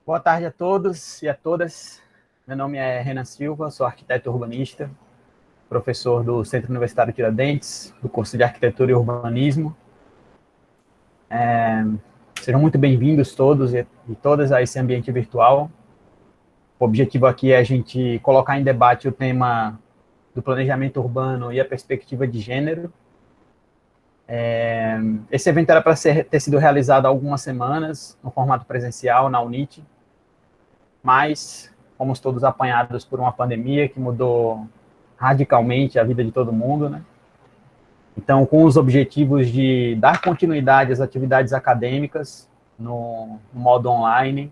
Boa tarde a todos e a todas. Meu nome é Renan Silva, sou arquiteto urbanista, professor do Centro Universitário Tiradentes, do curso de Arquitetura e Urbanismo. Sejam muito bem-vindos todos e todas a esse ambiente virtual. O objetivo aqui é a gente colocar em debate o tema do planejamento urbano e a perspectiva de gênero. Esse evento era para ter sido realizado há algumas semanas, no formato presencial, na UNIT, mas fomos todos apanhados por uma pandemia que mudou radicalmente a vida de todo mundo, né? Então, com os objetivos de dar continuidade às atividades acadêmicas no modo online,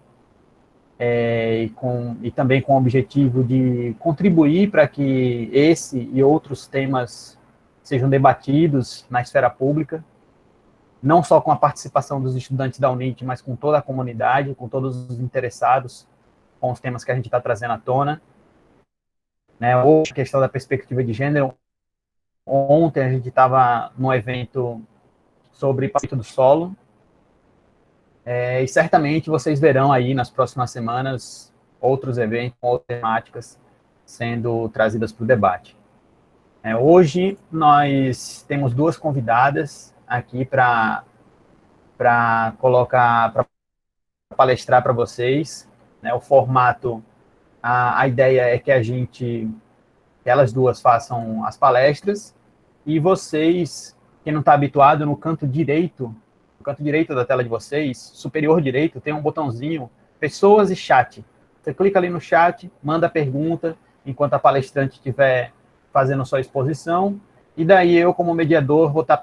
e também com o objetivo de contribuir para que esse e outros temas sejam debatidos na esfera pública, não só com a participação dos estudantes da UNIT, mas com toda a comunidade, com todos os interessados com os temas que a gente está trazendo à tona. Né? Hoje, a questão da perspectiva de gênero. Ontem a gente estava num evento sobre pavimento do solo, e certamente vocês verão aí nas próximas semanas outros eventos, outras temáticas sendo trazidas para o debate. Hoje nós temos duas convidadas aqui para colocar, para palestrar para vocês. O formato, a ideia é que elas duas façam as palestras, e vocês, quem não está habituado, no canto direito da tela de vocês, superior direito, tem um botãozinho, pessoas e chat. Você clica ali no chat, manda a pergunta, enquanto a palestrante estiver fazendo sua exposição, e daí eu, como mediador, vou estar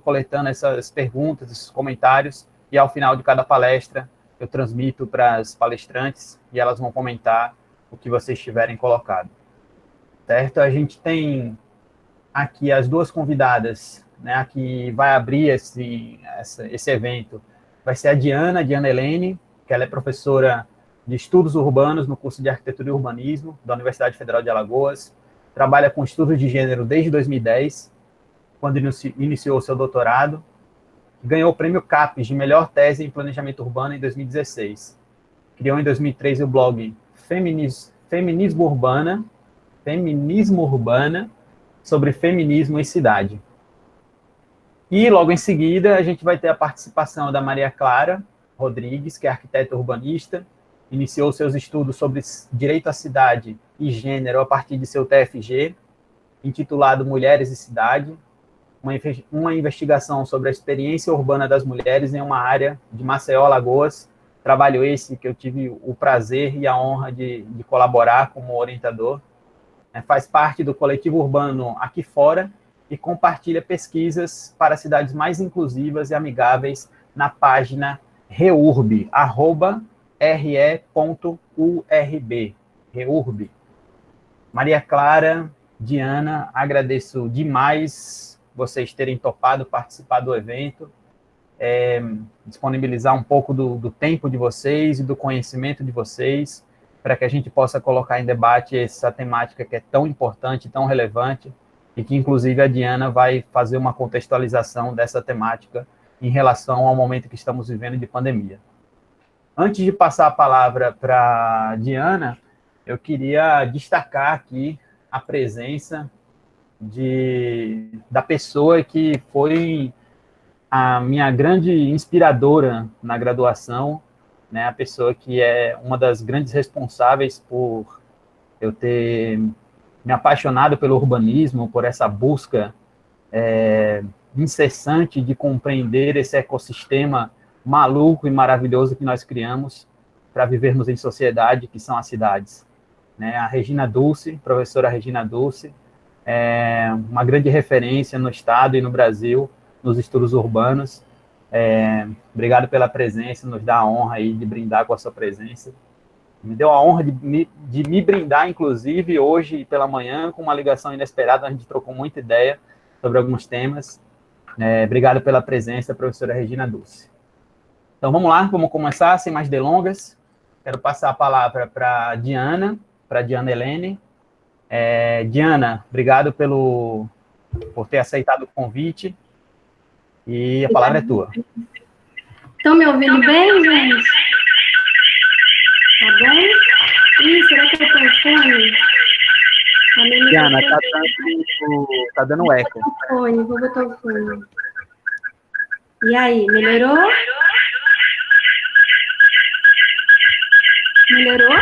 coletando essas perguntas, esses comentários, e ao final de cada palestra, eu transmito para as palestrantes, e elas vão comentar o que vocês tiverem colocado. Certo? A gente tem aqui as duas convidadas, né, a que vai abrir esse evento, vai ser a Diana Helene, que ela é professora de Estudos Urbanos no curso de Arquitetura e Urbanismo da Universidade Federal de Alagoas, trabalha com estudos de gênero desde 2010, quando iniciou seu doutorado, ganhou o prêmio CAPES de melhor tese em planejamento urbano em 2016. Criou em 2003 o blog Feminismo Urbana, sobre feminismo e cidade. E logo em seguida a gente vai ter a participação da Maria Clara Rodrigues, que é arquiteta urbanista, iniciou seus estudos sobre direito à cidade e gênero a partir de seu TFG, intitulado Mulheres e Cidade, uma investigação sobre a experiência urbana das mulheres em uma área de Maceió, Alagoas, trabalho esse que eu tive o prazer e a honra de colaborar como orientador. Faz parte do coletivo urbano Aqui Fora e compartilha pesquisas para cidades mais inclusivas e amigáveis na página Reurb, @re.urb. Reurb. Maria Clara, Diana, agradeço demais vocês terem topado participar do evento, disponibilizar um pouco do tempo de vocês e do conhecimento de vocês, para que a gente possa colocar em debate essa temática que é tão importante, tão relevante, e que, inclusive, a Diana vai fazer uma contextualização dessa temática em relação ao momento que estamos vivendo de pandemia. Antes de passar a palavra para a Diana, eu queria destacar aqui a presença da pessoa que foi a minha grande inspiradora na graduação, né, a pessoa que é uma das grandes responsáveis por eu ter me apaixonado pelo urbanismo, por essa busca incessante de compreender esse ecossistema maluco e maravilhoso que nós criamos para vivermos em sociedade, que são as cidades. Né? A Regina Dulce, professora Regina Dulce, é uma grande referência no Estado e no Brasil, nos estudos urbanos. Obrigado pela presença, nos dá a honra aí de brindar com a sua presença. Me deu a honra de me brindar, inclusive, hoje pela manhã, com uma ligação inesperada, a gente trocou muita ideia sobre alguns temas. Obrigado pela presença, professora Regina Dulce. Então, vamos lá, vamos começar, sem mais delongas. Quero passar a palavra para Diana Helene. Diana, obrigado por ter aceitado o convite. E a palavra é tua. Estão me ouvindo bem, gente? microfone? Diana, tá dando eco. Vou botar o fone. E aí, melhorou? Melhorou?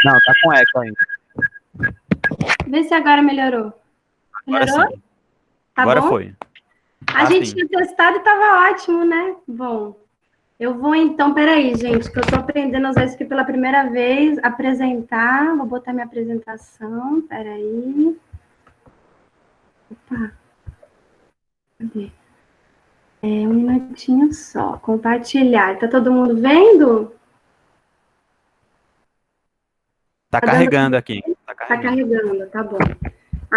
Não, tá com eco ainda. Vê se agora melhorou. Melhorou? Agora sim. Tá Agora bom? foi. A gente tinha testado e estava ótimo, né? Bom, eu vou então, peraí, gente, que eu estou aprendendo às vezes que pela primeira vez apresentar, vou botar minha apresentação, peraí. Opa, cadê? Um minutinho só, compartilhar. Tá todo mundo vendo? Tá carregando aqui. Tá carregando, tá bom.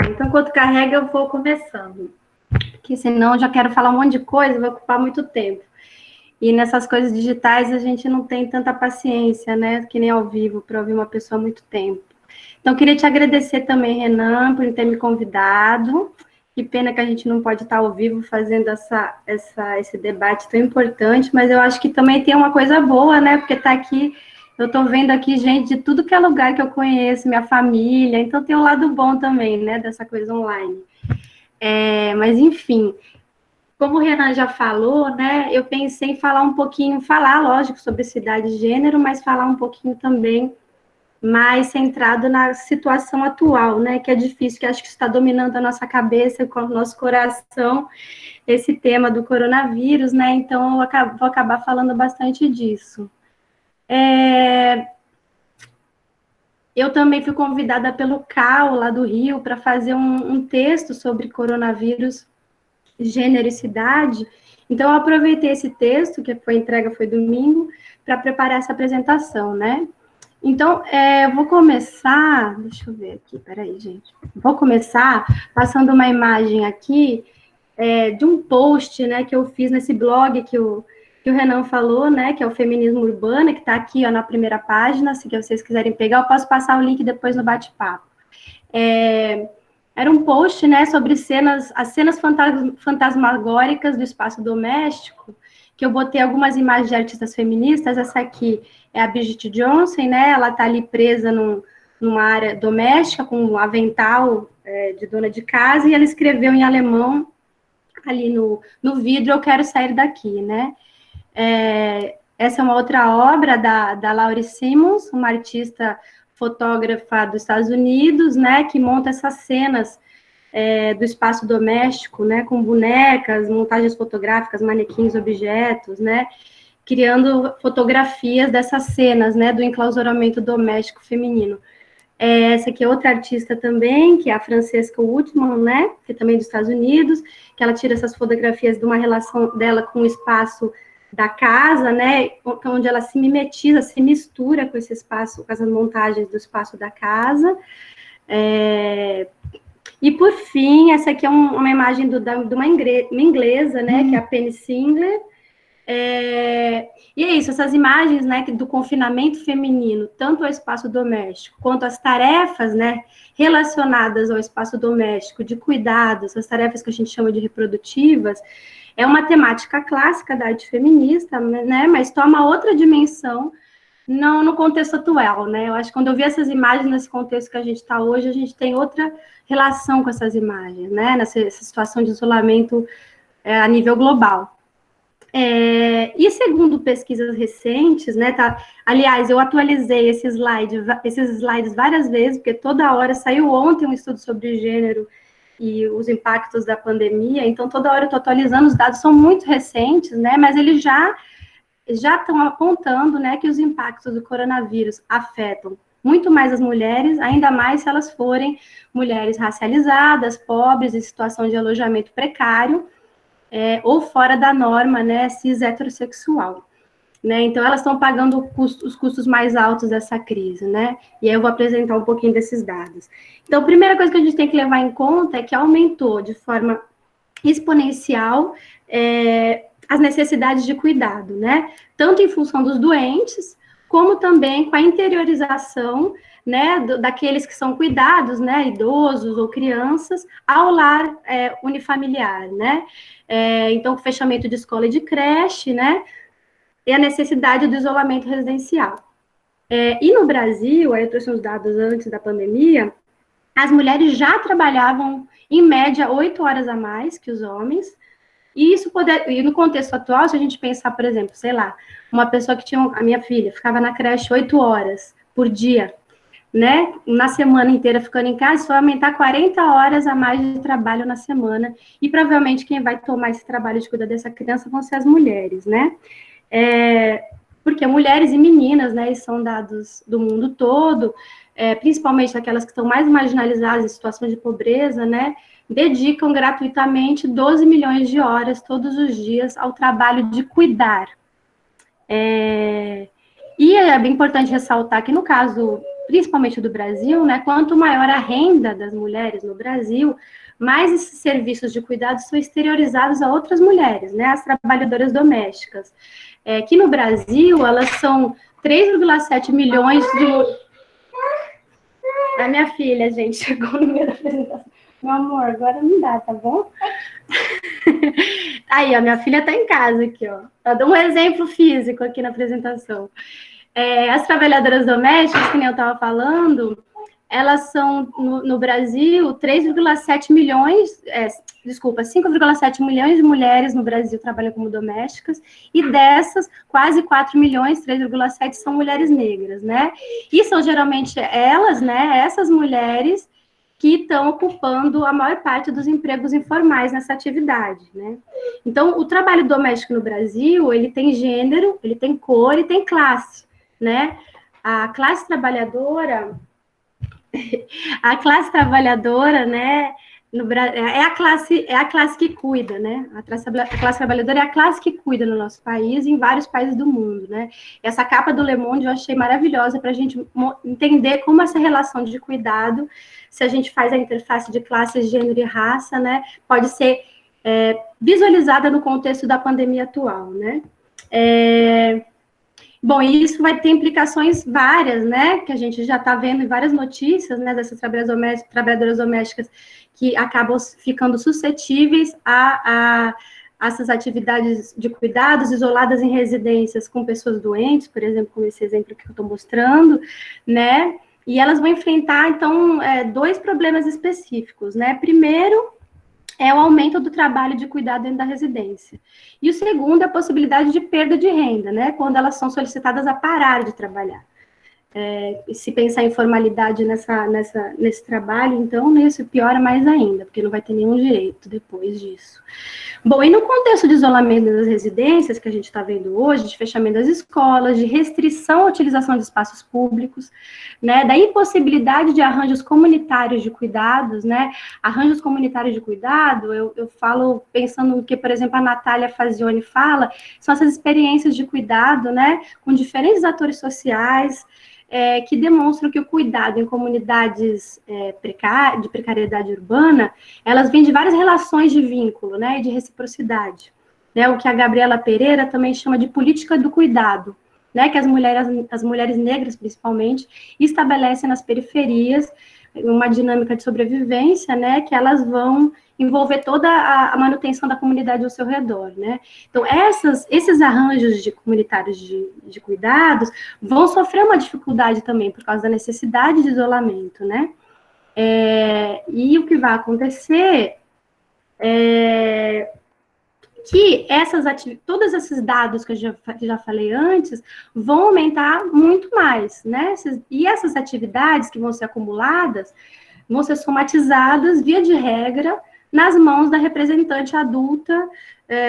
Então enquanto carrega eu vou começando. Porque senão eu já quero falar um monte de coisa, vai ocupar muito tempo. E nessas coisas digitais a gente não tem tanta paciência, né? Que nem ao vivo, para ouvir uma pessoa há muito tempo. Então, queria te agradecer também, Renan, por ter me convidado. Que pena que a gente não pode estar ao vivo fazendo esse debate tão importante, mas eu acho que também tem uma coisa boa, né? Porque tá aqui, eu estou vendo aqui gente de tudo que é lugar que eu conheço, minha família, então tem um lado bom também, né? Dessa coisa online. Mas, enfim, como o Renan já falou, né, eu pensei em falar um pouquinho, lógico, sobre cidade e gênero, mas falar um pouquinho também mais centrado na situação atual, né, que é difícil, que acho que está dominando a nossa cabeça, com o nosso coração, esse tema do coronavírus, né, então eu vou acabar falando bastante disso. Eu também fui convidada pelo CAU, lá do Rio, para fazer um texto sobre coronavírus, gênero e cidade. Então, eu aproveitei esse texto, que foi entrega, foi domingo, para preparar essa apresentação, né? Então, eu vou começar, deixa eu ver aqui, peraí, gente. Vou começar passando uma imagem aqui de um post, né, que eu fiz nesse blog que o Renan falou, né, que é o Feminismo Urbano, que está aqui, ó, na primeira página, se vocês quiserem pegar, eu posso passar o link depois no bate-papo. Era um post, né, sobre as cenas fantasmagóricas do espaço doméstico, que eu botei algumas imagens de artistas feministas. Essa aqui é a Bridget Johnson, né, ela está ali presa numa área doméstica, com um avental de dona de casa, e ela escreveu em alemão, ali no vidro, eu quero sair daqui, né. Essa é uma outra obra da Laurie Simmons, uma artista fotógrafa dos Estados Unidos, né, que monta essas cenas do espaço doméstico, né, com bonecas, montagens fotográficas, manequins, objetos, né, criando fotografias dessas cenas, né, do enclausuramento doméstico feminino. Essa aqui é outra artista também, que é a Francesca Whitman, né, que é também dos Estados Unidos, que ela tira essas fotografias de uma relação dela com o espaço da casa, né, onde ela se mimetiza, se mistura com esse espaço, com as montagens do espaço da casa. E, por fim, essa aqui é uma imagem de uma inglesa, né, que é a Penny Singler. E é isso, essas imagens, né, do confinamento feminino, tanto ao espaço doméstico, quanto às tarefas, né, relacionadas ao espaço doméstico, de cuidados, as tarefas que a gente chama de reprodutivas, é uma temática clássica da arte feminista, né, mas toma outra dimensão no contexto atual, né. Eu acho que quando eu vi essas imagens nesse contexto que a gente está hoje, a gente tem outra relação com essas imagens, né, nessa situação de isolamento a nível global. E segundo pesquisas recentes, né, aliás, eu atualizei esses slides várias vezes, porque toda hora, saiu ontem um estudo sobre gênero e os impactos da pandemia, então toda hora eu estou atualizando, os dados são muito recentes, né, mas eles já estão apontando, né, que os impactos do coronavírus afetam muito mais as mulheres, ainda mais se elas forem mulheres racializadas, pobres, em situação de alojamento precário, ou fora da norma, né, cis heterossexual, né, então elas estão pagando os custos mais altos dessa crise, né, e aí eu vou apresentar um pouquinho desses dados. Então, a primeira coisa que a gente tem que levar em conta é que aumentou de forma exponencial as necessidades de cuidado, né, tanto em função dos doentes, como também com a interiorização, né, daqueles que são cuidados, né, idosos ou crianças, ao lar unifamiliar, né. Então, o fechamento de escola e de creche, né, e a necessidade do isolamento residencial. E no Brasil, aí eu trouxe uns dados antes da pandemia, as mulheres já trabalhavam, em média, 8 horas a mais que os homens, e no contexto atual, se a gente pensar, por exemplo, sei lá, uma pessoa que tinha, a minha filha, ficava na creche 8 horas por dia, né, na semana inteira ficando em casa, isso vai aumentar 40 horas a mais de trabalho na semana, e provavelmente quem vai tomar esse trabalho de cuidar dessa criança vão ser as mulheres, né, porque mulheres e meninas, né, e são dados do mundo todo, principalmente aquelas que estão mais marginalizadas em situações de pobreza, né, dedicam gratuitamente 12 milhões de horas todos os dias ao trabalho de cuidar. E é bem importante ressaltar que no caso, principalmente do Brasil, né, quanto maior a renda das mulheres no Brasil, mais esses serviços de cuidado são exteriorizados a outras mulheres, né, as trabalhadoras domésticas, que no Brasil, elas são 3,7 milhões de... A minha filha, gente, chegou no meio da apresentação. Meu amor, agora não dá, tá bom? Aí, ó, minha filha tá em casa aqui, ó. Tá dando um exemplo físico aqui na apresentação. As trabalhadoras domésticas, que nem eu estava falando, elas são, no Brasil, 3,7 milhões, 5,7 milhões de mulheres no Brasil trabalham como domésticas, e dessas, quase 4 milhões, 3,7, são mulheres negras, né? E são geralmente elas, né, essas mulheres que estão ocupando a maior parte dos empregos informais nessa atividade, né? Então, o trabalho doméstico no Brasil, ele tem gênero, ele tem cor e tem classe, né? A classe trabalhadora, né, é a classe que cuida, né? A classe trabalhadora é a classe que cuida no nosso país e em vários países do mundo, né? Essa capa do Le Monde eu achei maravilhosa para a gente entender como essa relação de cuidado, se a gente faz a interface de classe, gênero e raça, né, pode ser visualizada no contexto da pandemia atual, né? Bom, e isso vai ter implicações várias, né, que a gente já está vendo em várias notícias, né, dessas trabalhadoras domésticas que acabam ficando suscetíveis a essas atividades de cuidados, isoladas em residências com pessoas doentes, por exemplo, como esse exemplo que eu estou mostrando, né, e elas vão enfrentar, então, 2 problemas específicos, né, primeiro, é o aumento do trabalho de cuidado dentro da residência. E o segundo é a possibilidade de perda de renda, né, quando elas são solicitadas a parar de trabalhar. Se pensar em formalidade nesse trabalho, então, isso piora mais ainda, porque não vai ter nenhum direito depois disso. Bom, e no contexto de isolamento das residências, que a gente está vendo hoje, de fechamento das escolas, de restrição à utilização de espaços públicos, né, da impossibilidade de arranjos comunitários de cuidados, né, arranjos comunitários de cuidado, eu falo pensando no que, por exemplo, a Natália Fazioni fala, são essas experiências de cuidado, né, com diferentes atores sociais, que demonstram que o cuidado em comunidades de precariedade urbana, elas vêm de várias relações de vínculo, né, e de reciprocidade, né, o que a Gabriela Pereira também chama de política do cuidado, né, que as mulheres negras, principalmente, estabelecem nas periferias uma dinâmica de sobrevivência, né, que elas vão envolver toda a manutenção da comunidade ao seu redor, né. Então, esses arranjos comunitários de cuidados vão sofrer uma dificuldade também, por causa da necessidade de isolamento, né. E o que vai acontecer é que todos esses dados que eu já falei antes vão aumentar muito mais, né? E essas atividades que vão ser acumuladas vão ser somatizadas, via de regra, nas mãos da representante adulta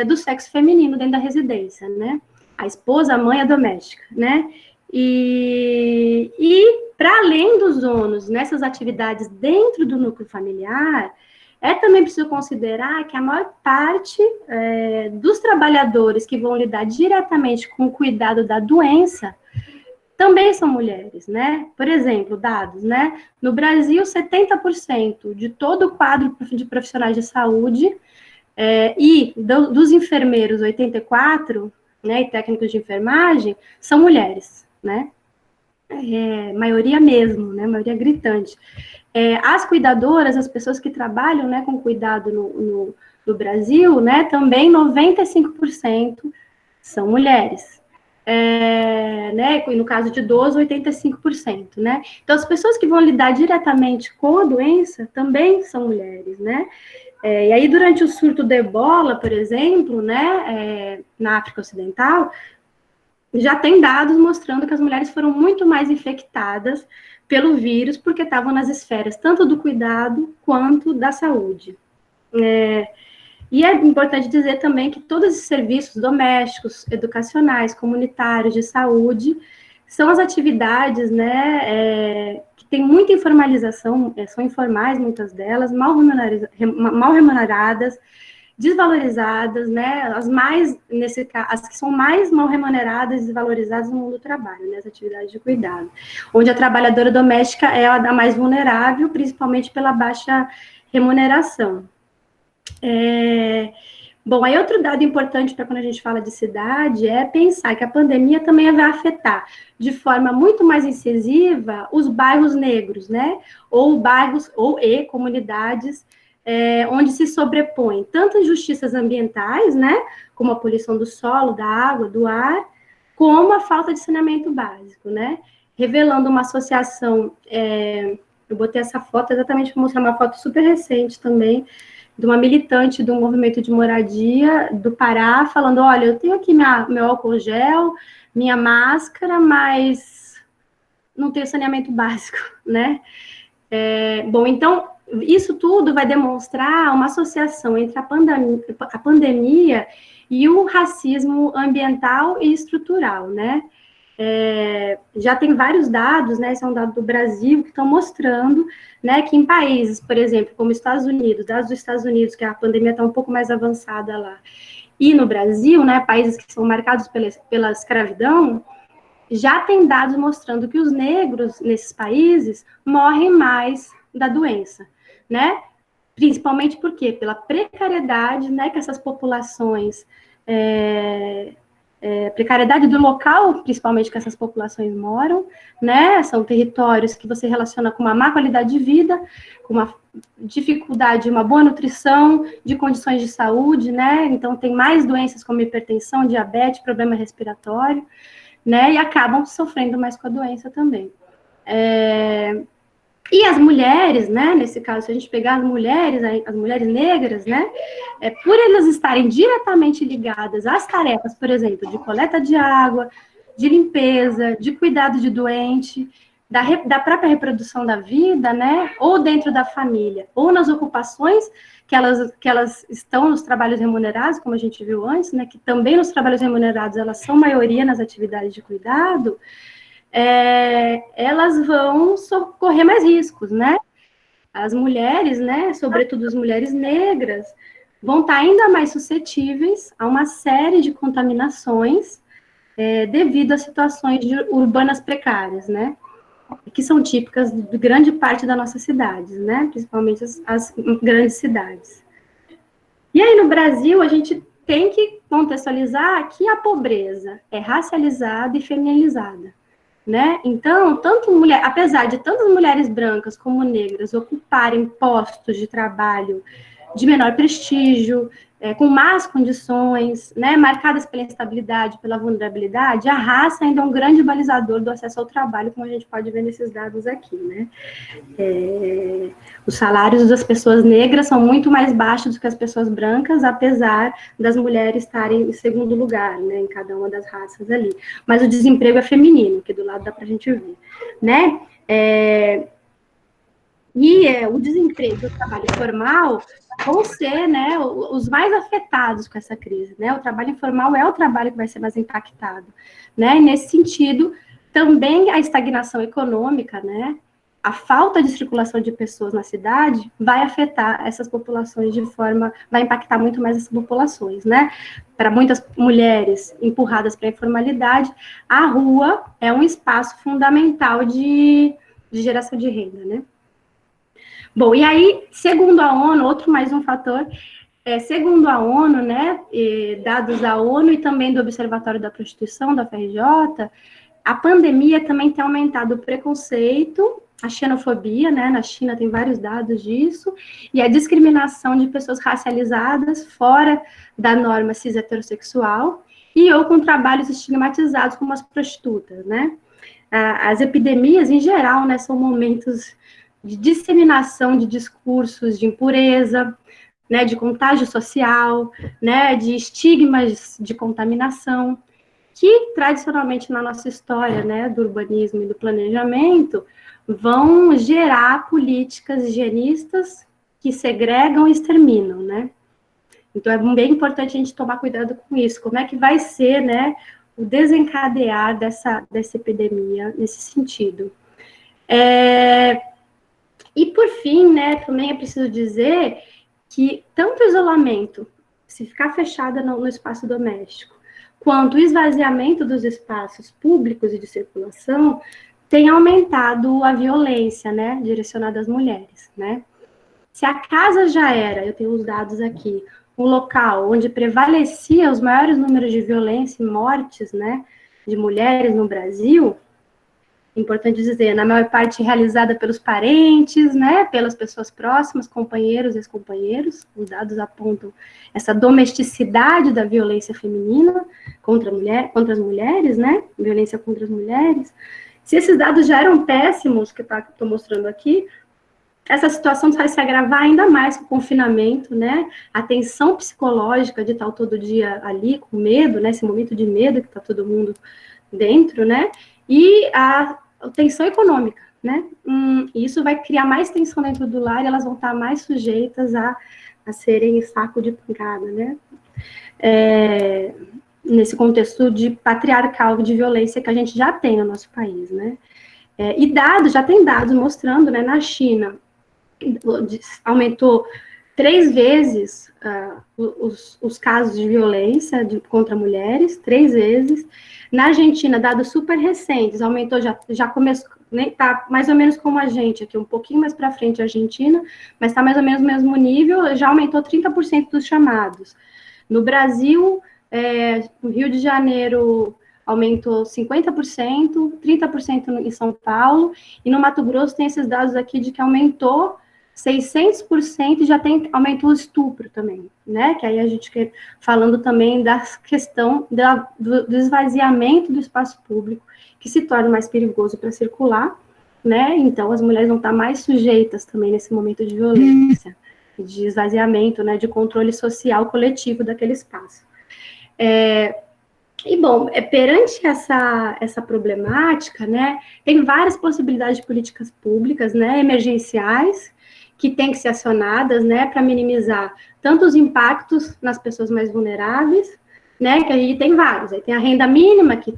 do sexo feminino dentro da residência, né? A esposa, a mãe, a doméstica, né? E para além dos ônus nessas atividades dentro do núcleo familiar, também preciso considerar que a maior parte dos trabalhadores que vão lidar diretamente com o cuidado da doença também são mulheres, né? Por exemplo, dados, né? No Brasil, 70% de todo o quadro de profissionais de saúde e dos enfermeiros, 84%, né, e técnicos de enfermagem, são mulheres, né? Maioria mesmo, né? Maioria gritante. As cuidadoras, as pessoas que trabalham, né, com cuidado no Brasil, né, também 95% são mulheres, né, e no caso de idoso, 85%, né? Então, as pessoas que vão lidar diretamente com a doença também são mulheres, né? E aí, durante o surto da ebola, por exemplo, né, na África Ocidental, já tem dados mostrando que as mulheres foram muito mais infectadas pelo vírus, porque estavam nas esferas tanto do cuidado quanto da saúde. E é importante dizer também que todos os serviços domésticos, educacionais, comunitários, de saúde, são as atividades, né, que tem muita informalização, são informais muitas delas, mal remuneradas, desvalorizadas, né, as que são mais mal remuneradas e desvalorizadas no mundo do trabalho, né, as atividades de cuidado, onde a trabalhadora doméstica é a mais vulnerável, principalmente pela baixa remuneração. Bom, aí outro dado importante para quando a gente fala de cidade é pensar que a pandemia também vai afetar de forma muito mais incisiva os bairros negros, né? Ou bairros e comunidades onde se sobrepõem tanto injustiças ambientais, né? Como a poluição do solo, da água, do ar, como a falta de saneamento básico, né? Revelando uma associação, eu botei essa foto exatamente para mostrar uma foto super recente também, de uma militante do movimento de moradia do Pará, falando, olha, eu tenho aqui meu álcool gel, minha máscara, mas não tenho saneamento básico, né? Bom, então, isso tudo vai demonstrar uma associação entre a pandemia e o racismo ambiental e estrutural, né? Já tem vários dados, né, esse é um dado do Brasil, que estão mostrando, né, que em países, por exemplo, como Estados Unidos, dados dos Estados Unidos, que a pandemia está um pouco mais avançada lá, e no Brasil, né, países que são marcados pela escravidão, já tem dados mostrando que os negros nesses países morrem mais da doença, né, principalmente porque pela precariedade, né, que essas populações precariedade do local, principalmente que essas populações moram, né? São territórios que você relaciona com uma má qualidade de vida, com uma dificuldade, uma boa nutrição, de condições de saúde, né? Então, tem mais doenças como hipertensão, diabetes, problema respiratório, né? E acabam sofrendo mais com a doença também. E as mulheres, né, nesse caso, se a gente pegar as mulheres negras, né, por elas estarem diretamente ligadas às tarefas, por exemplo, de coleta de água, de limpeza, de cuidado de doente, da própria reprodução da vida, né, ou dentro da família, ou nas ocupações que elas estão nos trabalhos remunerados, como a gente viu antes, né, que também nos trabalhos remunerados elas são maioria nas atividades de cuidado, elas vão correr mais riscos, né? As mulheres, né, sobretudo as mulheres negras, vão estar ainda mais suscetíveis a uma série de contaminações devido a situações urbanas precárias, né? Que são típicas de grande parte das nossas cidades, né? Principalmente as grandes cidades. E aí, no Brasil, a gente tem que contextualizar que a pobreza é racializada e feminilizada. Né? Então, apesar de tantas mulheres brancas como negras ocuparem postos de trabalho de menor prestígio, com más condições, né, marcadas pela instabilidade, pela vulnerabilidade, a raça ainda é um grande balizador do acesso ao trabalho, como a gente pode ver nesses dados aqui, né? Os salários das pessoas negras são muito mais baixos do que as pessoas brancas, apesar das mulheres estarem em segundo lugar, né, em cada uma das raças ali. Mas o desemprego é feminino, que do lado dá pra gente ver, né? O desemprego e o trabalho informal vão ser, né, os mais afetados com essa crise, né? O trabalho informal é o trabalho que vai ser mais impactado, né? E nesse sentido, também a estagnação econômica, né? A falta de circulação de pessoas na cidade vai afetar essas populações vai impactar muito mais essas populações, né? Para muitas mulheres empurradas para a informalidade, a rua é um espaço fundamental de geração de renda, né? Bom, e aí, segundo a ONU, mais um fator, segundo a ONU, né, dados da ONU e também do Observatório da Prostituição, da FRJ, a pandemia também tem aumentado o preconceito, a xenofobia, né, na China tem vários dados disso, e a discriminação de pessoas racializadas fora da norma cis-heterossexual, e ou com trabalhos estigmatizados como as prostitutas, né? As epidemias, em geral, né, são momentos de disseminação de discursos de impureza, né, de contágio social, né, de estigmas de contaminação, que tradicionalmente na nossa história, né, do urbanismo e do planejamento, vão gerar políticas higienistas que segregam e exterminam, né? Então é bem importante a gente tomar cuidado com isso. Como é que vai ser, né, o desencadear dessa epidemia nesse sentido? E por fim, né, também é preciso dizer que tanto o isolamento, se ficar fechada no espaço doméstico, quanto o esvaziamento dos espaços públicos e de circulação tem aumentado a violência, né, direcionada às mulheres, né? Se a casa já era, eu tenho os dados aqui, um local onde prevalecia os maiores números de violência e mortes, né, de mulheres no Brasil, importante dizer, na maior parte realizada pelos parentes, né, pelas pessoas próximas, companheiros e ex-companheiros, os dados apontam essa domesticidade da violência feminina contra as mulheres, né, violência contra as mulheres. Se esses dados já eram péssimos, que estou mostrando aqui, essa situação vai se agravar ainda mais com o confinamento, né, a tensão psicológica de estar todo dia ali, com medo, né, esse momento de medo que está todo mundo dentro, né, e a tensão econômica, né? Isso vai criar mais tensão dentro do lar e elas vão estar mais sujeitas a serem saco de pancada, né? Nesse contexto de patriarcal de violência que a gente já tem no nosso país, né? E já tem dados mostrando, né? Na China, aumentou 3 vezes os casos de violência contra mulheres, 3 vezes. Na Argentina, dados super recentes, aumentou, já começou, né, tá mais ou menos como a gente, aqui um pouquinho mais para frente a Argentina, mas está mais ou menos no mesmo nível, já aumentou 30% dos chamados. No Brasil, no Rio de Janeiro, aumentou 50%, 30% em São Paulo, e no Mato Grosso tem esses dados aqui de que aumentou 600% e já aumentou o estupro também, né? Que aí a gente falando também da questão do esvaziamento do espaço público, que se torna mais perigoso para circular, né? Então as mulheres vão estar mais sujeitas também nesse momento de violência, de esvaziamento, né? De controle social coletivo daquele espaço. E, bom, perante essa problemática, né, tem várias possibilidades de políticas públicas, né, emergenciais, que têm que ser acionadas, né, para minimizar tanto os impactos nas pessoas mais vulneráveis, né, que aí tem vários. Aí tem a renda mínima, que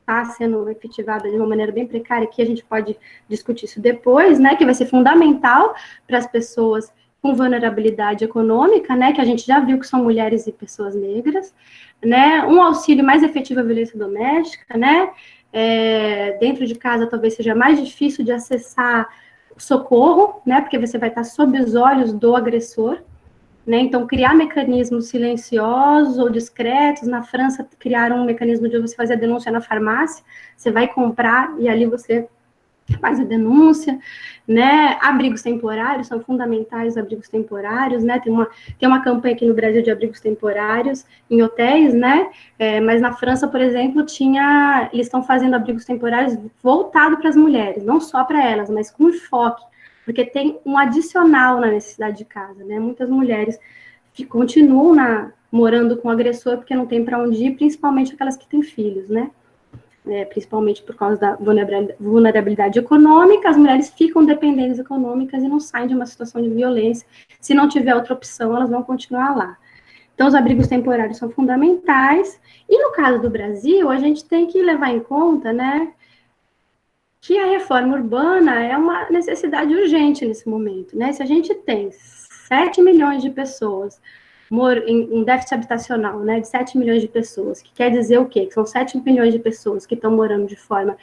está sendo efetivada de uma maneira bem precária, que a gente pode discutir isso depois, né, que vai ser fundamental para as pessoas com vulnerabilidade econômica, né, que a gente já viu que são mulheres e pessoas negras, né, um auxílio mais efetivo à violência doméstica, né, dentro de casa talvez seja mais difícil de acessar socorro, né, porque você vai estar sob os olhos do agressor, né, então criar mecanismos silenciosos ou discretos. Na França criaram um mecanismo de você fazer a denúncia na farmácia, você vai comprar e ali você faz a denúncia, né, abrigos temporários, são fundamentais os abrigos temporários, né, tem uma campanha aqui no Brasil de abrigos temporários em hotéis, né, mas na França, por exemplo, eles estão fazendo abrigos temporários voltados para as mulheres, não só para elas, mas com enfoque, porque tem um adicional na necessidade de casa, né, muitas mulheres continuam morando com o agressor porque não tem para onde ir, principalmente aquelas que têm filhos, né, principalmente por causa da vulnerabilidade econômica, as mulheres ficam dependentes econômicas e não saem de uma situação de violência. Se não tiver outra opção, elas vão continuar lá. Então, os abrigos temporários são fundamentais. E no caso do Brasil, a gente tem que levar em conta, né, que a reforma urbana é uma necessidade urgente nesse momento, né? Se a gente tem 7 milhões de pessoas em déficit habitacional, né, de 7 milhões de pessoas, que quer dizer o quê? Que são 7 milhões de pessoas que estão morando de forma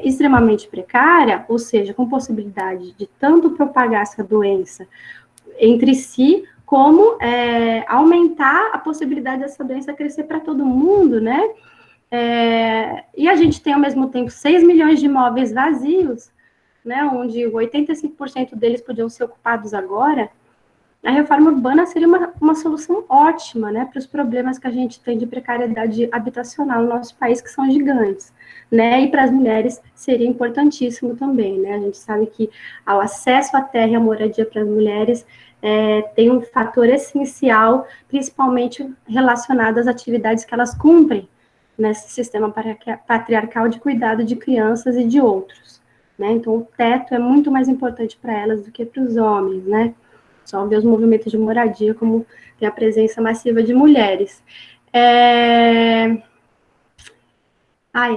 extremamente precária, ou seja, com possibilidade de tanto propagar essa doença entre si, como aumentar a possibilidade dessa doença crescer para todo mundo, né? E a gente tem, ao mesmo tempo, 6 milhões de imóveis vazios, né, onde 85% deles podiam ser ocupados agora, a reforma urbana seria uma solução ótima, né, para os problemas que a gente tem de precariedade habitacional no nosso país, que são gigantes, né, e para as mulheres seria importantíssimo também, né, a gente sabe que o acesso à terra e à moradia para as mulheres tem um fator essencial, principalmente relacionado às atividades que elas cumprem nesse sistema patriarcal de cuidado de crianças e de outros, né, então o teto é muito mais importante para elas do que para os homens, né. Só ver os movimentos de moradia, como tem a presença massiva de mulheres.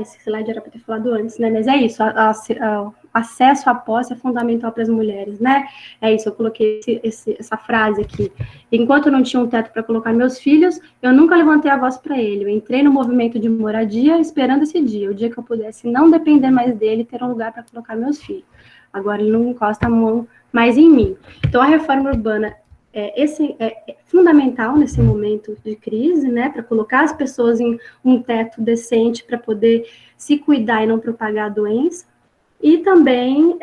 Esse slide era para ter falado antes, né? Mas é isso, o acesso à posse é fundamental para as mulheres, né? É isso, eu coloquei essa frase aqui. Enquanto eu não tinha um teto para colocar meus filhos, eu nunca levantei a voz para ele. Eu entrei no movimento de moradia esperando esse dia, o dia que eu pudesse não depender mais dele e ter um lugar para colocar meus filhos. Agora ele não encosta a mão mais em mim. Então, a reforma urbana é fundamental nesse momento de crise, né, para colocar as pessoas em um teto decente para poder se cuidar e não propagar a doença, e também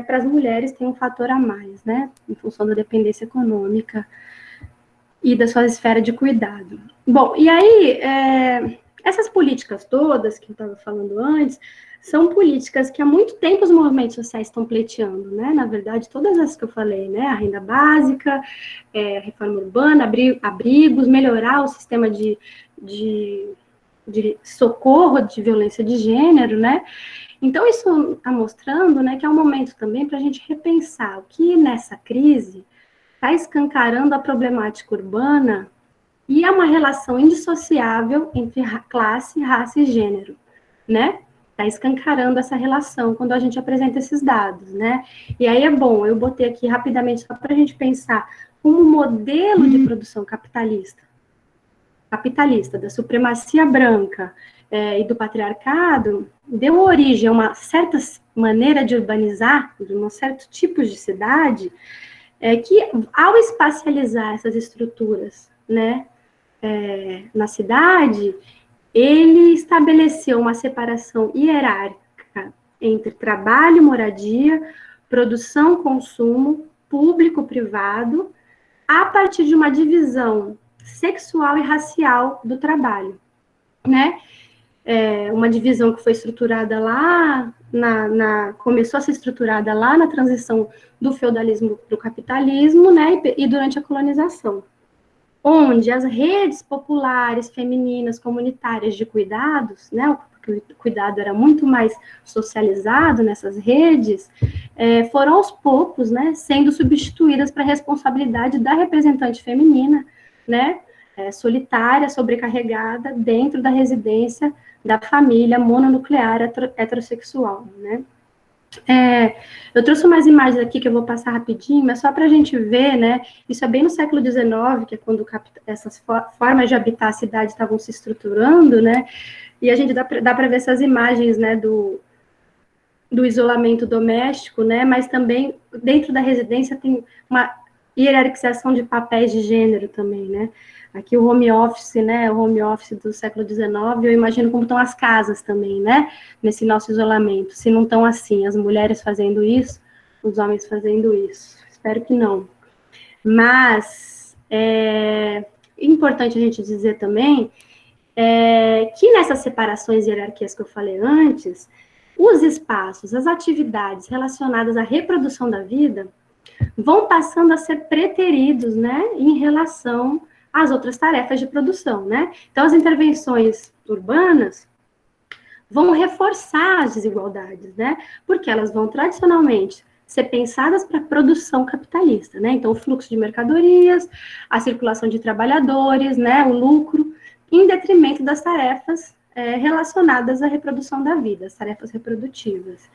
para as mulheres tem um fator a mais, né, em função da dependência econômica e da sua esfera de cuidado. Bom, e aí, essas políticas todas que eu estava falando antes, são políticas que há muito tempo os movimentos sociais estão pleiteando, né? Na verdade, todas essas que eu falei, né? A renda básica, a reforma urbana, abrigos, melhorar o sistema de socorro de violência de gênero, né? Então, isso está mostrando, né, que é um momento também para a gente repensar o que nessa crise está escancarando a problemática urbana e é uma relação indissociável entre classe, raça e gênero, né? Está escancarando essa relação quando a gente apresenta esses dados, né? E aí é bom, eu botei aqui rapidamente só para a gente pensar como modelo de produção capitalista, da supremacia branca e do patriarcado, deu origem a uma certa maneira de urbanizar, de um certo tipo de cidade, que ao espacializar essas estruturas, né, na cidade, ele estabeleceu uma separação hierárquica entre trabalho, moradia, produção, consumo, público-privado, a partir de uma divisão sexual e racial do trabalho, né? Uma divisão que foi estruturada lá, começou a ser estruturada lá na transição do feudalismo para o capitalismo, né? E durante a colonização, onde as redes populares, femininas, comunitárias de cuidados, né, porque o cuidado era muito mais socializado nessas redes, foram aos poucos, né, sendo substituídas para a responsabilidade da representante feminina, né, solitária, sobrecarregada, dentro da residência da família mononuclear heterossexual, né. Eu trouxe umas imagens aqui que eu vou passar rapidinho, mas só para a gente ver, né, isso é bem no século XIX, que é quando essas formas de habitar a cidade estavam se estruturando, né, e a gente dá para ver essas imagens, né, do isolamento doméstico, né, mas também dentro da residência tem uma hierarquização de papéis de gênero também, né. Aqui o home office, né, o home office do século XIX, eu imagino como estão as casas também, né, nesse nosso isolamento, se não estão assim, as mulheres fazendo isso, os homens fazendo isso, espero que não. Mas, é importante a gente dizer também que nessas separações e hierarquias que eu falei antes, os espaços, as atividades relacionadas à reprodução da vida vão passando a ser preteridos, né, em relação às outras tarefas de produção, né? Então, as intervenções urbanas vão reforçar as desigualdades, né? Porque elas vão tradicionalmente ser pensadas para a produção capitalista, né? Então, o fluxo de mercadorias, a circulação de trabalhadores, né, o lucro, em detrimento das tarefas relacionadas à reprodução da vida, as tarefas reprodutivas.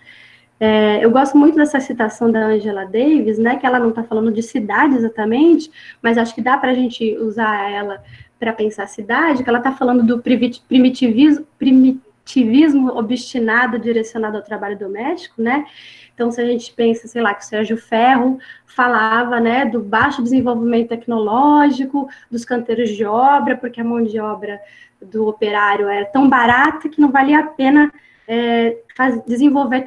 Eu gosto muito dessa citação da Angela Davis, né, que ela não está falando de cidade exatamente, mas acho que dá para a gente usar ela para pensar a cidade, que ela está falando do primitivismo obstinado direcionado ao trabalho doméstico, né? Então, se a gente pensa, sei lá, que o Sérgio Ferro falava, né, do baixo desenvolvimento tecnológico, dos canteiros de obra, porque a mão de obra do operário era tão barata que não valia a pena desenvolver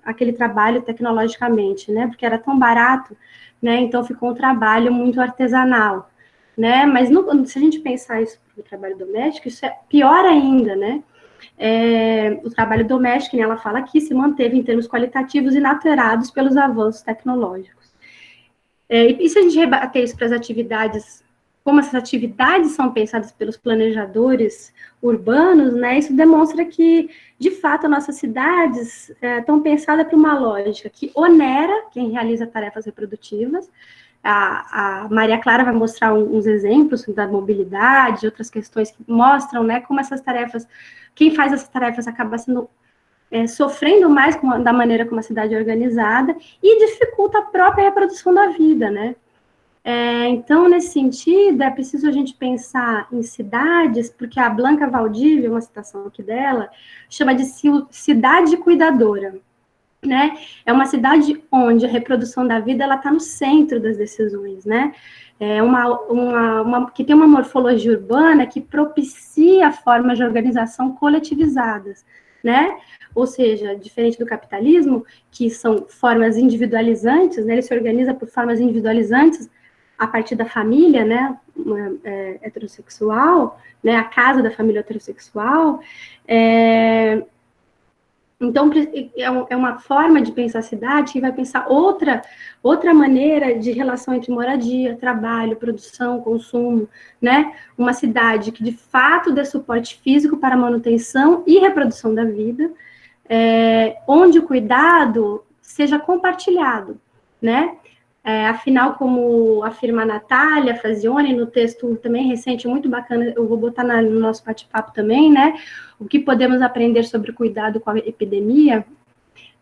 aquele trabalho tecnologicamente, né? Porque era tão barato, né? Então ficou um trabalho muito artesanal, né? Mas se a gente pensar isso para o trabalho doméstico, isso é pior ainda, né? O trabalho doméstico, né, ela fala aqui, se manteve em termos qualitativos inalterados pelos avanços tecnológicos. E se a gente rebater isso para as atividades, como essas atividades são pensadas pelos planejadores urbanos, né, isso demonstra que, de fato, as nossas cidades estão pensadas para uma lógica que onera quem realiza tarefas reprodutivas. A Maria Clara vai mostrar uns exemplos da mobilidade, outras questões que mostram, né, como essas tarefas, quem faz essas tarefas acaba sendo sofrendo mais da maneira como a cidade é organizada e dificulta a própria reprodução da vida, né? Então, nesse sentido, é preciso a gente pensar em cidades, porque a Blanca Valdívia, uma citação aqui dela, chama de cidade cuidadora, né? É uma cidade onde a reprodução da vida ela está no centro das decisões, né? Que tem uma morfologia urbana que propicia formas de organização coletivizadas, né? Ou seja, diferente do capitalismo, que são formas individualizantes, né? Ele se organiza por formas individualizantes a partir da família, né? Heterossexual, né? A casa da família heterossexual. Então, é uma forma de pensar a cidade que vai pensar outra maneira de relação entre moradia, trabalho, produção, consumo, né? Uma cidade que, de fato, dê suporte físico para a manutenção e reprodução da vida, onde o cuidado seja compartilhado, né? Afinal, como afirma a Natália Frazioni, no texto também recente, muito bacana, eu vou botar no nosso bate-papo também, né? O que podemos aprender sobre o cuidado com a epidemia?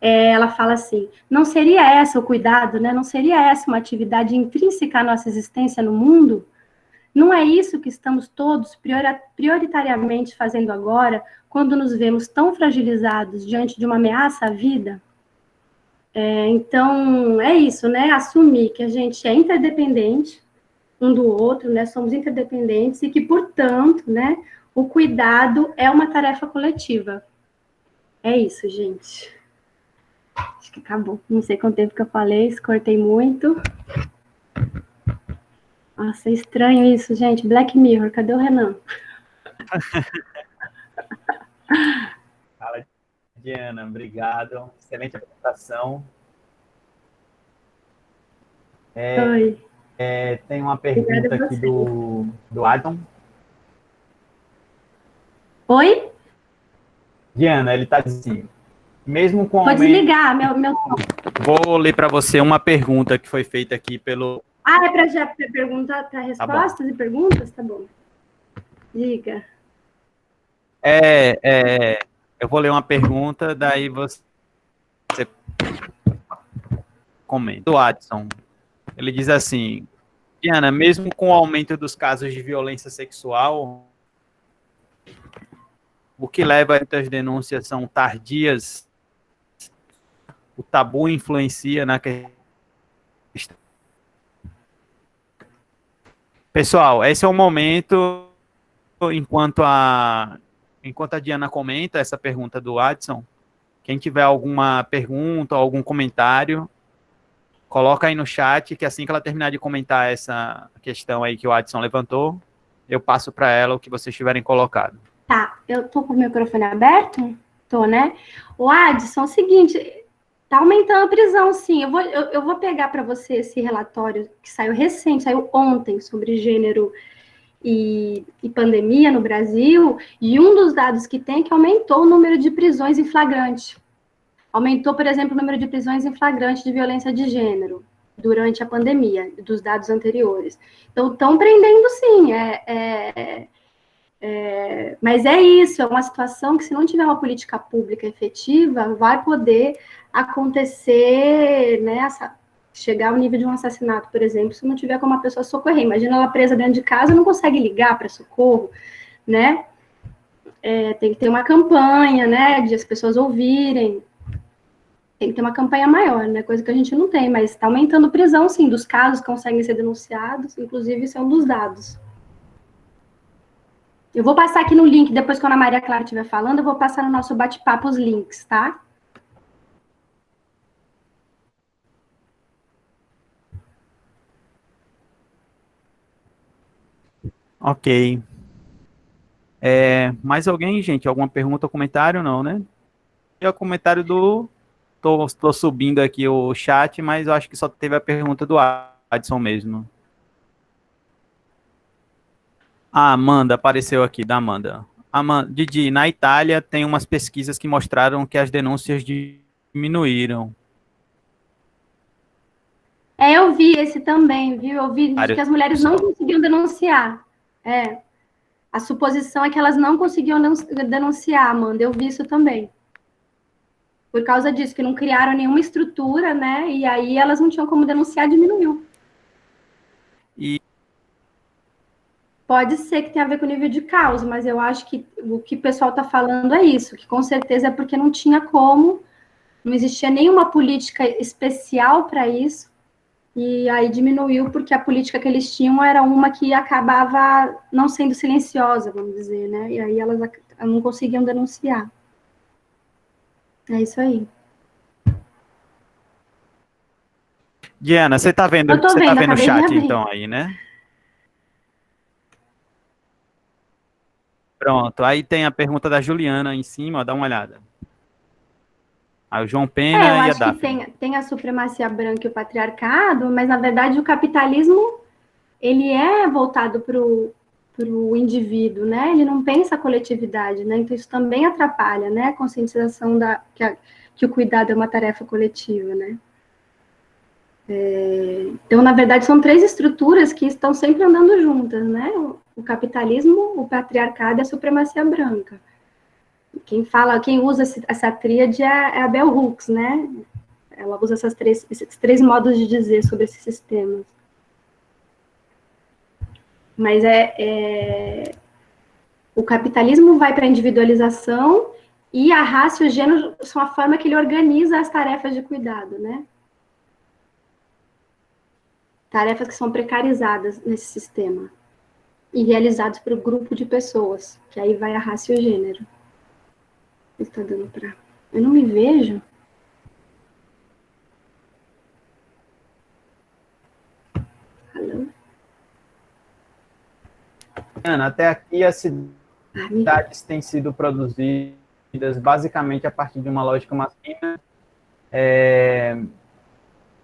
Ela fala assim, não seria essa o cuidado, né? Não seria essa uma atividade intrínseca à nossa existência no mundo? Não é isso que estamos todos prioritariamente fazendo agora, quando nos vemos tão fragilizados diante de uma ameaça à vida? Então, é isso, né? Assumir que a gente é interdependente um do outro, né? Somos interdependentes e que, portanto, né, o cuidado é uma tarefa coletiva. É isso, gente. Acho que acabou. Não sei quanto tempo que eu falei, cortei muito. Nossa, é estranho isso, gente. Black Mirror, cadê o Renan? Fala, Diana, obrigado. Excelente apresentação. Oi. Tem uma pergunta aqui do Adam. Oi? Diana, ele está dizendo assim, mesmo com Vou desligar meu... Vou ler para você uma pergunta que foi feita aqui pelo... é para já perguntar para respostas e perguntas? Tá bom. Diga. Eu vou ler uma pergunta, daí você comenta. Do Adson, ele diz assim, Diana, mesmo com o aumento dos casos de violência sexual, o que leva a muitas denúncias são tardias, o tabu influencia na questão. Pessoal, esse é o momento, enquanto a Diana comenta essa pergunta do Adson, quem tiver alguma pergunta, algum comentário, coloca aí no chat, que assim que ela terminar de comentar essa questão aí que o Adson levantou, eu passo para ela o que vocês tiverem colocado. Tá, eu tô com o microfone aberto? Tô, né? O Adson, é o seguinte, tá aumentando a prisão, sim. Eu vou pegar para você esse relatório que saiu recente, saiu ontem, sobre gênero e pandemia no Brasil, e um dos dados que tem é que aumentou o número de prisões em flagrante. Aumentou, por exemplo, o número de prisões em flagrante de violência de gênero durante a pandemia, dos dados anteriores. Então, estão prendendo, sim. Mas é isso, é uma situação que, se não tiver uma política pública efetiva, vai poder acontecer, né, chegar ao nível de um assassinato, por exemplo, se não tiver como a pessoa socorrer. Imagina ela presa dentro de casa, não consegue ligar para socorro, né? Tem que ter uma campanha, né, de as pessoas ouvirem. Tem que ter uma campanha maior, né? Coisa que a gente não tem, mas está aumentando prisão, sim, dos casos que conseguem ser denunciados, inclusive isso é um dos dados. Eu vou passar aqui no link, depois que a Ana Maria Clara estiver falando, eu vou passar no nosso bate-papo os links, tá? Ok. Mais alguém, gente? Alguma pergunta ou comentário? Não, né? E o comentário do... Tô subindo aqui o chat, mas eu acho que só teve a pergunta do Adson mesmo. A Amanda apareceu aqui, da Amanda. Amanda, Didi, na Itália tem umas pesquisas que mostraram que as denúncias diminuíram. Eu vi esse também, viu? Eu vi de que as mulheres não conseguiam denunciar. A suposição é que elas não conseguiam denunciar, Amanda. Eu vi isso também. Por causa disso, que não criaram nenhuma estrutura, né? E aí elas não tinham como denunciar, diminuiu. E pode ser que tenha a ver com o nível de caos, mas eu acho que o que o pessoal está falando é isso, que com certeza é porque não tinha como, não existia nenhuma política especial para isso, e aí diminuiu porque a política que eles tinham era uma que acabava não sendo silenciosa, vamos dizer, né? E aí elas não conseguiam denunciar. É isso aí. Diana, você tá vendo, Eu tô vendo, o acabei de chat abrir. então aí, né? Pronto, aí tem a pergunta da Juliana em cima, ó, dá uma olhada. Aí o João Eu Pena e a acho que Daphne. tem a supremacia branca e o patriarcado, mas na verdade o capitalismo ele é voltado para o indivíduo, né? Ele não pensa a coletividade, né? Então isso também atrapalha, né? A conscientização que o cuidado é uma tarefa coletiva, né? Então, na verdade, são três estruturas que estão sempre andando juntas, né? O capitalismo, o patriarcado e a supremacia branca. Quem usa essa tríade é a Bell Hooks, né? Ela usa esses três modos de dizer sobre esses sistemas. Mas o capitalismo vai para a individualização e a raça e o gênero são a forma que ele organiza as tarefas de cuidado, né? Tarefas que são precarizadas nesse sistema e realizadas por um grupo de pessoas, que aí vai a raça e o gênero. Está dando para... Eu não me vejo. Alô? Ana, até aqui as cidades têm sido produzidas basicamente a partir de uma lógica masculina,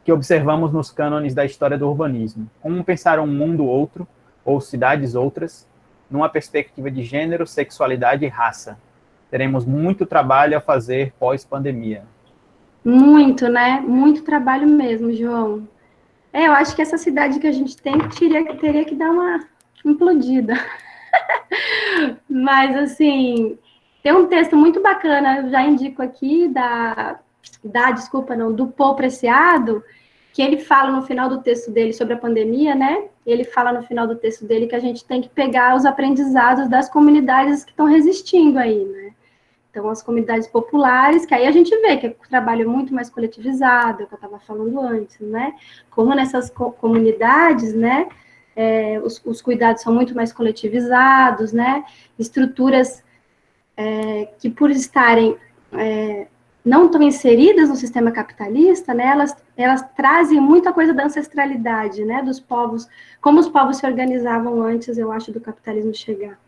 que observamos nos cânones da história do urbanismo. Como pensar um mundo outro, ou cidades outras, numa perspectiva de gênero, sexualidade e raça. Teremos muito trabalho a fazer pós-pandemia. Muito, né? Muito trabalho mesmo, João. Eu acho que essa cidade que a gente tem teria que dar uma implodida. Mas, assim, tem um texto muito bacana, eu já indico aqui, do Paul Preciado, que ele fala no final do texto dele sobre a pandemia, né? Ele fala no final do texto dele que a gente tem que pegar os aprendizados das comunidades que estão resistindo aí, né? Então, as comunidades populares, que aí a gente vê que o trabalho é muito mais coletivizado, é o que eu estava falando antes, né? Como nessas comunidades, né? Os cuidados são muito mais coletivizados, né? Estruturas que, por estarem não tão inseridas no sistema capitalista, né? Elas trazem muita coisa da ancestralidade, né? Dos povos, como os povos se organizavam antes, eu acho, do capitalismo chegar.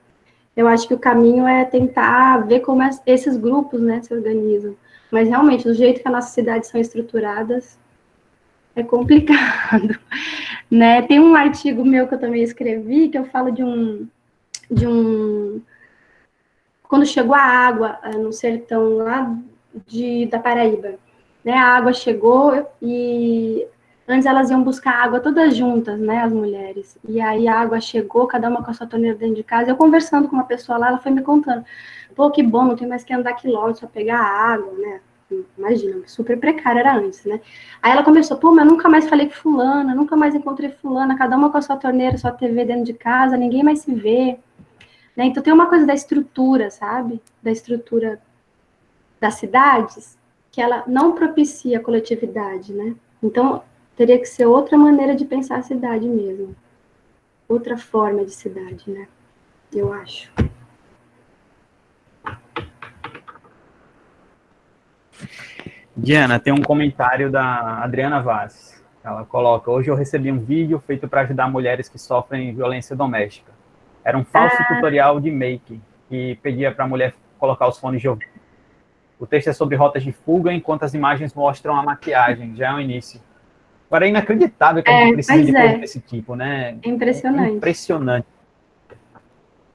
Eu acho que o caminho é tentar ver como esses grupos, né, se organizam. Mas, realmente, do jeito que as nossas cidades são estruturadas, é complicado, né? Tem um artigo meu que eu também escrevi, que eu falo de um quando chegou a água no sertão lá da Paraíba, né? A água chegou e antes elas iam buscar água todas juntas, né, as mulheres. E aí a água chegou, cada uma com a sua torneira dentro de casa. Eu conversando com uma pessoa lá, ela foi me contando. Pô, que bom, não tem mais que andar quilômetros para pegar água, né? Imagina, super precária era antes, né? Aí ela começou, pô, mas nunca mais falei com fulana, nunca mais encontrei fulana, cada uma com a sua torneira, sua TV dentro de casa, ninguém mais se vê. Né? Então tem uma coisa da estrutura, sabe? Da estrutura das cidades, que ela não propicia a coletividade, né? Então teria que ser outra maneira de pensar a cidade mesmo. Outra forma de cidade, né? Eu acho. Diana, tem um comentário da Adriana Vaz. Ela coloca: hoje eu recebi um vídeo feito para ajudar mulheres que sofrem violência doméstica. Era um falso tutorial de make que pedia para a mulher colocar os fones de ouvido. O texto é sobre rotas de fuga, enquanto as imagens mostram a maquiagem. Já é o início. Agora, é inacreditável que a gente precise de coisa desse tipo, né? É impressionante. É impressionante.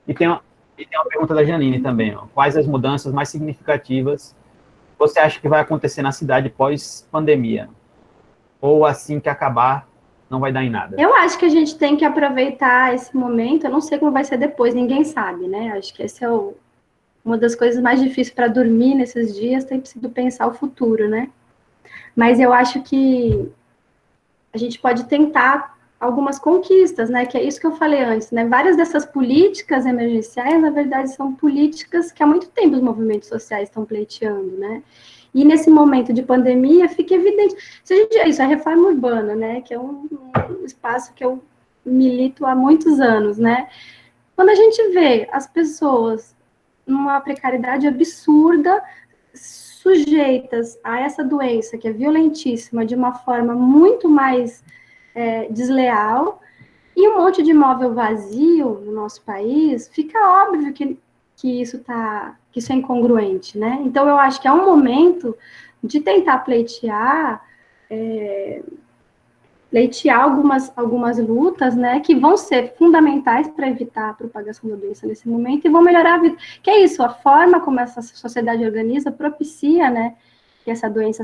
E tem uma pergunta da Janine também. Ó. Quais as mudanças mais significativas você acha que vai acontecer na cidade pós-pandemia? Ou assim que acabar, não vai dar em nada? Eu acho que a gente tem que aproveitar esse momento. Eu não sei como vai ser depois, ninguém sabe, né? Acho que esse é uma das coisas mais difíceis para dormir nesses dias, tem sido pensar o futuro, né? Mas eu acho que a gente pode tentar algumas conquistas, né? Que é isso que eu falei antes, né? Várias dessas políticas emergenciais, na verdade, são políticas que há muito tempo os movimentos sociais estão pleiteando, né? E nesse momento de pandemia fica evidente. Se a gente, isso é a reforma urbana, né? Que é um espaço que eu milito há muitos anos, né? Quando a gente vê as pessoas numa precariedade absurda, sujeitas a essa doença que é violentíssima de uma forma muito mais desleal, e um monte de imóvel vazio no nosso país, fica óbvio que isso é incongruente, né? Então eu acho que é um momento de tentar pleitear algumas lutas, né, que vão ser fundamentais para evitar a propagação da doença nesse momento e vão melhorar a vida. Que é isso, a forma como essa sociedade organiza propicia, né, que essa doença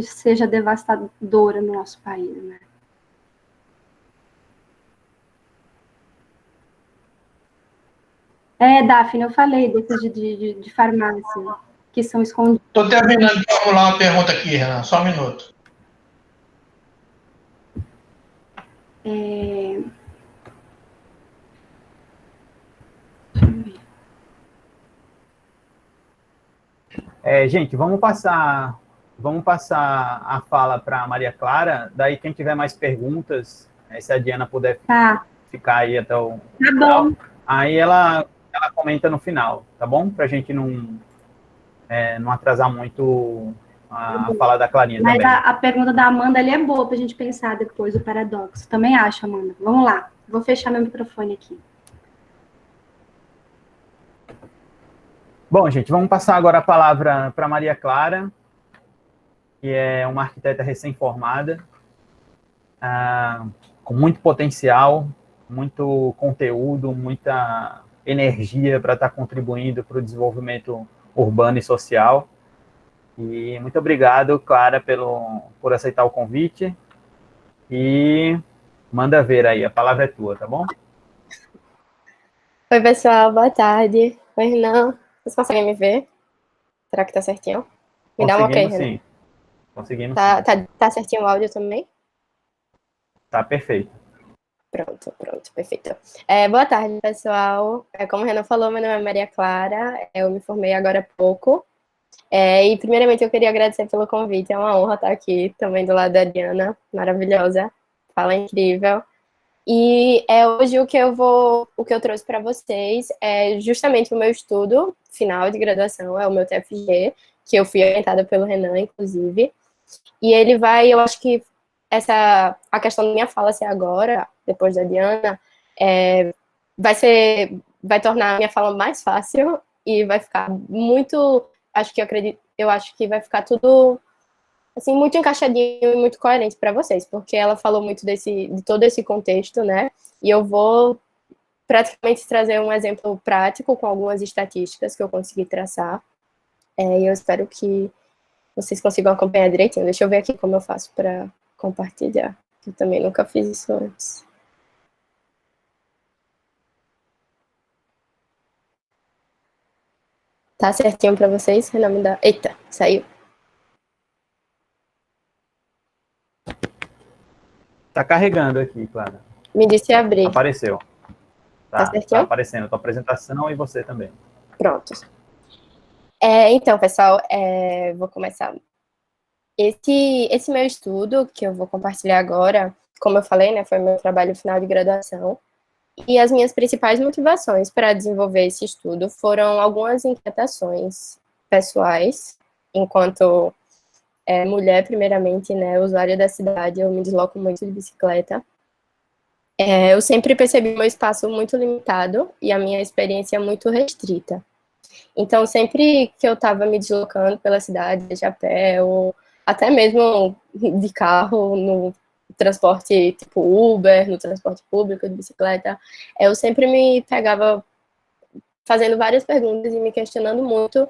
seja devastadora no nosso país, né. Daphne, eu falei desses de farmácia, que são escondidos. Estou terminando de formular uma pergunta aqui, Renan, só um minuto. Gente, vamos passar a fala para a Maria Clara, daí quem tiver mais perguntas, se a Diana puder ficar aí até o final, aí ela comenta no final, tá bom? Para a gente não atrasar muito a fala da Clarinha também. Mas a pergunta da Amanda ali é boa para a gente pensar depois, o paradoxo. Também acho, Amanda. Vamos lá. Vou fechar meu microfone aqui. Bom, gente, vamos passar agora a palavra para Maria Clara, que é uma arquiteta recém-formada, com muito potencial, muito conteúdo, muita energia para estar contribuindo para o desenvolvimento urbano e social. E muito obrigado, Clara, por aceitar o convite. E manda ver aí, a palavra é tua, tá bom? Oi, pessoal, boa tarde. Oi, Renan. Vocês conseguem me ver? Será que tá certinho? Me dá um ok, Renan. Sim. Conseguimos sim. Tá certinho o áudio também? Tá perfeito. Pronto, perfeito. Boa tarde, pessoal. Como o Renan falou, meu nome é Maria Clara, eu me formei agora há pouco. E primeiramente eu queria agradecer pelo convite, é uma honra estar aqui também do lado da Diana, maravilhosa, fala incrível. E hoje o que eu trouxe para vocês é justamente o meu estudo final de graduação, é o meu TFG, que eu fui orientada pelo Renan, inclusive. E ele eu acho que a questão da minha fala ser agora, depois da Diana, vai tornar a minha fala mais fácil e vai ficar muito, eu acho que vai ficar tudo assim, muito encaixadinho e muito coerente para vocês, porque ela falou muito de todo esse contexto, né? E eu vou praticamente trazer um exemplo prático com algumas estatísticas que eu consegui traçar. E eu espero que vocês consigam acompanhar direitinho. Deixa eu ver aqui como eu faço para compartilhar, que eu também nunca fiz isso antes. Tá certinho para vocês? Renan, Eita, saiu. Tá carregando aqui, Clara. Me disse abrir. Apareceu. Tá certinho? Tá aparecendo a tua apresentação e você também. Pronto. Então, pessoal, vou começar. Esse meu estudo, que eu vou compartilhar agora, como eu falei, né, foi meu trabalho final de graduação, e as minhas principais motivações para desenvolver esse estudo foram algumas inquietações pessoais, enquanto mulher, primeiramente, né, usuária da cidade, eu me desloco muito de bicicleta. Eu sempre percebi meu espaço muito limitado e a minha experiência muito restrita. Então, sempre que eu estava me deslocando pela cidade, de a pé, ou até mesmo de carro, no transporte tipo Uber, no transporte público, de bicicleta, eu sempre me pegava fazendo várias perguntas e me questionando muito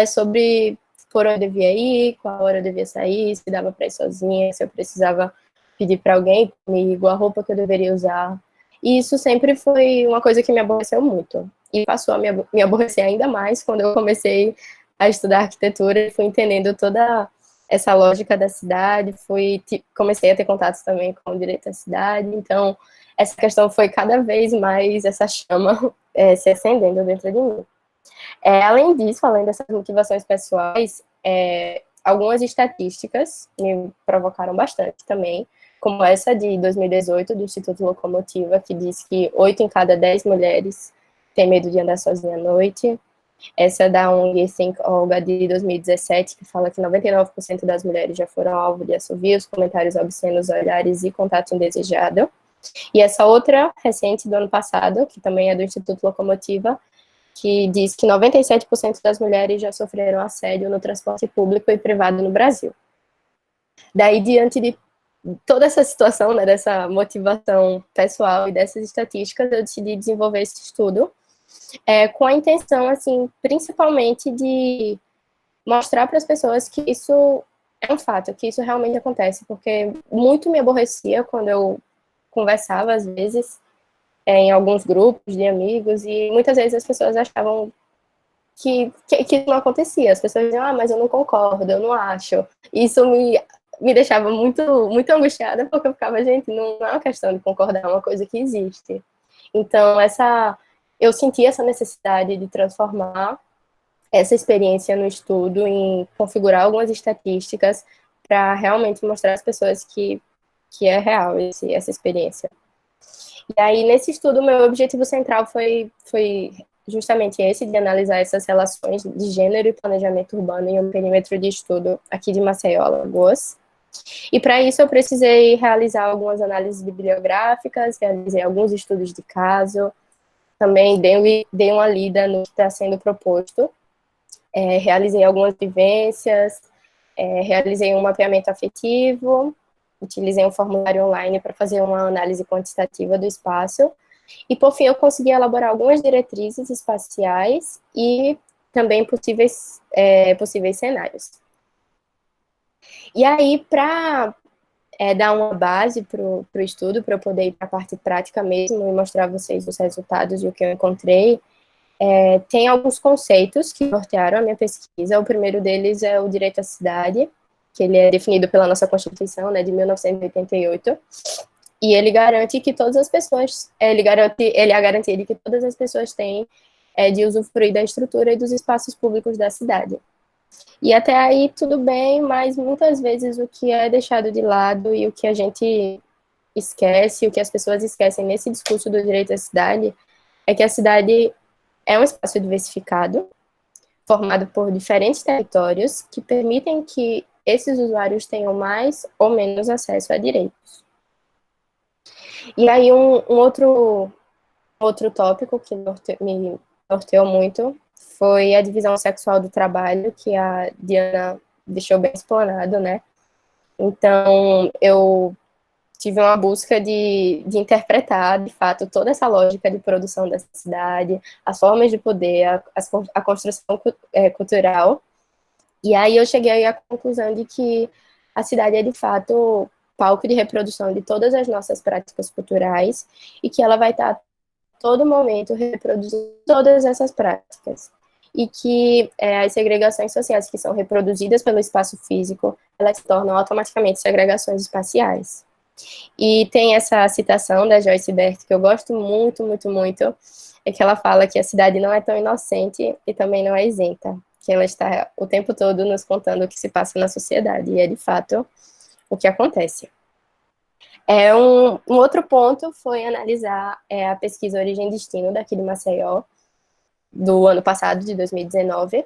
sobre por onde eu devia ir, qual hora eu devia sair, se dava para ir sozinha, se eu precisava pedir para alguém comigo, a roupa que eu deveria usar. E isso sempre foi uma coisa que me aborreceu muito. E passou a me aborrecer ainda mais quando eu comecei a estudar arquitetura e fui entendendo toda essa lógica da cidade, comecei a ter contatos também com o direito à cidade, então essa questão foi cada vez mais, essa chama se acendendo dentro de mim. Além disso, além dessas motivações pessoais, algumas estatísticas me provocaram bastante também, como essa de 2018 do Instituto Locomotiva, que diz que 8 em cada 10 mulheres têm medo de andar sozinha à noite. Essa da ONG Think Olga de 2017, que fala que 99% das mulheres já foram alvo de assovios, comentários obscenos, olhares e contato indesejado. E essa outra, recente, do ano passado, que também é do Instituto Locomotiva, que diz que 97% das mulheres já sofreram assédio no transporte público e privado no Brasil. Daí, diante de toda essa situação, né, dessa motivação pessoal e dessas estatísticas, eu decidi desenvolver esse estudo com a intenção, assim, principalmente de mostrar para as pessoas que isso é um fato, que isso realmente acontece, porque muito me aborrecia quando eu conversava, às vezes, em alguns grupos de amigos, e muitas vezes as pessoas achavam que não acontecia. As pessoas diziam, mas eu não concordo, eu não acho. Isso me deixava muito, muito angustiada, porque eu ficava, gente, não é uma questão de concordar, é uma coisa que existe. Então, eu senti essa necessidade de transformar essa experiência no estudo em configurar algumas estatísticas para realmente mostrar às pessoas que é real essa experiência. E aí, nesse estudo, meu objetivo central foi justamente esse, de analisar essas relações de gênero e planejamento urbano em um perímetro de estudo aqui de Maceió, Alagoas. E para isso eu precisei realizar algumas análises bibliográficas, realizei alguns estudos de caso, também dei uma lida no que está sendo proposto, realizei algumas vivências, realizei um mapeamento afetivo, utilizei um formulário online para fazer uma análise quantitativa do espaço, e por fim eu consegui elaborar algumas diretrizes espaciais e também possíveis cenários. E aí, para dar uma base para o estudo, para eu poder ir para a parte prática mesmo e mostrar a vocês os resultados e o que eu encontrei, tem alguns conceitos que nortearam a minha pesquisa. O primeiro deles é o direito à cidade, que ele é definido pela nossa Constituição, né, de 1988, e ele garante que todas as pessoas, ele é a garantia de que todas as pessoas têm de usufruir da estrutura e dos espaços públicos da cidade. E até aí tudo bem, mas muitas vezes o que é deixado de lado e o que a gente esquece, o que as pessoas esquecem nesse discurso do direito à cidade, é que a cidade é um espaço diversificado, formado por diferentes territórios que permitem que esses usuários tenham mais ou menos acesso a direitos. E aí um outro tópico que me norteou muito foi a divisão sexual do trabalho, que a Diana deixou bem explanado, né? Então, eu tive uma busca de interpretar, de fato, toda essa lógica de produção dessa cidade, as formas de poder, a construção cultural. E aí eu cheguei à conclusão de que a cidade é, de fato, palco de reprodução de todas as nossas práticas culturais e que ela vai estar a todo momento reproduzindo todas essas práticas. E que as segregações sociais que são reproduzidas pelo espaço físico, elas se tornam automaticamente segregações espaciais. E tem essa citação da Joyce Bert, que eu gosto muito, muito, muito, é que ela fala que a cidade não é tão inocente e também não é isenta, que ela está o tempo todo nos contando o que se passa na sociedade, e é de fato o que acontece. Um outro ponto foi analisar a pesquisa Origem e Destino daqui de Maceió, do ano passado, de 2019,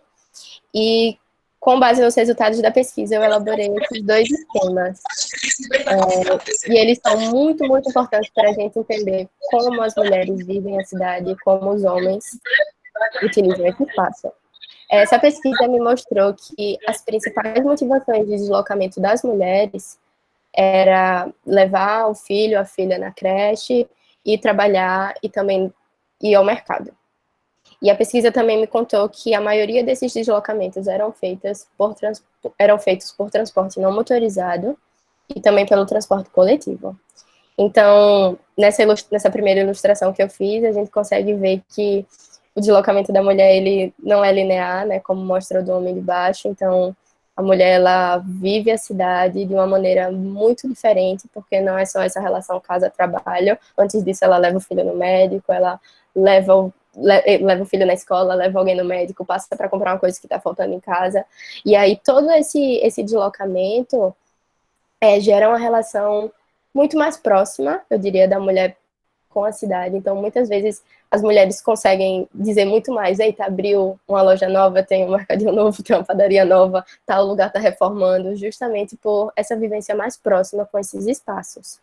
e com base nos resultados da pesquisa, eu elaborei esses 2 esquemas. E eles são muito, muito importantes para a gente entender como as mulheres vivem a cidade e como os homens utilizam esse espaço. Essa pesquisa me mostrou que as principais motivações de deslocamento das mulheres era levar o filho, a filha na creche, e trabalhar e também ir ao mercado. E a pesquisa também me contou que a maioria desses deslocamentos eram feitos por transporte não motorizado e também pelo transporte coletivo. Então, nessa primeira ilustração que eu fiz, a gente consegue ver que o deslocamento da mulher, ele não é linear, né, como mostra o do homem de baixo. Então, a mulher, ela vive a cidade de uma maneira muito diferente, porque não é só essa relação casa-trabalho. Antes disso, ela leva o filho no médico, ela leva o filho na escola, leva alguém no médico, passa para comprar uma coisa que está faltando em casa. E aí, todo esse deslocamento gera uma relação muito mais próxima, eu diria, da mulher com a cidade. Então, muitas vezes, as mulheres conseguem dizer muito mais: eita, abriu uma loja nova, tem um mercadinho novo, tem uma padaria nova, tal lugar está reformando, justamente por essa vivência mais próxima com esses espaços.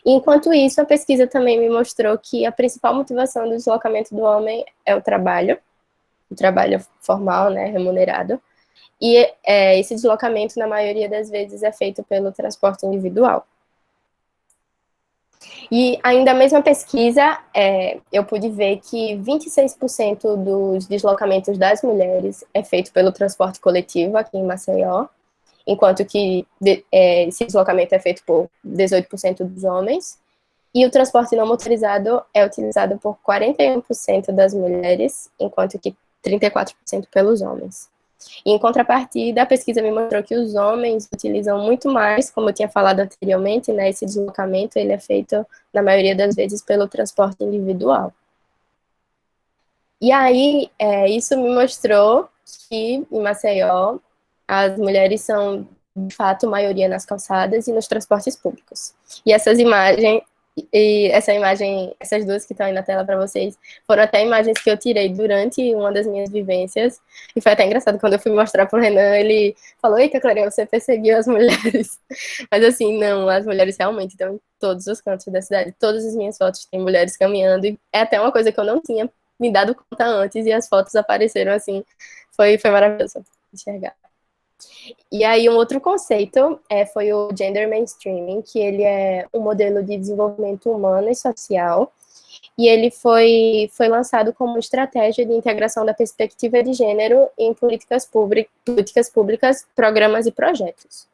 Enquanto isso, a pesquisa também me mostrou que a principal motivação do deslocamento do homem é o trabalho formal, né, remunerado, e esse deslocamento, na maioria das vezes, é feito pelo transporte individual. E ainda a mesma pesquisa, eu pude ver que 26% dos deslocamentos das mulheres é feito pelo transporte coletivo aqui em Maceió, enquanto que esse deslocamento é feito por 18% dos homens, e o transporte não motorizado é utilizado por 41% das mulheres, enquanto que 34% pelos homens. E, em contrapartida, a pesquisa me mostrou que os homens utilizam muito mais, como eu tinha falado anteriormente, né, esse deslocamento ele é feito, na maioria das vezes, pelo transporte individual. E aí, isso me mostrou que, em Maceió, as mulheres são, de fato, maioria nas calçadas e nos transportes públicos. E essas duas que estão aí na tela para vocês, foram até imagens que eu tirei durante uma das minhas vivências, e foi até engraçado, quando eu fui mostrar para o Renan, ele falou: eita, Clarinha, você perseguiu as mulheres. Mas assim, não, as mulheres realmente estão em todos os cantos da cidade, todas as minhas fotos têm mulheres caminhando, e é até uma coisa que eu não tinha me dado conta antes, e as fotos apareceram assim, foi maravilhoso enxergar. E aí, um outro conceito foi o gender mainstreaming, que ele é um modelo de desenvolvimento humano e social, e ele foi lançado como estratégia de integração da perspectiva de gênero em políticas públicas, programas e projetos.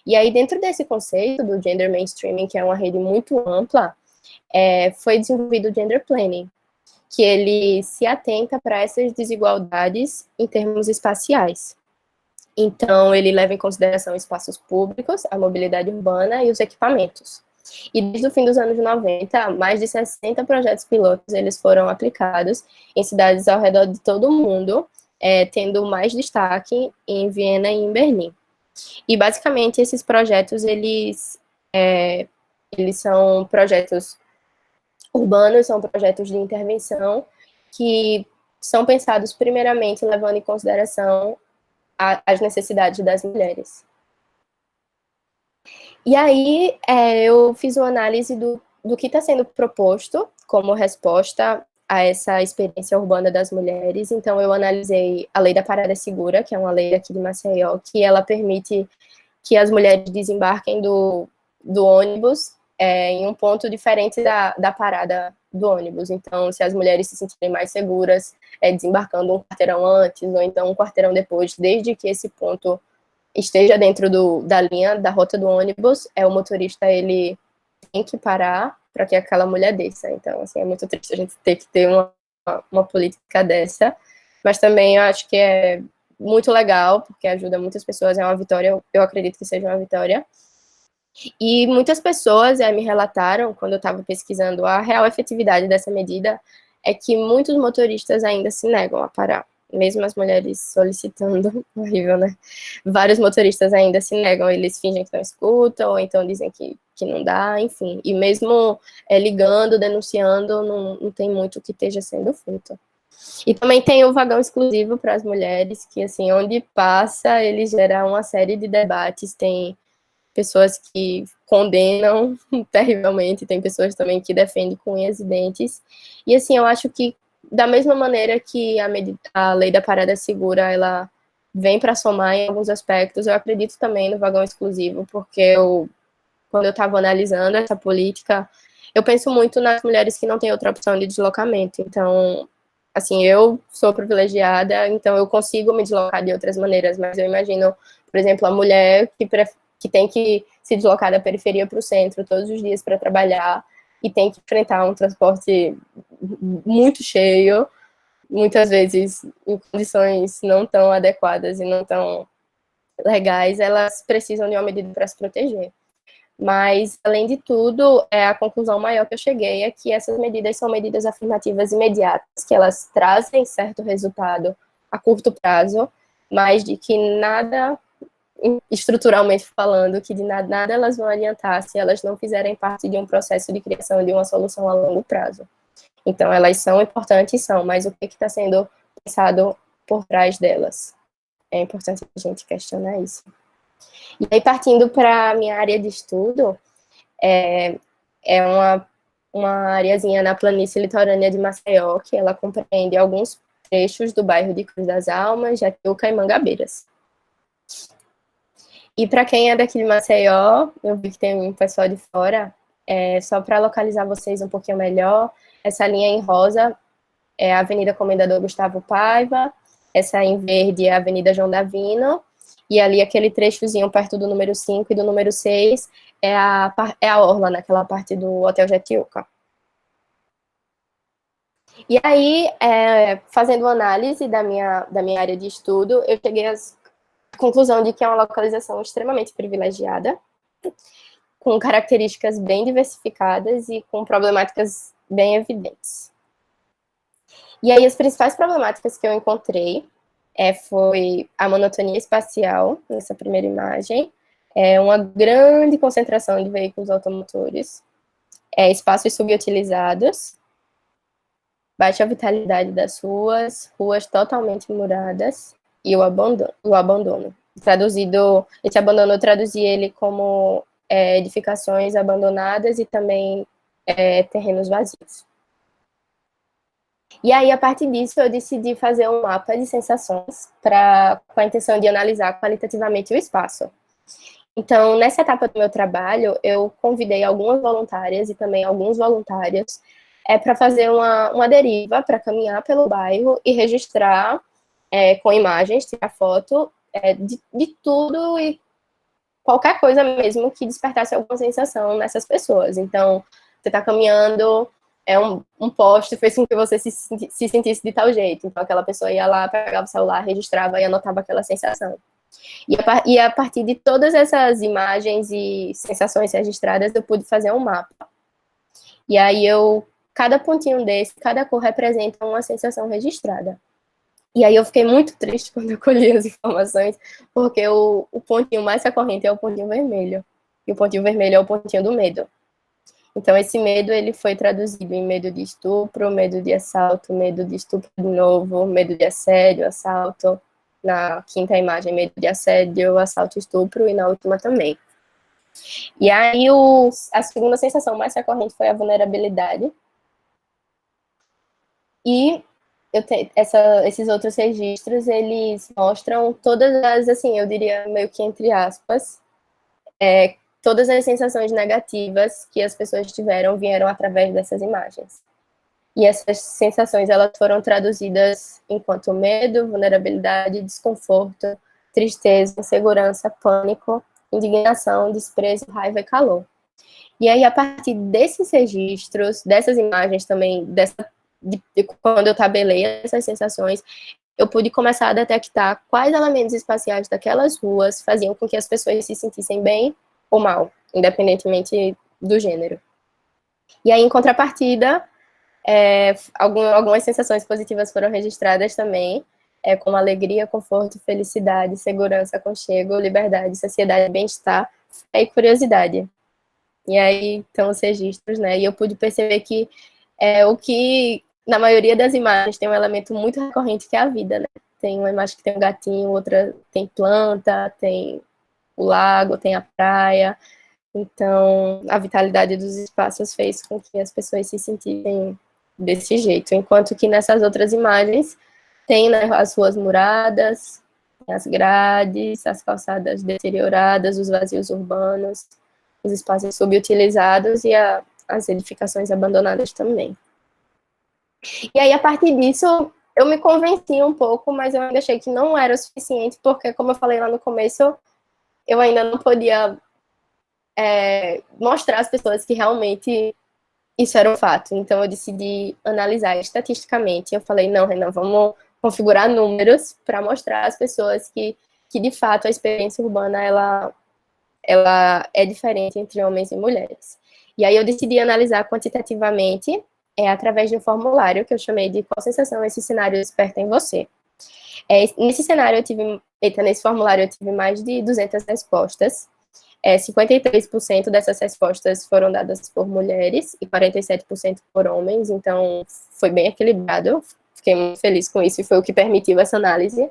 E aí, dentro desse conceito do gender mainstreaming, que é uma rede muito ampla, foi desenvolvido o gender planning, que ele se atenta para essas desigualdades em termos espaciais. Então, ele leva em consideração espaços públicos, a mobilidade urbana e os equipamentos. E desde o fim dos anos 90, mais de 60 projetos pilotos eles foram aplicados em cidades ao redor de todo o mundo, tendo mais destaque em Viena e em Berlim. E, basicamente, esses projetos, eles são projetos urbanos, são projetos de intervenção que são pensados primeiramente levando em consideração as necessidades das mulheres. E aí, eu fiz uma análise do que está sendo proposto como resposta a essa experiência urbana das mulheres. Então, eu analisei a Lei da Parada Segura, que é uma lei aqui de Maceió, que ela permite que as mulheres desembarquem do ônibus em um ponto diferente da parada do ônibus. Então, se as mulheres se sentirem mais seguras, desembarcando um quarteirão antes, ou então um quarteirão depois, desde que esse ponto esteja dentro da linha, da rota do ônibus, o motorista, ele tem que parar para que aquela mulher desça. Então, assim, é muito triste a gente ter que ter uma política dessa, mas também eu acho que é muito legal, porque ajuda muitas pessoas, é uma vitória, eu acredito que seja uma vitória. E muitas pessoas me relataram, quando eu estava pesquisando a real efetividade dessa medida, que muitos motoristas ainda se negam a parar, mesmo as mulheres solicitando, horrível, né? Vários motoristas ainda se negam, eles fingem que não escutam, ou então dizem que não dá, enfim. E mesmo ligando, denunciando, não tem muito que esteja sendo feito. E também tem o vagão exclusivo para as mulheres, que, assim, onde passa, ele gera uma série de debates. Tem pessoas que condenam terrivelmente, tem pessoas também que defendem com unhas e dentes. E, assim, eu acho que, da mesma maneira que a lei da parada segura, ela vem para somar em alguns aspectos, eu acredito também no vagão exclusivo, porque quando eu estava analisando essa política, eu penso muito nas mulheres que não têm outra opção de deslocamento. Então, assim, eu sou privilegiada, então eu consigo me deslocar de outras maneiras, mas eu imagino, por exemplo, a mulher que tem que se deslocar da periferia para o centro todos os dias para trabalhar e tem que enfrentar um transporte muito cheio, muitas vezes em condições não tão adequadas e não tão legais, elas precisam de uma medida para se proteger. Mas, além de tudo, a conclusão maior que eu cheguei é que essas medidas são medidas afirmativas imediatas, que elas trazem certo resultado a curto prazo, mas de que nada, estruturalmente falando, que de nada elas vão adiantar se elas não fizerem parte de um processo de criação de uma solução a longo prazo. Então, elas são importantes, mas o que está sendo pensado por trás delas? É importante a gente questionar isso. E aí, partindo para a minha área de estudo, é uma areazinha na planície litorânea de Maceió, que ela compreende alguns trechos do bairro de Cruz das Almas, Jatiuca e Mangabeiras. E para quem é daqui de Maceió, eu vi que tem um pessoal de fora, só para localizar vocês um pouquinho melhor, essa linha em rosa é a Avenida Comendador Gustavo Paiva, essa em verde é a Avenida João Davino, e ali aquele trechozinho perto do número 5 e do número 6 é a orla, naquela parte do Hotel Jatiuca. E aí, fazendo uma análise da minha área de estudo, eu cheguei à conclusão de que é uma localização extremamente privilegiada, com características bem diversificadas e com problemáticas bem evidentes. E aí, as principais problemáticas que eu encontrei foi a monotonia espacial, nessa primeira imagem, uma grande concentração de veículos automotores, espaços subutilizados, baixa vitalidade das ruas totalmente muradas e o abandono. Traduzido, esse abandono eu traduzi ele como edificações abandonadas e também terrenos vazios. E aí, a partir disso, eu decidi fazer um mapa de sensações com a intenção de analisar qualitativamente o espaço. Então, nessa etapa do meu trabalho, eu convidei algumas voluntárias e também alguns voluntários para fazer uma deriva, para caminhar pelo bairro e registrar com imagens, tirar foto de tudo e qualquer coisa mesmo que despertasse alguma sensação nessas pessoas. Então, você está caminhando, um poste fez com que você se sentisse de tal jeito. Então, aquela pessoa ia lá, pegava o celular, registrava e anotava aquela sensação. E a partir de todas essas imagens e sensações registradas, eu pude fazer um mapa. E aí, cada pontinho desse, cada cor representa uma sensação registrada. E aí, eu fiquei muito triste quando eu colhi as informações, porque o pontinho mais recorrente é o pontinho vermelho. E o pontinho vermelho é o pontinho do medo. Então, esse medo, ele foi traduzido em medo de estupro, medo de assalto, medo de estupro de novo, medo de assédio, assalto. Na quinta imagem, medo de assédio, assalto, estupro, e na última também. E aí, a segunda sensação mais recorrente foi a vulnerabilidade. E esses outros registros, eles mostram todas as, assim, eu diria meio que entre aspas, todas as sensações negativas que as pessoas tiveram vieram através dessas imagens. E essas sensações, elas foram traduzidas enquanto medo, vulnerabilidade, desconforto, tristeza, insegurança, pânico, indignação, desprezo, raiva e calor. E aí, a partir desses registros, dessas imagens também, quando eu tabelei essas sensações, eu pude começar a detectar quais elementos espaciais daquelas ruas faziam com que as pessoas se sentissem bem ou mal, independentemente do gênero. E aí, em contrapartida, algumas sensações positivas foram registradas também, como alegria, conforto, felicidade, segurança, aconchego, liberdade, sociedade, bem-estar e curiosidade. E aí estão os registros, né? E eu pude perceber que o que na maioria das imagens tem um elemento muito recorrente que é a vida, né? Tem uma imagem que tem um gatinho, outra tem planta, tem o lago, tem a praia. Então, a vitalidade dos espaços fez com que as pessoas se sentissem desse jeito. Enquanto que nessas outras imagens tem, né, as ruas muradas, as grades, as calçadas deterioradas, os vazios urbanos, os espaços subutilizados e as edificações abandonadas também. E aí, a partir disso, eu me convenci um pouco, mas eu ainda achei que não era o suficiente, porque, como eu falei lá no começo, eu ainda não podia mostrar às pessoas que realmente isso era um fato. Então, eu decidi analisar estatisticamente. Eu falei, não, Renan, vamos configurar números para mostrar às pessoas que, de fato, a experiência urbana, ela é diferente entre homens e mulheres. E aí eu decidi analisar quantitativamente, através de um formulário que eu chamei de Qual Sensação Esse Cenário Desperta em Você. Nesse formulário eu tive mais de 200 respostas. 53% dessas respostas foram dadas por mulheres e 47% por homens, então foi bem equilibrado. Fiquei muito feliz com isso e foi o que permitiu essa análise.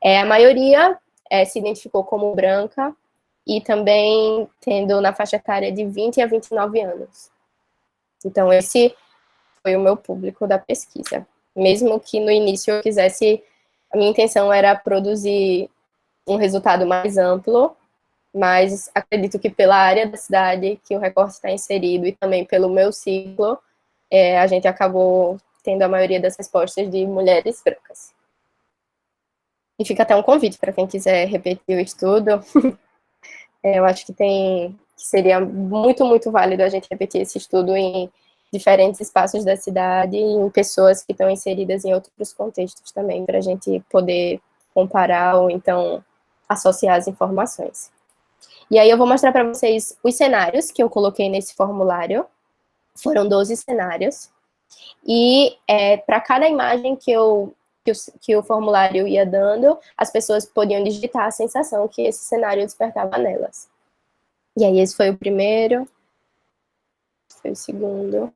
A maioria se identificou como branca e também tendo na faixa etária de 20 a 29 anos. Então, esse foi o meu público da pesquisa. Mesmo que no início eu quisesse, a minha intenção era produzir um resultado mais amplo, mas acredito que pela área da cidade que o recorte está inserido e também pelo meu ciclo, a gente acabou tendo a maioria das respostas de mulheres brancas. E fica até um convite para quem quiser repetir o estudo. Eu acho que seria muito, muito válido a gente repetir esse estudo em diferentes espaços da cidade e em pessoas que estão inseridas em outros contextos também, para a gente poder comparar ou então associar as informações. E aí eu vou mostrar para vocês os cenários que eu coloquei nesse formulário. Foram 12 cenários. E para cada imagem que o formulário ia dando, as pessoas podiam digitar a sensação que esse cenário despertava nelas. E aí esse foi o primeiro. Foi o segundo.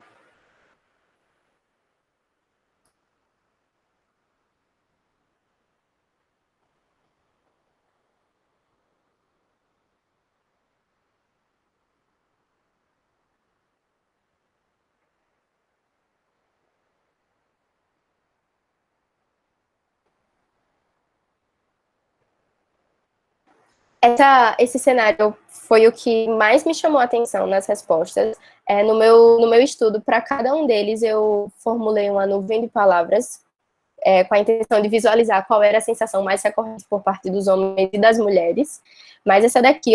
Esse cenário foi o que mais me chamou a atenção nas respostas. No meu estudo, para cada um deles, eu formulei uma nuvem de palavras com a intenção de visualizar qual era a sensação mais recorrente por parte dos homens e das mulheres. Mas essa daqui,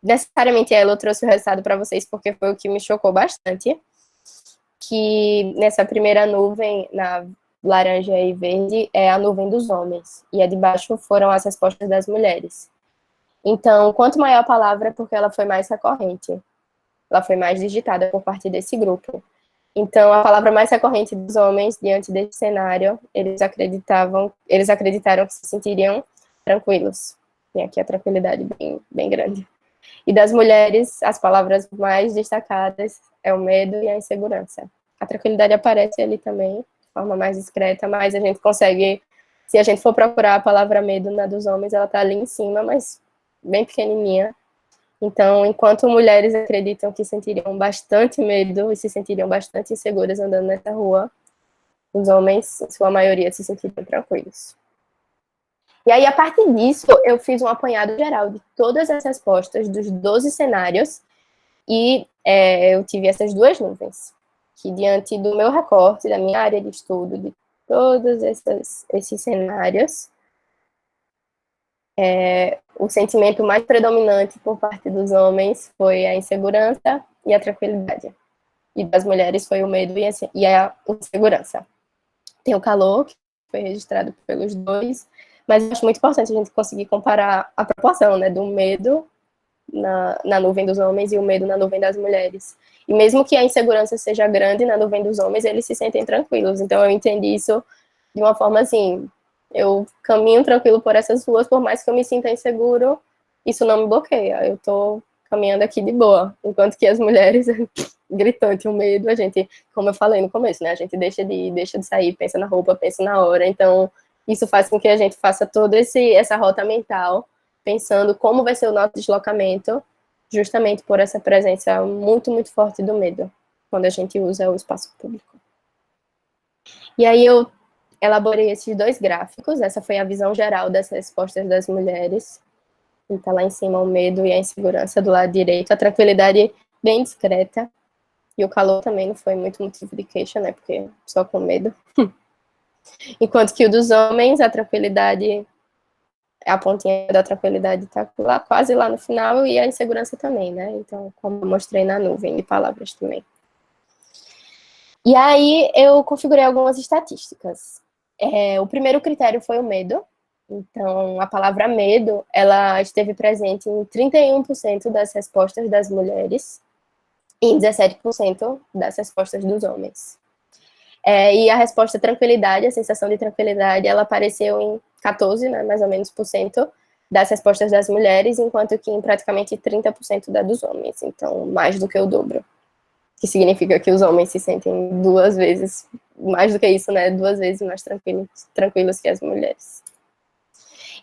necessariamente eu trouxe o resultado para vocês, porque foi o que me chocou bastante. Que nessa primeira nuvem, na laranja e verde, é a nuvem dos homens. E a de baixo foram as respostas das mulheres. Então, quanto maior a palavra, porque ela foi mais recorrente. Ela foi mais digitada por parte desse grupo. Então, a palavra mais recorrente dos homens, diante desse cenário, eles acreditaram que se sentiriam tranquilos. Tem aqui a tranquilidade bem, bem grande. E das mulheres, as palavras mais destacadas é o medo e a insegurança. A tranquilidade aparece ali também, de forma mais discreta, mas a gente consegue, se a gente for procurar a palavra medo na dos homens, ela está ali em cima, mas bem pequenininha. Então, enquanto mulheres acreditam que sentiriam bastante medo e se sentiriam bastante inseguras andando nessa rua, os homens, em sua maioria, se sentiriam tranquilos. E aí, a partir disso, eu fiz um apanhado geral de todas as respostas dos 12 cenários e eu tive essas duas nuvens, que diante do meu recorte, da minha área de estudo, de todos esses cenários, o sentimento mais predominante por parte dos homens foi a insegurança e a tranquilidade. E das mulheres foi o medo e a insegurança. Tem o calor, que foi registrado pelos dois, mas eu acho muito importante a gente conseguir comparar a proporção, né, do medo na nuvem dos homens e o medo na nuvem das mulheres. E mesmo que a insegurança seja grande na nuvem dos homens, eles se sentem tranquilos. Então eu entendi isso de uma forma assim, eu caminho tranquilo por essas ruas, por mais que eu me sinta inseguro, isso não me bloqueia. Eu tô caminhando aqui de boa, enquanto que as mulheres, gritante, o medo, a gente, como eu falei no começo, né, a gente deixa de ir, deixa de sair, pensa na roupa, pensa na hora, então isso faz com que a gente faça toda essa rota mental, pensando como vai ser o nosso deslocamento, justamente por essa presença muito, muito forte do medo, quando a gente usa o espaço público. E aí eu elaborei esses 2 gráficos, essa foi a visão geral das respostas das mulheres, está lá em cima o medo e a insegurança do lado direito, a tranquilidade bem discreta, e o calor também não foi muito motivo de queixa, né, porque só com medo. Enquanto que o dos homens, a tranquilidade, a pontinha da tranquilidade está lá, quase lá no final, e a insegurança também, né, então, como eu mostrei na nuvem de palavras também. E aí eu configurei algumas estatísticas. O primeiro critério foi o medo. Então, a palavra medo, ela esteve presente em 31% das respostas das mulheres e em 17% das respostas dos homens. E a resposta tranquilidade, a sensação de tranquilidade, ela apareceu em 14, né, mais ou menos, por cento das respostas das mulheres, enquanto que em praticamente 30% da dos homens. Então, mais do que o dobro. Que significa que os homens se sentem 2 vezes, mais do que isso, né, 2 vezes mais tranquilos que as mulheres.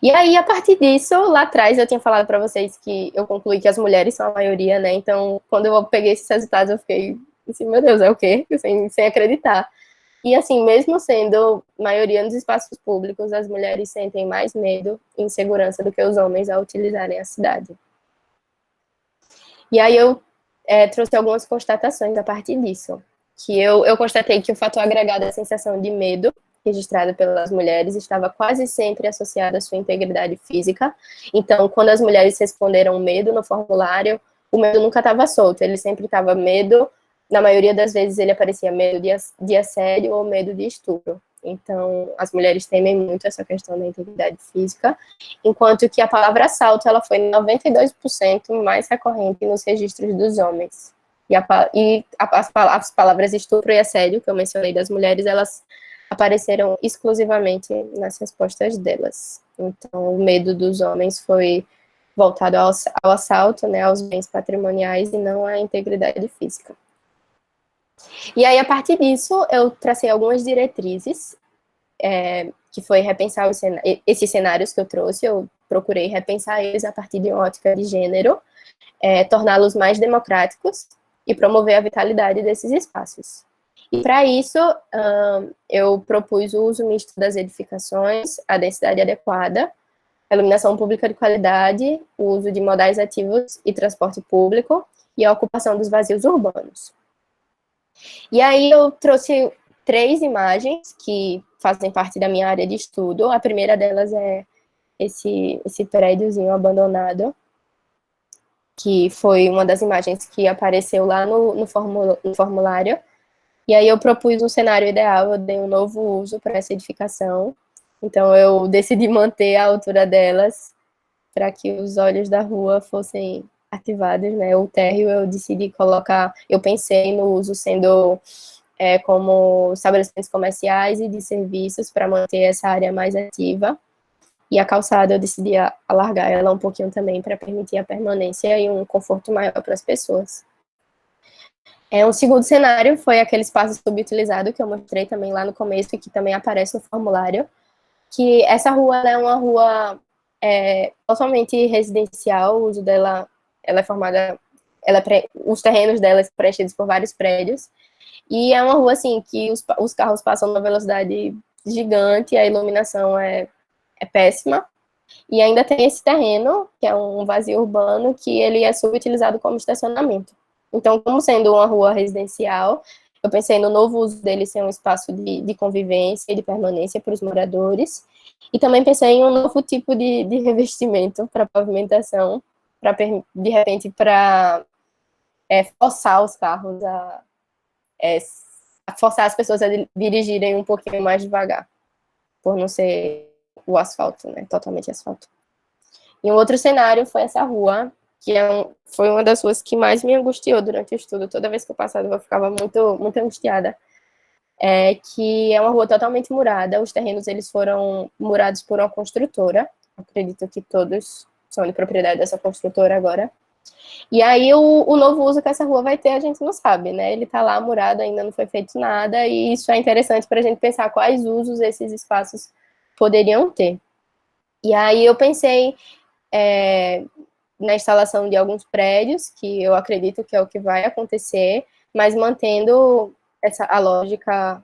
E aí, a partir disso, lá atrás eu tinha falado para vocês que eu concluí que as mulheres são a maioria, né, então, quando eu peguei esses resultados, eu fiquei assim, meu Deus, é o quê? Sem acreditar. E assim, mesmo sendo maioria nos espaços públicos, as mulheres sentem mais medo e insegurança do que os homens ao utilizarem a cidade. E aí eu trouxe algumas constatações a partir disso, que eu constatei que o fator agregado à sensação de medo, registrada pelas mulheres, estava quase sempre associado à sua integridade física. Então, quando as mulheres responderam medo no formulário, o medo nunca estava solto, ele sempre estava medo, na maioria das vezes ele aparecia medo de assédio ou medo de estupro. Então, as mulheres temem muito essa questão da integridade física, enquanto que a palavra assalto, ela foi 92% mais recorrente nos registros dos homens. As palavras estupro e assédio, que eu mencionei das mulheres, elas apareceram exclusivamente nas respostas delas. Então, o medo dos homens foi voltado ao assalto, né, aos bens patrimoniais e não à integridade física. E aí, a partir disso, eu tracei algumas diretrizes, que foi repensar esses cenários que eu trouxe, eu procurei repensar eles a partir de uma ótica de gênero, torná-los mais democráticos e promover a vitalidade desses espaços. E para isso, eu propus o uso misto das edificações, a densidade adequada, a iluminação pública de qualidade, o uso de modais ativos e transporte público e a ocupação dos vazios urbanos. E aí eu trouxe 3 imagens que fazem parte da minha área de estudo. A primeira delas é esse prédiozinho abandonado, que foi uma das imagens que apareceu lá no formulário. E aí eu propus um cenário ideal, eu dei um novo uso para essa edificação. Então eu decidi manter a altura delas para que os olhos da rua fossem ativados, né? O térreo eu decidi colocar, eu pensei no uso sendo como estabelecimentos comerciais e de serviços para manter essa área mais ativa. E a calçada eu decidi alargar ela um pouquinho também para permitir a permanência e um conforto maior para as pessoas. Um segundo cenário foi aquele espaço subutilizado que eu mostrei também lá no começo e que também aparece no formulário, que essa rua é uma rua totalmente residencial, o uso dela, ela é formada, os terrenos dela são preenchidos por vários prédios, e é uma rua assim que os carros passam numa velocidade gigante, a iluminação é péssima, e ainda tem esse terreno, que é um vazio urbano, que ele é subutilizado como estacionamento. Então, como sendo uma rua residencial, eu pensei no novo uso dele ser um espaço de convivência e de permanência para os moradores, e também pensei em um novo tipo de revestimento para pavimentação, de repente, para forçar os carros a forçar as pessoas a dirigirem um pouquinho mais devagar, por não ser o asfalto, né, totalmente asfalto. E um outro cenário foi essa rua, que foi uma das ruas que mais me angustiou durante o estudo. Toda vez que eu passava, eu ficava muito, muito angustiada. Que é uma rua totalmente murada, os terrenos eles foram murados por uma construtora, acredito que todos são de propriedade dessa construtora agora, E aí, o novo uso que essa rua vai ter, a gente não sabe, né? Ele está lá murado, ainda não foi feito nada, e isso é interessante para a gente pensar quais usos esses espaços poderiam ter. E aí, eu pensei na instalação de alguns prédios, que eu acredito que é o que vai acontecer, mas mantendo a lógica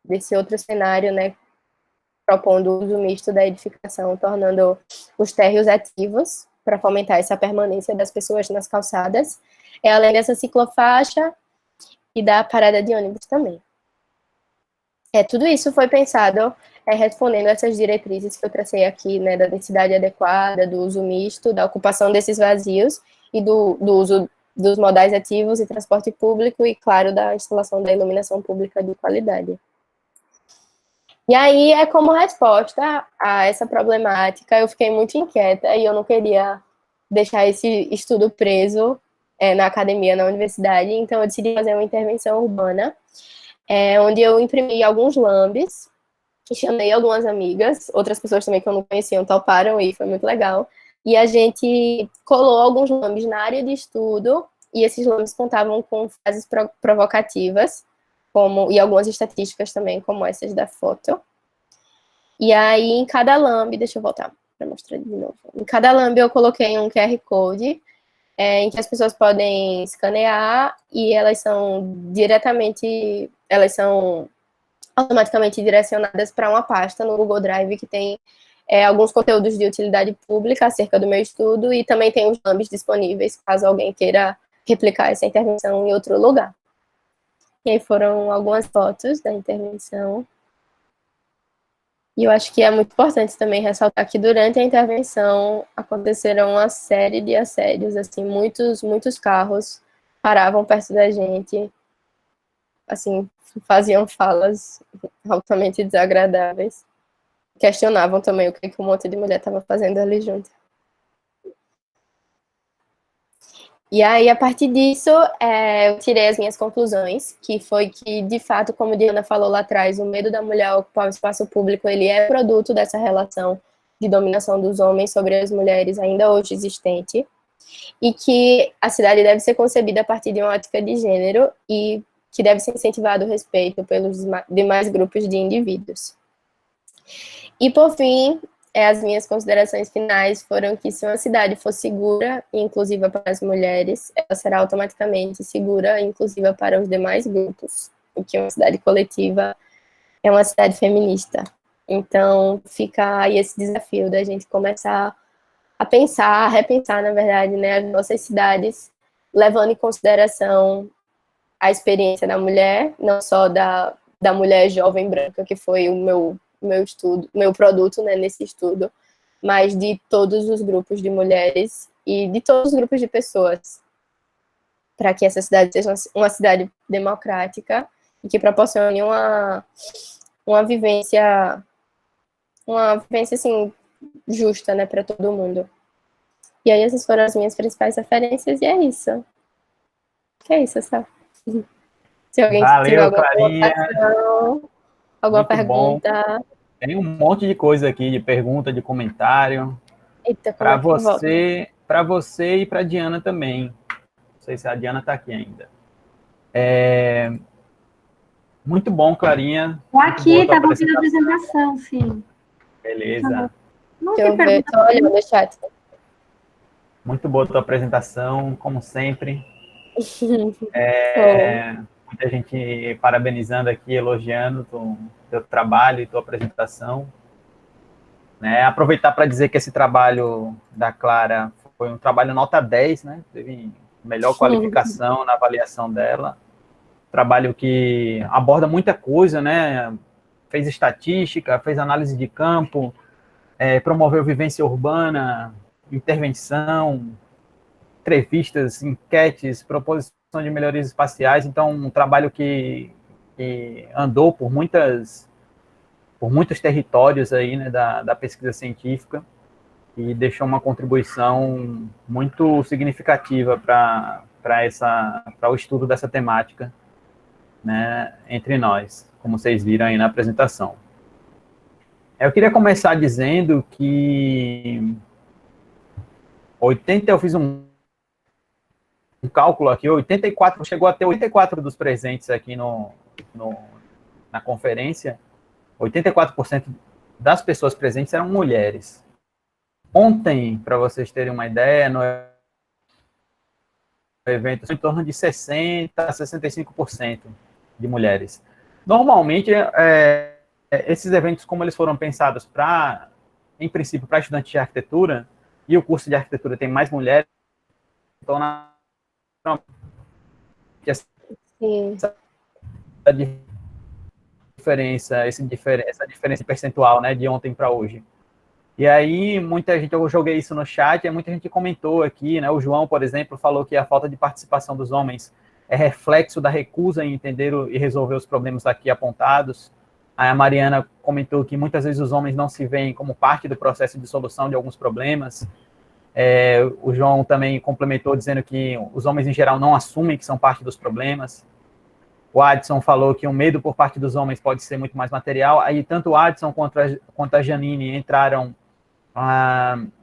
desse outro cenário, né? Propondo o uso misto da edificação, tornando os térreos ativos, para fomentar essa permanência das pessoas nas calçadas, além dessa ciclofaixa e da parada de ônibus também. Tudo isso foi pensado respondendo essas diretrizes que eu tracei aqui, né, da densidade adequada, do uso misto, da ocupação desses vazios e do uso dos modais ativos e transporte público e, claro, da instalação da iluminação pública de qualidade. E aí, como resposta a essa problemática, eu fiquei muito inquieta e eu não queria deixar esse estudo preso na academia, na universidade, então eu decidi fazer uma intervenção urbana, onde eu imprimi alguns lambes, que chamei algumas amigas, outras pessoas também que eu não conhecia toparam e foi muito legal, e a gente colou alguns lambes na área de estudo, e esses lambes contavam com frases provocativas, e algumas estatísticas também, como essas da foto. E aí, em cada lambe, deixa eu voltar para mostrar de novo. Em cada lambe eu coloquei um QR Code, em que as pessoas podem escanear e elas são automaticamente direcionadas para uma pasta no Google Drive que tem alguns conteúdos de utilidade pública acerca do meu estudo e também tem os lambes disponíveis, caso alguém queira replicar essa intervenção em outro lugar. E aí foram algumas fotos da intervenção. E eu acho que é muito importante também ressaltar que durante a intervenção aconteceram uma série de assédios, assim, muitos carros paravam perto da gente, assim, faziam falas altamente desagradáveis, questionavam também o que um monte de mulher estava fazendo ali junto. E aí, a partir disso, eu tirei as minhas conclusões, que foi que, de fato, como Diana falou lá atrás, o medo da mulher ocupar o espaço público, ele é produto dessa relação de dominação dos homens sobre as mulheres ainda hoje existente, e que a cidade deve ser concebida a partir de uma ótica de gênero e que deve ser incentivado o respeito pelos demais grupos de indivíduos. E, por fim, as minhas considerações finais foram que se uma cidade for segura e inclusiva para as mulheres, ela será automaticamente segura e inclusiva para os demais grupos, porque uma cidade coletiva é uma cidade feminista. Então, fica aí esse desafio da gente começar a pensar, a repensar, na verdade, né, as nossas cidades, levando em consideração a experiência da mulher, não só da mulher jovem branca, que foi o meu produto, né, nesse estudo, mas de todos os grupos de mulheres e de todos os grupos de pessoas, para que essa cidade seja uma cidade democrática e que proporcione uma vivência assim, justa, né, para todo mundo. E aí essas foram as minhas principais referências, e é isso. É isso, Sá. Se alguém tiver alguma colocação, alguma pergunta. Bom. Tem um monte de coisa aqui, de pergunta, de comentário. Eita, para você e para a Diana também. Não sei se a Diana está aqui ainda. Muito bom, Clarinha. Estou aqui, está fazendo a apresentação, sim. Beleza. Deixa eu ver, estou olhando o chat. Muito boa a tua apresentação, como sempre. Muita gente parabenizando aqui, elogiando o teu trabalho e tua apresentação. Né? Aproveitar para dizer que esse trabalho da Clara foi um trabalho nota 10, né? Teve melhor qualificação na avaliação dela. Trabalho que aborda muita coisa, né? Fez estatística, fez análise de campo, promoveu vivência urbana, intervenção, entrevistas, enquetes, proposição de melhorias espaciais. Então, um trabalho que andou por muitos territórios aí, né, da pesquisa científica e deixou uma contribuição muito significativa para o estudo dessa temática, né, entre nós, como vocês viram aí na apresentação. Eu queria começar dizendo que eu fiz um cálculo aqui, 84, chegou a ter 84 dos presentes aqui na conferência, 84% das pessoas presentes eram mulheres. Ontem, para vocês terem uma ideia, no evento, em torno de 60% a 65% de mulheres. Normalmente, esses eventos, como eles foram pensados em princípio, para estudantes de arquitetura, e o curso de arquitetura tem mais mulheres, então, essa diferença percentual, né, de ontem para hoje. E aí, muita gente, eu joguei isso no chat, e muita gente comentou aqui, né, o João, por exemplo, falou que a falta de participação dos homens é reflexo da recusa em entender e resolver os problemas aqui apontados. Aí a Mariana comentou que muitas vezes os homens não se veem como parte do processo de solução de alguns problemas. O João também complementou dizendo que os homens, em geral, não assumem que são parte dos problemas. O Adson falou que o medo por parte dos homens pode ser muito mais material. Aí tanto o Adson quanto a Janine entraram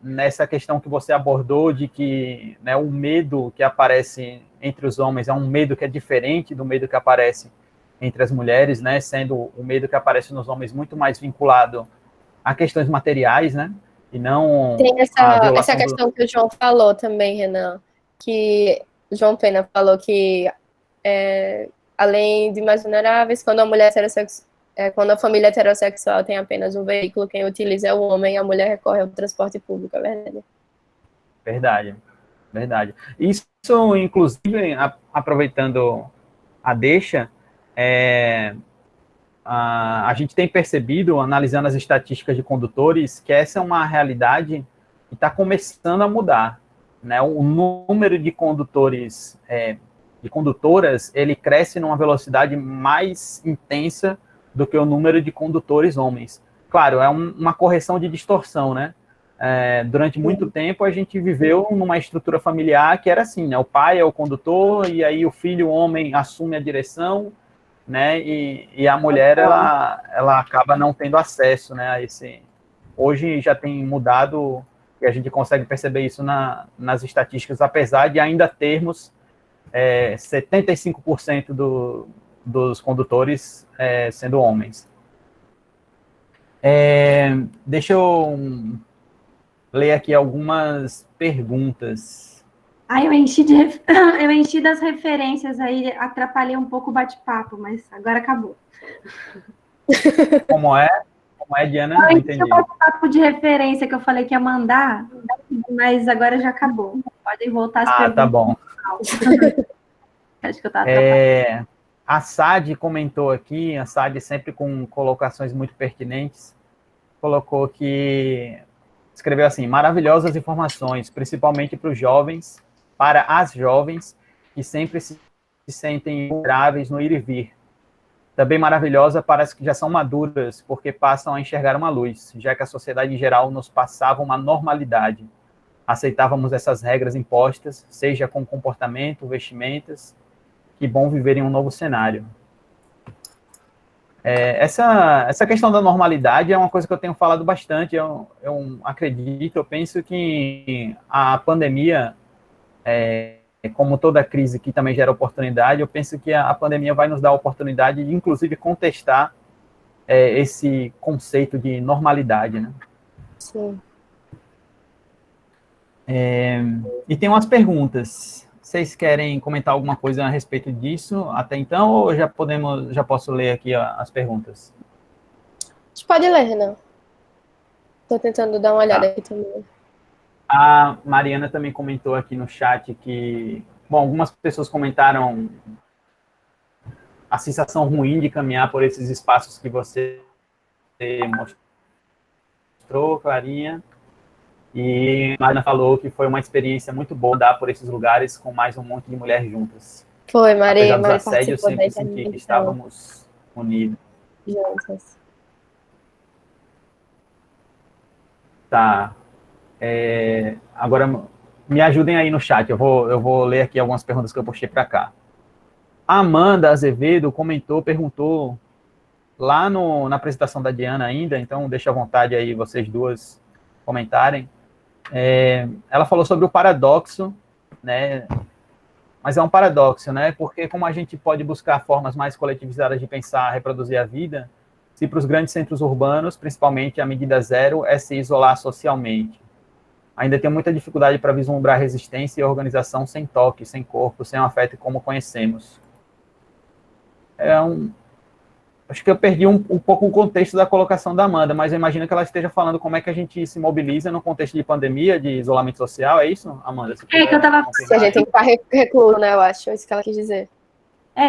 nessa questão que você abordou de que, né, o medo que aparece entre os homens é um medo que é diferente do medo que aparece entre as mulheres, né, sendo o medo que aparece nos homens muito mais vinculado a questões materiais, né, e não... Tem essa questão que o João falou também, Renan, que o João Pena falou que, além de mais vulneráveis, quando a família heterossexual tem apenas um veículo, quem utiliza é o homem, a mulher recorre ao transporte público, é verdade? Verdade, verdade. Isso, inclusive, aproveitando a deixa, a gente tem percebido, analisando as estatísticas de condutores, que essa é uma realidade que está começando a mudar, né? O número de condutores, de condutoras, ele cresce numa velocidade mais intensa do que o número de condutores homens. Claro, é uma correção de distorção, né? Durante muito tempo, a gente viveu numa estrutura familiar que era assim, né? O pai é o condutor, e aí o filho, o homem, assume a direção, né? E a mulher, ela acaba não tendo acesso, né, a esse... Hoje já tem mudado, e a gente consegue perceber isso nas estatísticas, apesar de ainda termos 75% dos condutores sendo homens. Deixa eu ler aqui algumas perguntas. Eu enchi das referências aí, atrapalhei um pouco o bate-papo, mas agora acabou. Como é, Diana? Não entendi. O bate-papo de referência que eu falei que ia mandar, mas agora já acabou. Podem voltar as perguntas. Tá bom. Acho que eu tava atrapalhando. A Sade comentou aqui, a Sade sempre com colocações muito pertinentes, colocou que... Escreveu assim: maravilhosas informações, principalmente para os jovens, para as jovens, que sempre se sentem vulneráveis no ir e vir. Também maravilhosa para as que já são maduras, porque passam a enxergar uma luz, já que a sociedade em geral nos passava uma normalidade. Aceitávamos essas regras impostas, seja com comportamento, vestimentas. Que bom viver em um novo cenário. Essa questão da normalidade é uma coisa que eu tenho falado bastante. Eu acredito, eu penso que a pandemia, como toda crise que também gera oportunidade, eu penso que a pandemia vai nos dar a oportunidade de, inclusive, contestar esse conceito de normalidade, né? Sim. E tem umas perguntas. Vocês querem comentar alguma coisa a respeito disso até então, ou já posso ler aqui as perguntas? A gente pode ler, Renan. Estou tentando dar uma olhada aqui também. A Mariana também comentou aqui no chat que... Bom, algumas pessoas comentaram a sensação ruim de caminhar por esses espaços que você mostrou, Clarinha. E a Mariana falou que foi uma experiência muito boa dar por esses lugares com mais um monte de mulheres juntas. Foi, Maria. Apesar dos assédios, eu sempre senti que estávamos unidos. Juntas. Tá. Agora, me ajudem aí no chat. Eu vou ler aqui algumas perguntas que eu postei para cá. A Amanda Azevedo perguntou lá na apresentação da Diana ainda, então deixa à vontade aí vocês duas comentarem. Ela falou sobre o paradoxo, né, Mas é um paradoxo, né? Porque como a gente pode buscar formas mais coletivizadas de pensar, reproduzir a vida, se para os grandes centros urbanos, principalmente a medida zero, é se isolar socialmente. Ainda tem muita dificuldade para vislumbrar resistência e organização sem toque, sem corpo, sem um afeto como conhecemos. Acho que eu perdi um pouco o contexto da colocação da Amanda, mas eu imagino que ela esteja falando como é que a gente se mobiliza no contexto de pandemia, de isolamento social, é isso, Amanda? Que eu tava... A gente tem que ficar recluso, né, eu acho, é isso que ela quis dizer.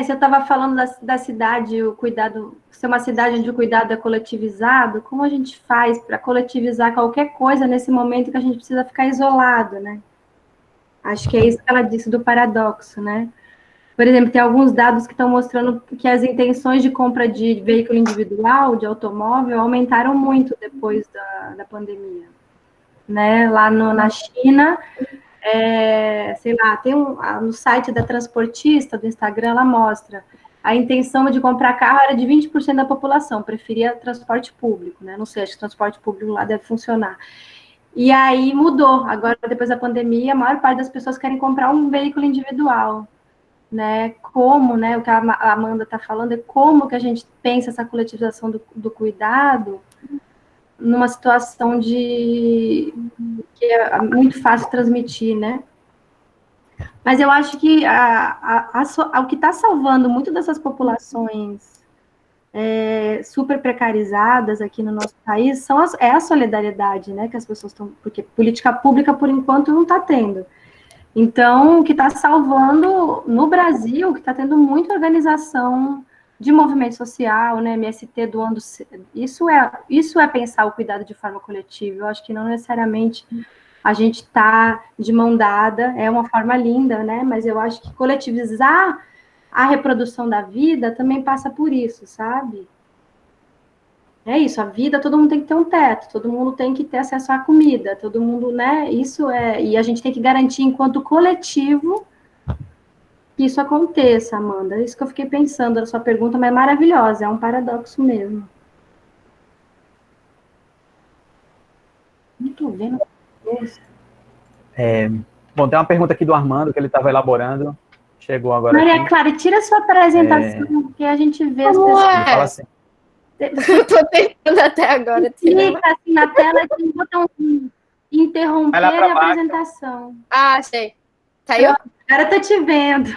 Se eu estava falando da cidade, o cuidado, ser uma cidade onde o cuidado é coletivizado, como a gente faz para coletivizar qualquer coisa nesse momento que a gente precisa ficar isolado, né? Acho que é isso que ela disse do paradoxo, né? Por exemplo, tem alguns dados que estão mostrando que as intenções de compra de veículo individual, de automóvel, aumentaram muito depois da pandemia. Né? Lá na China, sei lá, tem no site da transportista, do Instagram, ela mostra a intenção de comprar carro era de 20% da população, preferia transporte público, né? Não sei, acho que transporte público lá deve funcionar. E aí mudou, agora depois da pandemia, a maior parte das pessoas querem comprar um veículo individual. Né, como, né, o que a Amanda está falando é como que a gente pensa essa coletivização do cuidado numa situação que é muito fácil transmitir, né? Mas eu acho que o que está salvando muito dessas populações super precarizadas aqui no nosso país é a solidariedade, né, que as pessoas estão, porque política pública, por enquanto, não está tendo. Então, o que está salvando no Brasil, que está tendo muita organização de movimento social, né, MST doando, isso é pensar o cuidado de forma coletiva. Eu acho que não necessariamente a gente está de mão dada, é uma forma linda, né, mas eu acho que coletivizar a reprodução da vida também passa por isso, sabe? É isso, a vida, todo mundo tem que ter um teto, todo mundo tem que ter acesso à comida, todo mundo, né, e a gente tem que garantir, enquanto coletivo, que isso aconteça, Amanda. É isso que eu fiquei pensando na sua pergunta, mas é maravilhosa, é um paradoxo mesmo. Não estou vendo. Bom, tem uma pergunta aqui do Armando, que ele estava elaborando, chegou agora Maria aqui. Clara, tira sua apresentação, porque a gente vê as pessoas... Ele fala assim, Eu tô tentando até agora. Clica assim na tela, tem um botãozinho, interromper a apresentação. Ah, achei. Saiu? Agora eu tô te vendo.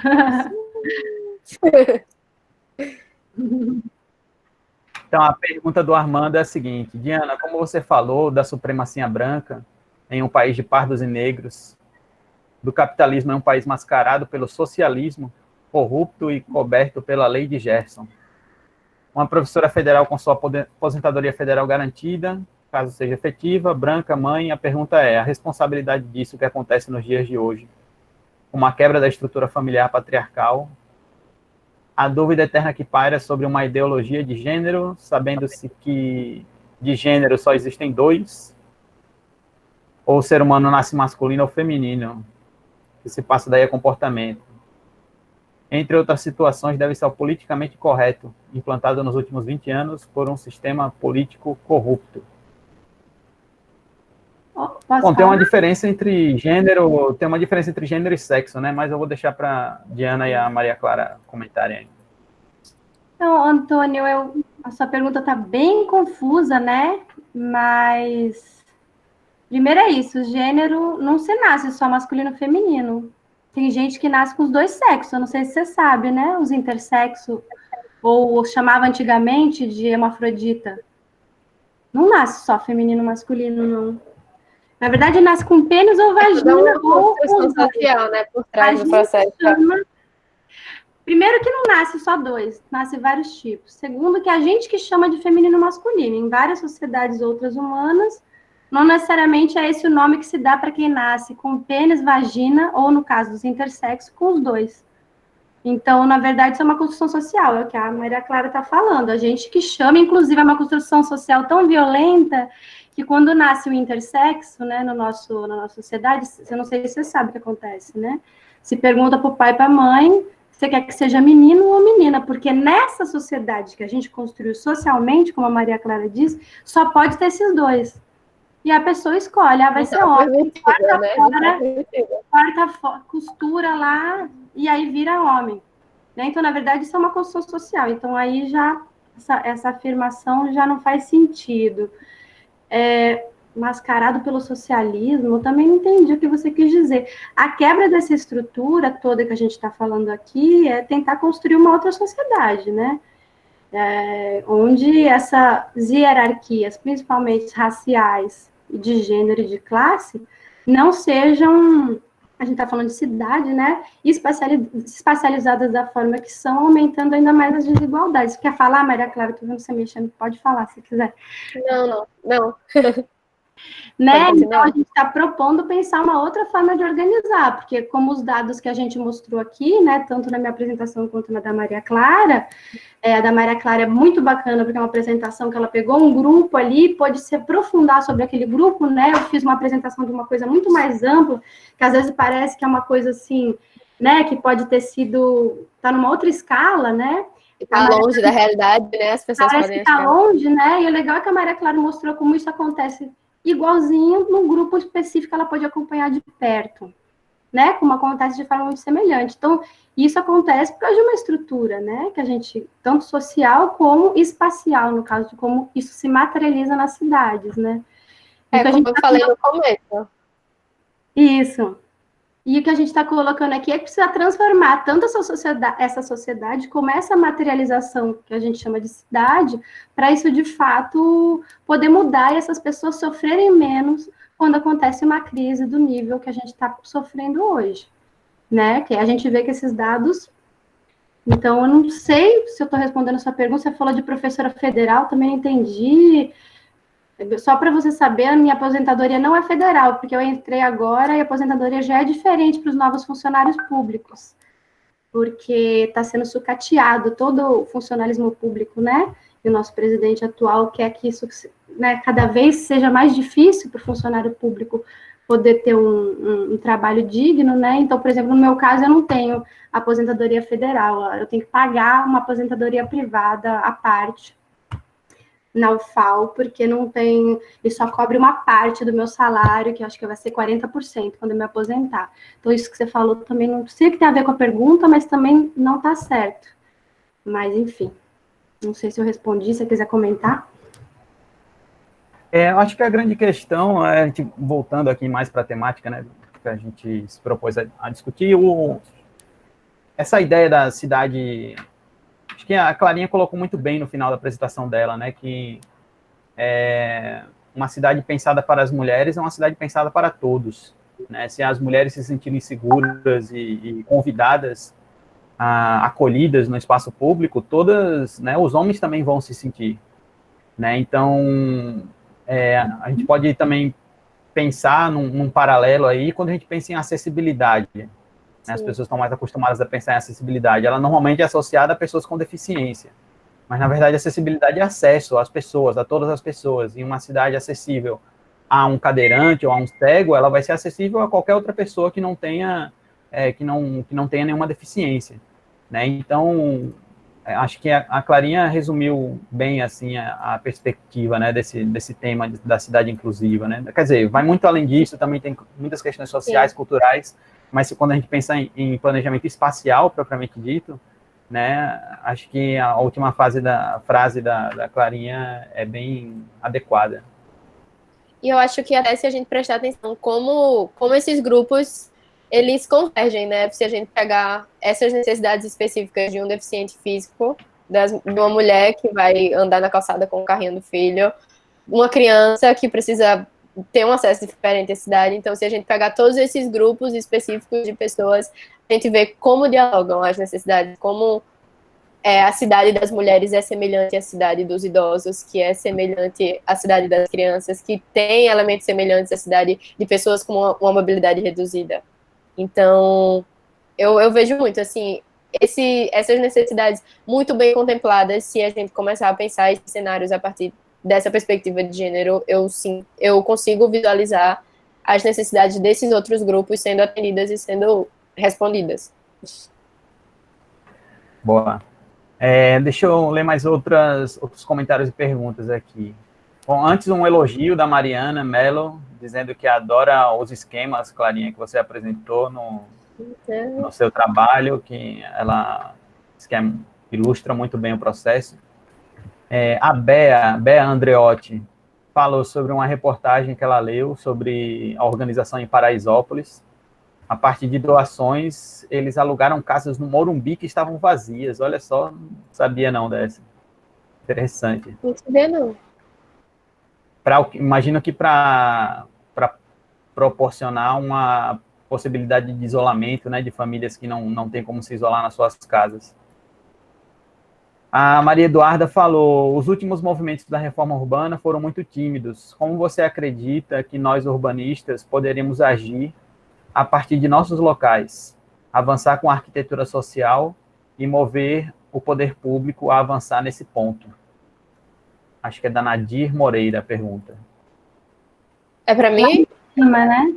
Então, a pergunta do Armando é a seguinte: Diana, como você falou da supremacia branca em um país de pardos e negros, do capitalismo em um país mascarado pelo socialismo, corrupto e coberto pela lei de Gerson. Uma professora federal com sua aposentadoria federal garantida, caso seja efetiva, branca, mãe, a pergunta é: a responsabilidade disso que acontece nos dias de hoje, como a quebra da estrutura familiar patriarcal, a dúvida eterna que paira sobre uma ideologia de gênero, sabendo-se que de gênero só existem dois, ou o ser humano nasce masculino ou feminino, que se passa daí a comportamento. Entre outras situações, deve ser o politicamente correto, implantado nos últimos 20 anos por um sistema político corrupto. Bom, tem uma diferença entre gênero e sexo, né? Mas eu vou deixar para Diana e a Maria Clara comentarem aí. Então, Antônio, a sua pergunta está bem confusa, né? Mas primeiro é isso, gênero não se nasce só masculino e feminino. Tem gente que nasce com os dois sexos, eu não sei se você sabe, né? Os intersexo, ou chamava antigamente de hermafrodita. Não nasce só feminino e masculino, não. Na verdade, nasce com pênis ou vagina. Ou construção social, né? Por trás do processo. Primeiro que não nasce só dois, nasce vários tipos. Segundo, que a gente que chama de feminino e masculino. Em várias sociedades outras humanas, não necessariamente é esse o nome que se dá para quem nasce com pênis, vagina, ou no caso dos intersexos, com os dois. Então, na verdade, isso é uma construção social, é o que a Maria Clara está falando. A gente que chama, inclusive, é uma construção social tão violenta que quando nasce o intersexo, né, na nossa sociedade, eu não sei se você sabe o que acontece, né? Se pergunta para o pai e para a mãe, você quer que seja menino ou menina, porque nessa sociedade que a gente construiu socialmente, como a Maria Clara diz, só pode ter esses dois. e a pessoa escolhe, vai ser homem, costura lá, e aí vira homem. Né? Então, na verdade, isso é uma construção social. Então, aí já, essa afirmação já não faz sentido. Mascarado pelo socialismo, eu também não entendi o que você quis dizer. A quebra dessa estrutura toda que a gente está falando aqui é tentar construir uma outra sociedade, né? Onde essas hierarquias, principalmente raciais, de gênero e de classe, não sejam, a gente está falando de cidade, né? Espacializadas da forma que são, aumentando ainda mais as desigualdades. Quer falar, Maria Clara? Estou vendo você mexendo, pode falar se quiser. Não. Né? Então, a gente está propondo pensar uma outra forma de organizar, porque como os dados que a gente mostrou aqui, né, tanto na minha apresentação quanto na da Maria Clara, a da Maria Clara é muito bacana, porque é uma apresentação que ela pegou um grupo ali, pôde se aprofundar sobre aquele grupo, né, eu fiz uma apresentação de uma coisa muito mais ampla, que às vezes parece que é uma coisa assim, né, que pode ter sido, tá numa outra escala, né, está longe da realidade, né, as pessoas parece podem que está longe, né, e o legal é que a Maria Clara mostrou como isso acontece igualzinho, num grupo específico ela pode acompanhar de perto, né? Como acontece de forma muito semelhante. Então, isso acontece por causa de uma estrutura, né? Que a gente, tanto social como espacial, no caso de como isso se materializa nas cidades, né? Como eu falei no começo. Isso. E o que a gente está colocando aqui é que precisa transformar tanto essa sociedade como essa materialização que a gente chama de cidade, para isso, de fato, poder mudar e essas pessoas sofrerem menos quando acontece uma crise do nível que a gente está sofrendo hoje, né? Que a gente vê que esses dados... Então, eu não sei se eu estou respondendo a sua pergunta, você falou de professora federal, também não entendi... Só para você saber, a minha aposentadoria não é federal, porque eu entrei agora e a aposentadoria já é diferente para os novos funcionários públicos, porque está sendo sucateado todo o funcionalismo público, né? E o nosso presidente atual quer que isso, né, cada vez seja mais difícil para o funcionário público poder ter um trabalho digno, né? Então, por exemplo, no meu caso, eu não tenho aposentadoria federal, eu tenho que pagar uma aposentadoria privada à parte, na UFAL, porque não tem, e só cobre uma parte do meu salário, que eu acho que vai ser 40% quando eu me aposentar. Então, isso que você falou também, não sei o que tem a ver com a pergunta, mas também não está certo. Mas, enfim, não sei se eu respondi, se você quiser comentar. Eu acho que a grande questão, a gente, voltando aqui mais para a temática, né, que a gente se propôs a discutir, essa ideia da cidade... Acho que a Clarinha colocou muito bem no final da apresentação dela, né, que uma cidade pensada para as mulheres é uma cidade pensada para todos, né, se as mulheres se sentirem seguras e convidadas, acolhidas no espaço público, todas, né, os homens também vão se sentir, né, então a gente pode também pensar num paralelo aí, quando a gente pensa em acessibilidade, né, as pessoas estão mais acostumadas a pensar em acessibilidade. Ela normalmente é associada a pessoas com deficiência. Mas, na verdade, acessibilidade é acesso às pessoas, a todas as pessoas. Em uma cidade acessível a um cadeirante ou a um cego, ela vai ser acessível a qualquer outra pessoa que não tenha, que não tenha nenhuma deficiência. Né? Então, acho que a Clarinha resumiu bem assim, a perspectiva, né, desse tema da cidade inclusiva. Né? Quer dizer, vai muito além disso, também tem muitas questões sociais, culturais, mas quando a gente pensa em planejamento espacial, propriamente dito, né, acho que a última frase da Clarinha é bem adequada. E eu acho que até se a gente prestar atenção como esses grupos, eles convergem, né? Se a gente pegar essas necessidades específicas de um deficiente físico, de uma mulher que vai andar na calçada com o carrinho do filho, uma criança que precisa ter um acesso diferente à cidade. Então, se a gente pegar todos esses grupos específicos de pessoas, a gente vê como dialogam as necessidades, como a cidade das mulheres é semelhante à cidade dos idosos, que é semelhante à cidade das crianças, que tem elementos semelhantes à cidade de pessoas com uma mobilidade reduzida. Então, eu vejo muito, assim, essas necessidades muito bem contempladas. Se a gente começar a pensar em cenários a partir dessa perspectiva de gênero, eu consigo visualizar as necessidades desses outros grupos sendo atendidas e sendo respondidas. Boa. Deixa eu ler mais outros comentários e perguntas aqui. Bom, antes um elogio da Mariana Mello, dizendo que adora os esquemas, Clarinha, que você apresentou no seu trabalho, que ela ilustra muito bem o processo. A Bea Andreotti falou sobre uma reportagem que ela leu sobre a organização em Paraisópolis. A partir de doações, eles alugaram casas no Morumbi que estavam vazias. Olha só, não sabia não dessa. Interessante. Não sabia não. Imagino que para proporcionar uma possibilidade de isolamento, né, de famílias que não têm como se isolar nas suas casas. A Maria Eduarda falou, os últimos movimentos da reforma urbana foram muito tímidos. Como você acredita que nós, urbanistas, poderemos agir a partir de nossos locais, avançar com a arquitetura social e mover o poder público a avançar nesse ponto? Acho que é da Nadir Moreira a pergunta. É para mim? Né?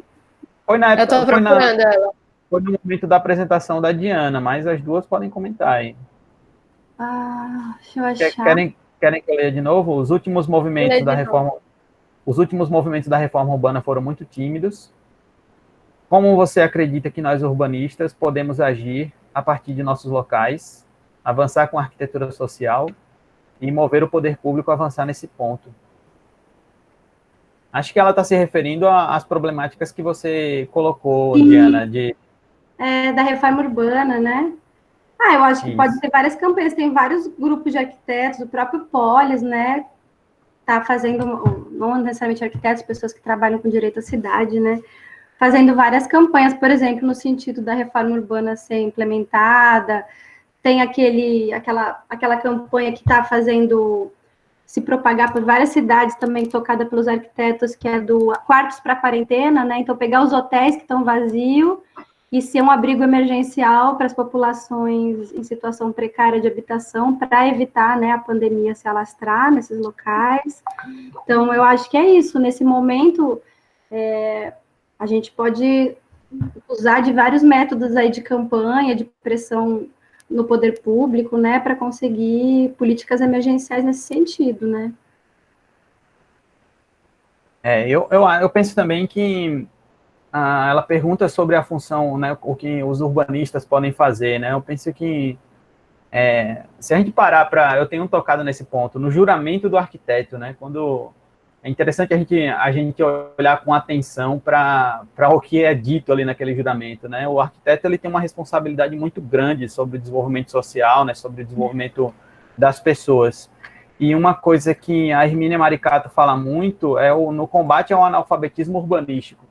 Eu estou procurando ela. Foi no momento da apresentação da Diana, mas as duas podem comentar aí. Deixa eu achar. Querem que eu leia de novo? Os últimos movimentos da reforma urbana foram muito tímidos. Como você acredita que nós, urbanistas, podemos agir a partir de nossos locais, avançar com a arquitetura social e mover o poder público a avançar nesse ponto? Acho que ela está se referindo às problemáticas que você colocou, sim, Diana. Da reforma urbana, né? Eu acho que pode ter várias campanhas, tem vários grupos de arquitetos, o próprio Polis, né? Está fazendo, não necessariamente arquitetos, pessoas que trabalham com direito à cidade, né? Fazendo várias campanhas, por exemplo, no sentido da reforma urbana ser implementada. Tem aquela campanha que está fazendo se propagar por várias cidades, também tocada pelos arquitetos, que é do quartos para quarentena, né? Então, pegar os hotéis que estão vazios e ser um abrigo emergencial para as populações em situação precária de habitação, para evitar, né, a pandemia se alastrar nesses locais. Então, eu acho que é isso. Nesse momento, a gente pode usar de vários métodos aí de campanha, de pressão no poder público, né, para conseguir políticas emergenciais nesse sentido, né? Eu penso também que ela pergunta sobre a função, né, o que os urbanistas podem fazer, né? Eu penso que se a gente parar eu tenho tocado nesse ponto, no juramento do arquiteto, né? Quando é interessante a gente olhar com atenção para o que é dito ali naquele juramento, né? O arquiteto ele tem uma responsabilidade muito grande sobre o desenvolvimento social, né? Sobre o desenvolvimento das pessoas. E uma coisa que a Hermínia Maricato fala muito é no combate ao analfabetismo urbanístico,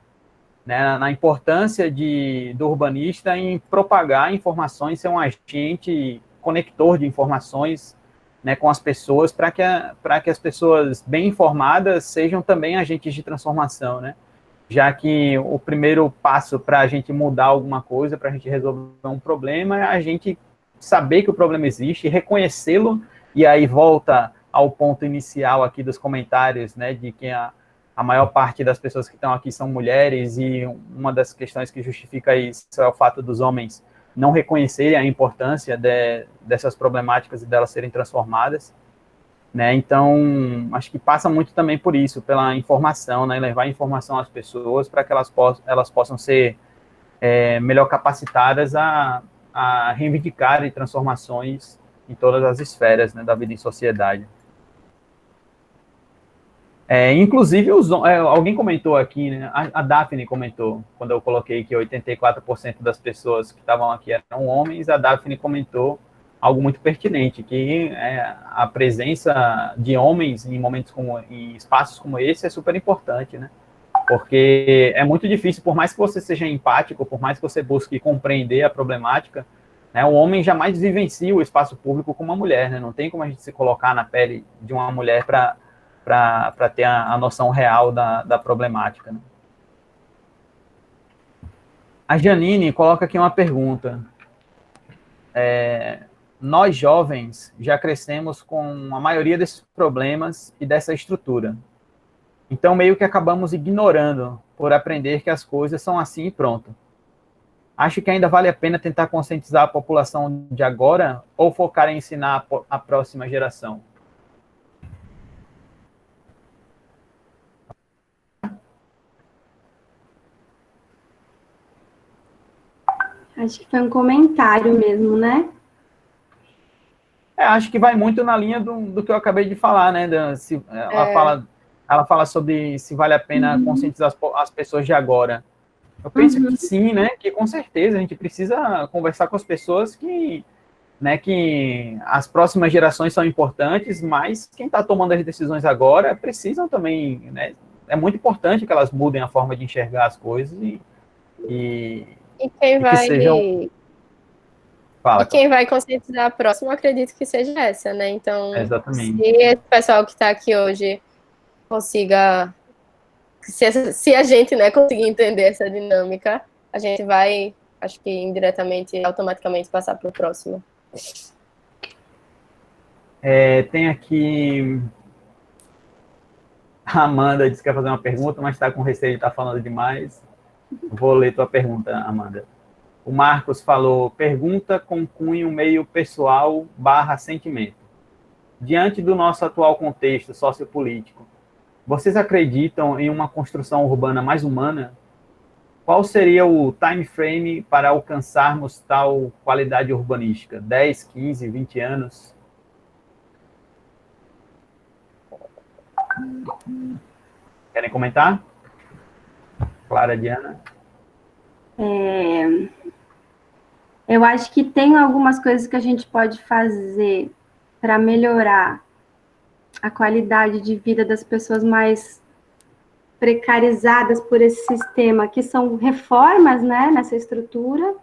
né? Na importância do urbanista em propagar informações, ser um agente conector de informações, né, com as pessoas, para que as pessoas bem informadas sejam também agentes de transformação, né? Já que o primeiro passo para a gente mudar alguma coisa, para a gente resolver um problema, é a gente saber que o problema existe, reconhecê-lo, e aí volta ao ponto inicial aqui dos comentários, né, de que a maior parte das pessoas que estão aqui são mulheres, e uma das questões que justifica isso é o fato dos homens não reconhecerem a importância dessas problemáticas e delas serem transformadas, né? Então, acho que passa muito também por isso, pela informação, né? Levar informação às pessoas para que elas possam ser melhor capacitadas a reivindicar transformações em todas as esferas, né, da vida em sociedade. Inclusive, alguém comentou aqui, né? A Daphne comentou, quando eu coloquei que 84% das pessoas que estavam aqui eram homens, a Daphne comentou algo muito pertinente, que a presença de homens em espaços como esse é super importante, né? Porque é muito difícil, por mais que você seja empático, por mais que você busque compreender a problemática, né, o homem jamais vivencia o espaço público como uma mulher, né? Não tem como a gente se colocar na pele de uma mulher para ter a noção real da problemática, né? A Janine coloca aqui uma pergunta. Nós, jovens, já crescemos com a maioria desses problemas e dessa estrutura. Então, meio que acabamos ignorando por aprender que as coisas são assim e pronto. Acho que ainda vale a pena tentar conscientizar a população de agora ou focar em ensinar a próxima geração? Acho que foi um comentário mesmo, né? Acho que vai muito na linha do que eu acabei de falar, né? Ela fala sobre se vale a pena conscientizar as pessoas de agora. Eu penso que sim, né? Que com certeza a gente precisa conversar com as pessoas que, né, que as próximas gerações são importantes, mas quem está tomando as decisões agora precisam também, né? É muito importante que elas mudem a forma de enxergar as coisas E quem que vai sejam... Fala, e quem vai conscientizar a próxima, acredito que seja essa, né? Então, se exatamente. esse pessoal que está aqui hoje consiga, se a gente, né, conseguir entender essa dinâmica, a gente vai, acho que indiretamente, automaticamente passar para o próximo. Tem aqui... A Amanda disse que quer fazer uma pergunta, mas está com receio de estar falando demais. Vou ler tua pergunta, Amanda. O Marcos falou, pergunta com cunho meio pessoal / sentimento. Diante do nosso atual contexto sociopolítico, vocês acreditam em uma construção urbana mais humana? Qual seria o time frame para alcançarmos tal qualidade urbanística? 10, 15, 20 anos? Querem comentar? Clara, Diana? Eu acho que tem algumas coisas que a gente pode fazer para melhorar a qualidade de vida das pessoas mais precarizadas por esse sistema, que são reformas, né, nessa estrutura,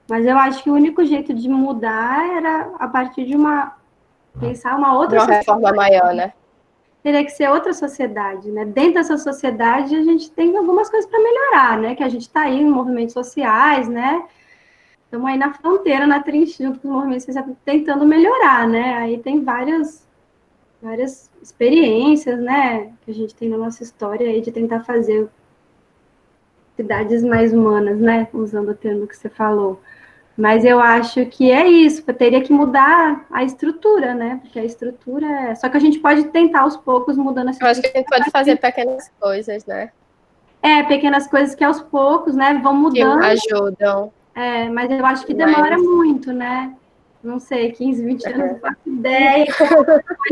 mas eu acho que o único jeito de mudar era a partir de pensar uma outra sociedade. Uma reforma maior, né? Teria que ser outra sociedade, né? Dentro dessa sociedade, a gente tem algumas coisas para melhorar, né? Que a gente está aí em movimentos sociais, né? Estamos aí na fronteira, na trincheira, junto com os movimentos sociais, tentando melhorar, né? Aí tem várias experiências, né? Que a gente tem na nossa história aí de tentar fazer cidades mais humanas, né? Usando o termo que você falou. Mas eu acho que é isso, teria que mudar a estrutura, né? Porque a estrutura é... Só que a gente pode tentar aos poucos mudando a estrutura. Eu acho que a gente pode fazer pequenas coisas, né? Pequenas coisas que aos poucos, né, vão mudando. Que ajudam. Mas eu acho que demora muito, né? Não sei, 15, 20 anos, não faço ideia.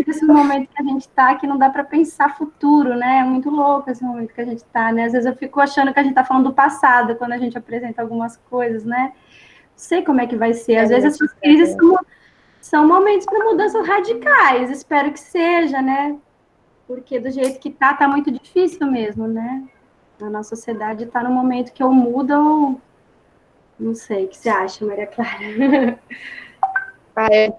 Esse momento que a gente está, que não dá para pensar futuro, né? É muito louco esse momento que a gente está, né? Às vezes eu fico achando que a gente está falando do passado, quando a gente apresenta algumas coisas, né? Não sei como é que vai ser. Às vezes essas crises são momentos para mudanças radicais. Espero que seja, né? Porque do jeito que tá muito difícil mesmo, né? A nossa sociedade está no momento que ou muda ou... Não sei, o que você acha, Maria Clara?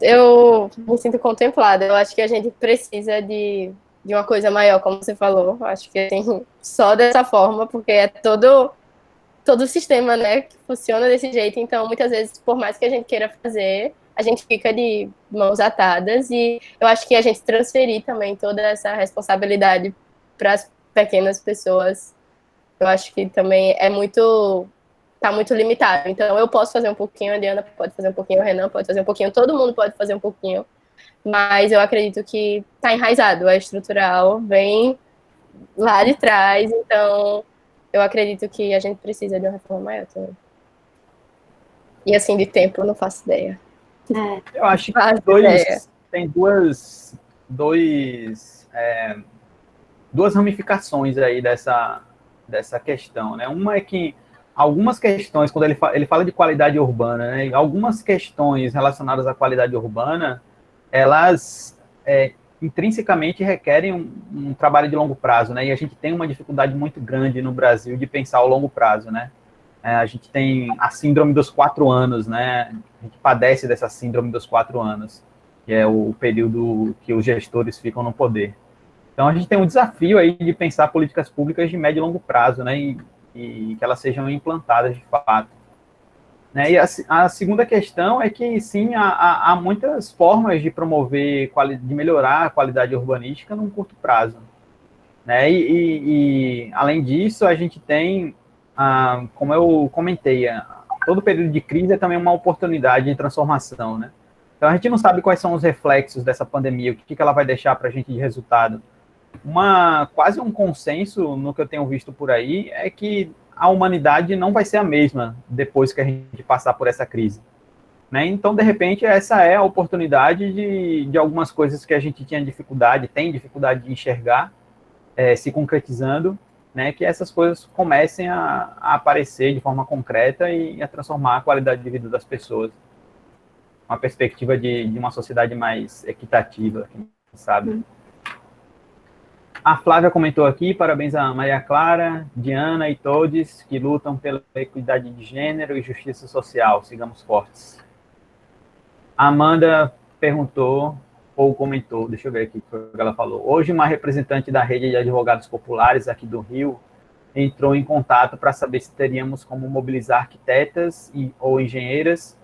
Eu me sinto contemplada. Eu acho que a gente precisa de uma coisa maior, como você falou. Eu acho que assim, só dessa forma, porque é todo o sistema, né, que funciona desse jeito. Então, muitas vezes, por mais que a gente queira fazer, a gente fica de mãos atadas. E eu acho que a gente transferir também toda essa responsabilidade para as pequenas pessoas, eu acho que também tá muito limitado. Então, eu posso fazer um pouquinho, a Diana pode fazer um pouquinho, o Renan pode fazer um pouquinho, todo mundo pode fazer um pouquinho, mas eu acredito que tá enraizado, é estrutural, vem lá de trás, então eu acredito que a gente precisa de uma reforma maior também. E assim, de tempo, eu não faço ideia. Eu acho que tem duas ramificações aí dessa questão, né? Uma é que algumas questões, quando ele fala de qualidade urbana, né? Algumas questões relacionadas à qualidade urbana, elas intrinsecamente requerem um trabalho de longo prazo, né? E a gente tem uma dificuldade muito grande no Brasil de pensar o longo prazo, né? A gente tem a síndrome dos 4 anos, né? A gente padece dessa síndrome dos 4 anos, que é o período que os gestores ficam no poder. Então, a gente tem um desafio aí de pensar políticas públicas de médio e longo prazo, né? E que elas sejam implantadas de fato. Né? E a segunda questão é que, sim, há muitas formas de promover, de melhorar a qualidade urbanística num curto prazo. Né? E além disso, a gente tem, como eu comentei, todo período de crise é também uma oportunidade de transformação. Né? Então, a gente não sabe quais são os reflexos dessa pandemia, o que ela vai deixar para a gente de resultado. Quase um consenso no que eu tenho visto por aí é que a humanidade não vai ser a mesma depois que a gente passar por essa crise. Né? Então, de repente, essa é a oportunidade de algumas coisas que a gente tem dificuldade de enxergar, se concretizando, né? Que essas coisas comecem a aparecer de forma concreta e a transformar a qualidade de vida das pessoas. Uma perspectiva de uma sociedade mais equitativa, quem sabe. A Flávia comentou aqui, parabéns a Maria Clara, Diana e todos que lutam pela equidade de gênero e justiça social. Sigamos fortes. A Amanda perguntou, ou comentou, deixa eu ver aqui o que ela falou. Hoje, uma representante da rede de advogados populares aqui do Rio entrou em contato para saber se teríamos como mobilizar arquitetas ou engenheiras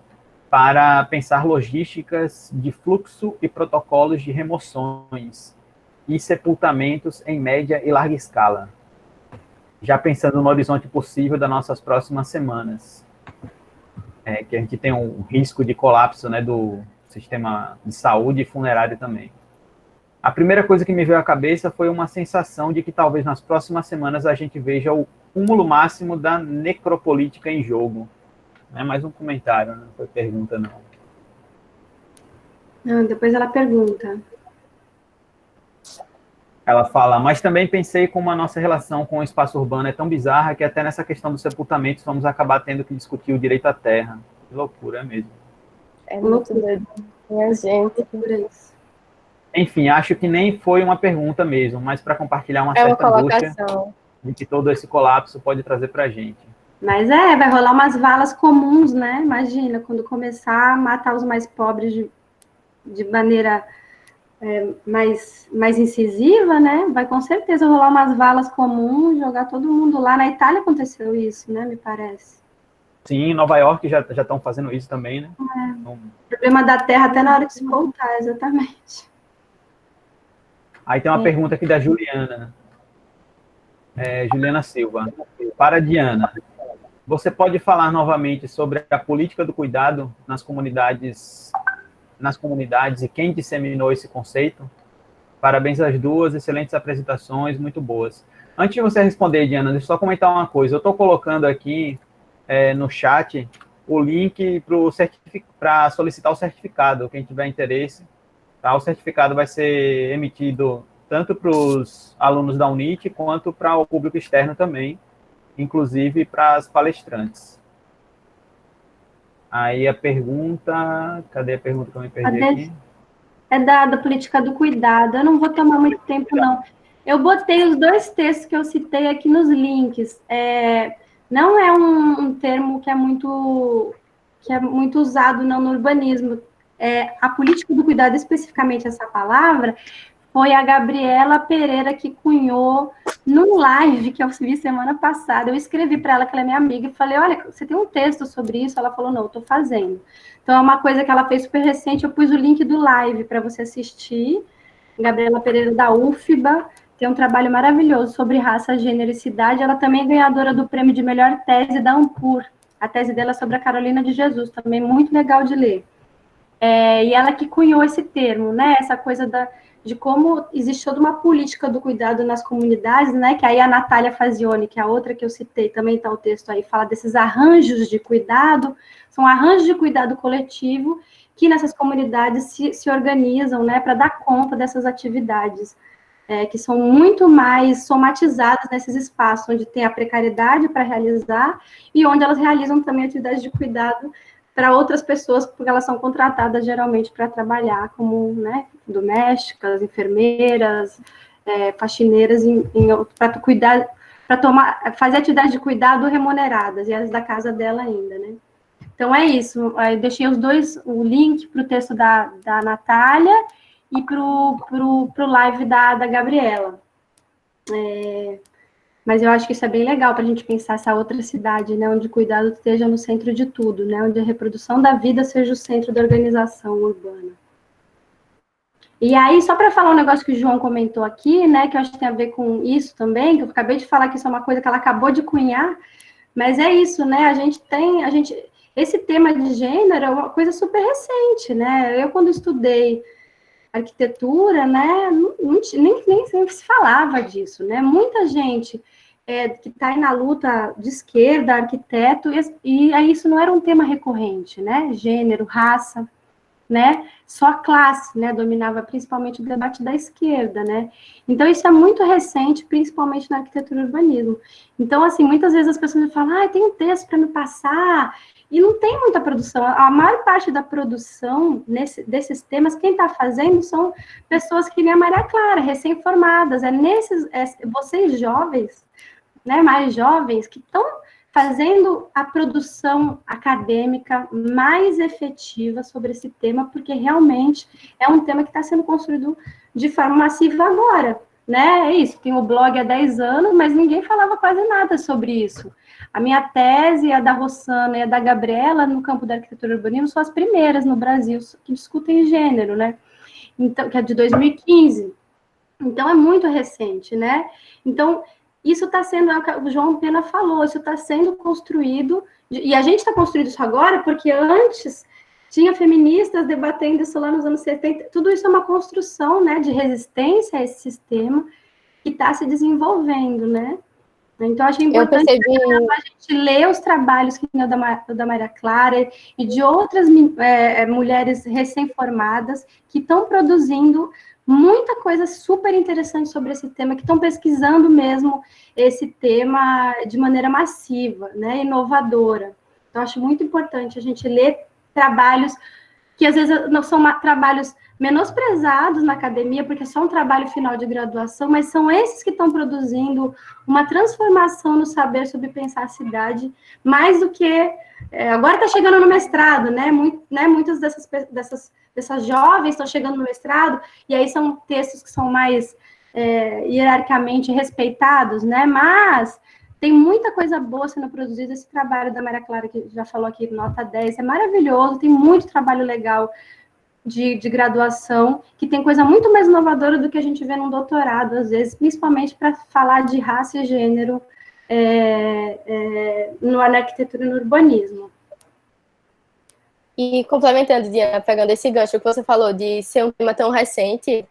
para pensar logísticas de fluxo e protocolos de remoções e sepultamentos em média e larga escala, já pensando no horizonte possível das nossas próximas semanas. Que a gente tem um risco de colapso, né, do sistema de saúde e funerário também. A primeira coisa que me veio à cabeça foi uma sensação de que talvez nas próximas semanas a gente veja o cúmulo máximo da necropolítica em jogo. Não é mais um comentário, não foi pergunta, não. Não, depois ela pergunta. Ela fala, mas também pensei como a nossa relação com o espaço urbano é tão bizarra que até nessa questão dos sepultamentos vamos acabar tendo que discutir o direito à terra. Que loucura mesmo. É muito doido. Minha gente. Enfim, acho que nem foi uma pergunta mesmo, mas para compartilhar uma certa angústia de que todo esse colapso pode trazer para a gente. Mas vai rolar umas valas comuns, né? Imagina, quando começar a matar os mais pobres de maneira mais incisiva, né? Vai com certeza rolar umas valas comuns, jogar todo mundo lá. Na Itália aconteceu isso, né? Me parece. Sim, em Nova York já estão fazendo isso também, né? O problema da terra até na hora de se voltar, exatamente. Aí tem uma pergunta aqui da Juliana. Juliana Silva. Para a Diana, você pode falar novamente sobre a política do cuidado nas comunidades e quem disseminou esse conceito? Parabéns às duas, excelentes apresentações, muito boas. Antes de você responder, Diana, deixa eu só comentar uma coisa. Eu estou colocando aqui no chat o link para solicitar o certificado, quem tiver interesse. Tá? O certificado vai ser emitido tanto para os alunos da UNIT quanto para o público externo também, inclusive para as palestrantes. Aí a pergunta... Cadê a pergunta que eu me perdi aqui? É da política do cuidado. Eu não vou tomar muito tempo, não. Eu botei os dois textos que eu citei aqui nos links. Não é um termo que é muito usado não, no urbanismo. A política do cuidado, especificamente essa palavra, foi a Gabriela Pereira que cunhou num live que eu vi semana passada. Eu escrevi para ela, que ela é minha amiga, e falei, olha, você tem um texto sobre isso? Ela falou, não, eu estou fazendo. Então, é uma coisa que ela fez super recente, eu pus o link do live para você assistir. Gabriela Pereira, da UFBA, tem um trabalho maravilhoso sobre raça, gênero e cidade. Ela também é ganhadora do prêmio de melhor tese da Ampur. A tese dela é sobre a Carolina de Jesus, também muito legal de ler. E ela que cunhou esse termo, né? Essa coisa de como existe toda uma política do cuidado nas comunidades, né? Que aí a Natália Fazioni, que é a outra que eu citei, também está o texto aí, fala desses arranjos de cuidado, são arranjos de cuidado coletivo que nessas comunidades se organizam, né? Para dar conta dessas atividades, que são muito mais somatizadas nesses espaços, onde tem a precariedade para realizar e onde elas realizam também atividades de cuidado para outras pessoas, porque elas são contratadas geralmente para trabalhar como, né, domésticas, enfermeiras, faxineiras, para cuidar, para fazer atividades de cuidado remuneradas, e as da casa dela ainda, né? Então é isso. Eu deixei o link para o texto da Natália e para o live da Gabriela. Mas eu acho que isso é bem legal para a gente pensar essa outra cidade, né, onde o cuidado esteja no centro de tudo, né, onde a reprodução da vida seja o centro da organização urbana. E aí, só para falar um negócio que o João comentou aqui, né, que eu acho que tem a ver com isso também, que eu acabei de falar que isso é uma coisa que ela acabou de cunhar, mas é isso, né, esse tema de gênero é uma coisa super recente, né, eu quando estudei arquitetura, né, nem se falava disso, né, muita gente que está aí na luta de esquerda, arquiteto, e aí isso não era um tema recorrente, né? Gênero, raça, né? Só a classe, né? Dominava principalmente o debate da esquerda, né? Então, isso é muito recente, principalmente na arquitetura e urbanismo. Então, assim, muitas vezes as pessoas falam, tem um texto para me passar, e não tem muita produção. A maior parte da produção desses temas, quem está fazendo são pessoas que nem a Maria Clara, recém-formadas. Vocês jovens, né, mais jovens, que estão fazendo a produção acadêmica mais efetiva sobre esse tema, porque realmente é um tema que está sendo construído de forma massiva agora, né? É isso, tem o blog há 10 anos, mas ninguém falava quase nada sobre isso. A minha tese, a da Rossana e a da Gabriela, no campo da arquitetura e urbanismo, são as primeiras no Brasil que discutem gênero, né? Então, que é de 2015. Então, é muito recente, né? Então, isso está sendo, o João Pena falou, isso está sendo construído, e a gente está construindo isso agora, porque antes tinha feministas debatendo isso lá nos anos 70, tudo isso é uma construção, né, de resistência a esse sistema que está se desenvolvendo, né? Então, acho importante a gente ler os trabalhos que da Maria Clara e de outras mulheres recém-formadas que estão produzindo muita coisa super interessante sobre esse tema, que estão pesquisando mesmo esse tema de maneira massiva, né, inovadora. Então, acho muito importante a gente ler trabalhos que, às vezes, não são trabalhos menosprezados na academia, porque é só um trabalho final de graduação, mas são esses que estão produzindo uma transformação no saber sobre pensar a cidade, mais do que... agora está chegando no mestrado, né? Muitas dessas jovens estão chegando no mestrado, e aí são textos que são mais hierarquicamente respeitados, né? Mas tem muita coisa boa sendo produzida. Esse trabalho da Maria Clara, que já falou aqui, nota 10, é maravilhoso, tem muito trabalho legal de graduação, que tem coisa muito mais inovadora do que a gente vê num doutorado, às vezes, principalmente para falar de raça e gênero na arquitetura e no urbanismo. E complementando, Diana, pegando esse gancho que você falou de ser um tema tão recente,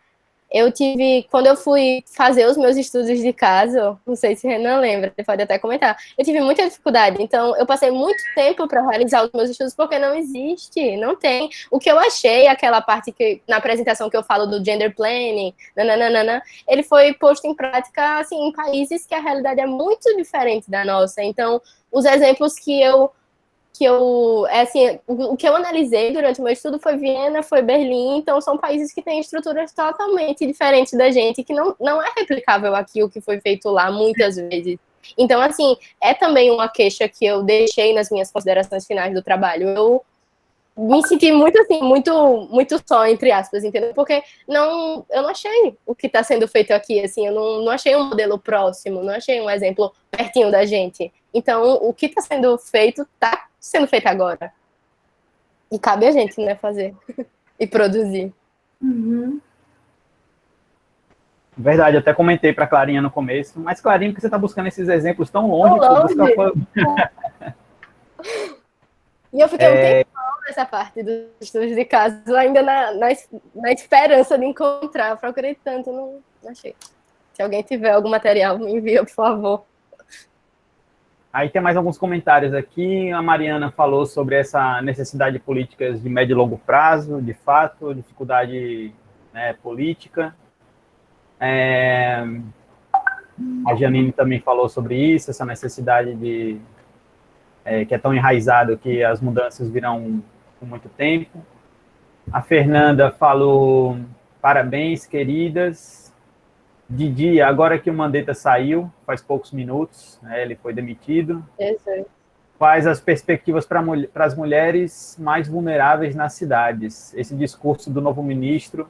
quando eu fui fazer os meus estudos de caso, não sei se Renan lembra, você pode até comentar, eu tive muita dificuldade, então eu passei muito tempo para realizar os meus estudos, porque não existe, não tem. O que eu achei, aquela parte que, na apresentação que eu falo do gender planning, ele foi posto em prática, assim, em países que a realidade é muito diferente da nossa, então os exemplos o que eu analisei durante o meu estudo foi Viena, foi Berlim, então são países que têm estruturas totalmente diferentes da gente, que não é replicável aqui o que foi feito lá, muitas vezes. Então, assim, é também uma queixa que eu deixei nas minhas considerações finais do trabalho. Eu me senti muito, assim, muito só, entre aspas, entendeu? Porque eu não achei o que está sendo feito aqui, assim, eu não achei um modelo próximo, não achei um exemplo pertinho da gente. Então, o que está sendo feito agora. E cabe a gente, né, fazer e produzir. Uhum. Verdade, eu até comentei para a Clarinha no começo, mas Clarinha, por que você está buscando esses exemplos tão longe? E eu fiquei um tempão nessa parte dos estudos de caso, ainda na esperança de encontrar. Eu procurei tanto, não achei. Se alguém tiver algum material, me envia, por favor. Aí tem mais alguns comentários aqui. A Mariana falou sobre essa necessidade de políticas de médio e longo prazo, de fato, dificuldade, né, política. A Janine também falou sobre isso, essa necessidade que é tão enraizado que as mudanças virão com muito tempo. A Fernanda falou, parabéns, queridas. Didi, agora que o Mandetta saiu, faz poucos minutos, né, ele foi demitido. Quais as perspectivas para as mulheres mais vulneráveis nas cidades? Esse discurso do novo ministro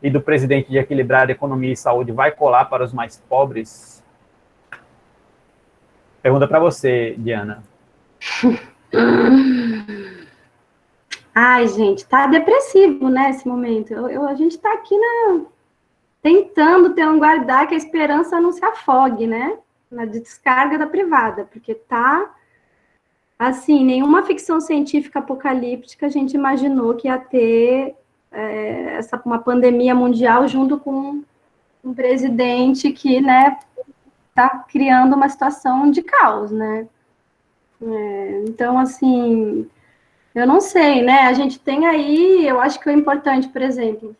e do presidente de equilibrar economia e saúde vai colar para os mais pobres? Pergunta para você, Diana. Ai, gente, tá depressivo, né, esse momento. A gente tá aqui tentando guardar que a esperança não se afogue, né, na descarga da privada, porque tá, assim, nenhuma ficção científica apocalíptica a gente imaginou que ia ter uma pandemia mundial junto com um presidente que, né, está criando uma situação de caos, né? Então, assim, eu não sei, né? A gente tem aí, eu acho que o importante, por exemplo,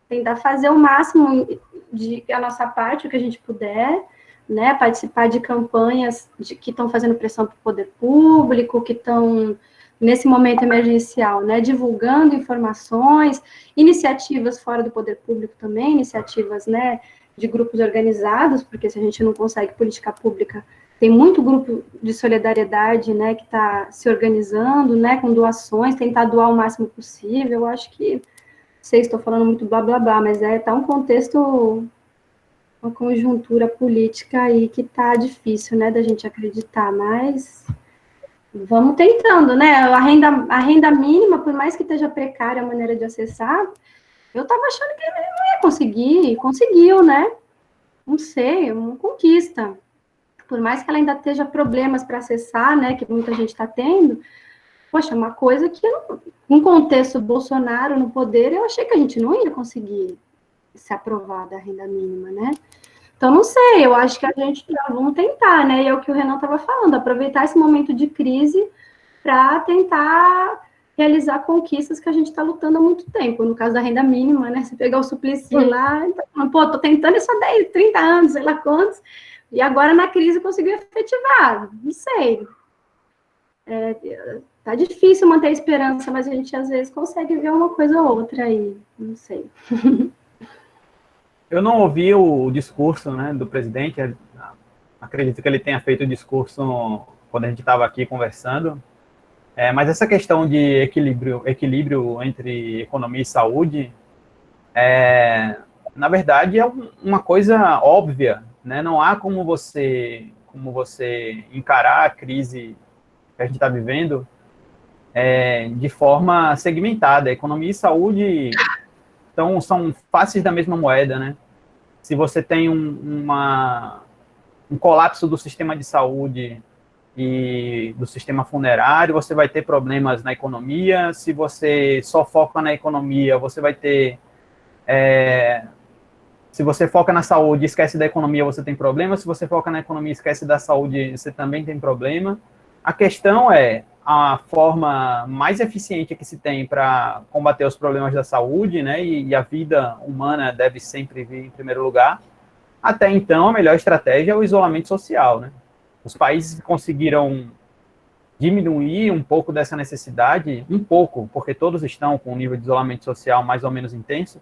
tentar fazer o máximo de a nossa parte, o que a gente puder, né? Participar de campanhas que estão fazendo pressão para o poder público, que estão, nesse momento emergencial, né? Divulgando informações, iniciativas fora do poder público também, iniciativas, né? De grupos organizados, porque se a gente não consegue política pública, tem muito grupo de solidariedade, né, que está se organizando, né, com doações, tentar doar o máximo possível. Eu acho que, sei, estou falando muito blá, blá, blá, mas tá um contexto, uma conjuntura política aí que tá difícil, né, da gente acreditar, mas vamos tentando, né, a renda mínima, por mais que esteja precária a maneira de acessar, eu estava achando que não ia conseguir, conseguiu, né, não sei, uma conquista. Por mais que ela ainda esteja problemas para acessar, né, que muita gente está tendo, poxa, uma coisa que, no contexto Bolsonaro no poder, eu achei que a gente não ia conseguir se aprovar da renda mínima, né? Então, não sei, eu acho que a gente vamos tentar, né? E é o que o Renan estava falando, aproveitar esse momento de crise para tentar realizar conquistas que a gente está lutando há muito tempo. No caso da renda mínima, né? Você pegar o Suplicy lá, então, pô, tô tentando isso há 10, 30 anos, sei lá quantos, e agora na crise conseguiu efetivar, não sei. Tá difícil manter a esperança, mas a gente às vezes consegue ver uma coisa ou outra aí, não sei. Eu não ouvi o discurso, né, do presidente, acredito que ele tenha feito o discurso quando a gente estava aqui conversando, mas essa questão de equilíbrio entre economia e saúde, na verdade, é uma coisa óbvia, né? Não há como você encarar a crise que a gente está vivendo de forma segmentada. Economia e saúde são faces da mesma moeda, né? Se você tem um colapso do sistema de saúde e do sistema funerário, você vai ter problemas na economia. Se você só foca na economia, você vai ter... se você foca na saúde e esquece da economia, você tem problema. Se você foca na economia e esquece da saúde, você também tem problema. A questão é a forma mais eficiente que se tem para combater os problemas da saúde, né? E a vida humana deve sempre vir em primeiro lugar. Até então, a melhor estratégia é o isolamento social, né? Os países que conseguiram diminuir um pouco dessa necessidade, um pouco, porque todos estão com um nível de isolamento social mais ou menos intenso,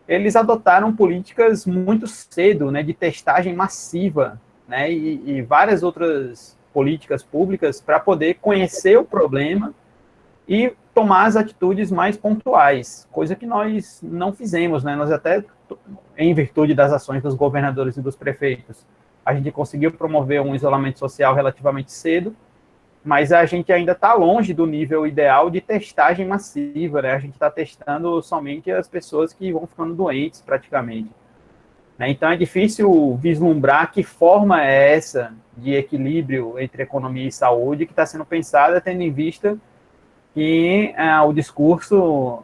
eles adotaram políticas muito cedo, né, de testagem massiva, né, e várias outras políticas públicas para poder conhecer o problema e tomar as atitudes mais pontuais, coisa que nós não fizemos, né? Nós até, em virtude das ações dos governadores e dos prefeitos, a gente conseguiu promover um isolamento social relativamente cedo, mas a gente ainda está longe do nível ideal de testagem massiva, né? A gente está testando somente as pessoas que vão ficando doentes, praticamente. Então, é difícil vislumbrar que forma é essa de equilíbrio entre economia e saúde que está sendo pensada, tendo em vista que o discurso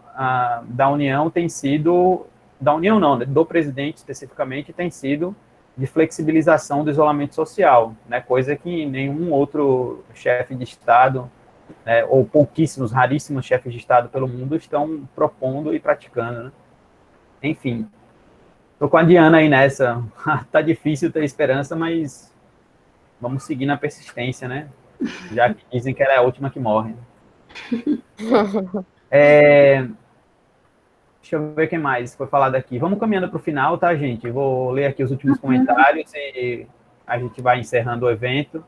da União tem sido, da União não, do presidente especificamente, tem sido de flexibilização do isolamento social, né, coisa que nenhum outro chefe de Estado, né, ou pouquíssimos, raríssimos chefes de Estado pelo mundo estão propondo e praticando, né? Enfim, estou com a Diana aí nessa, tá difícil ter esperança, mas vamos seguir na persistência, né, já que dizem que ela é a última que morre. Deixa eu ver o que mais foi falado aqui. Vamos caminhando para o final, tá, gente? Vou ler aqui os últimos comentários e a gente vai encerrando o evento.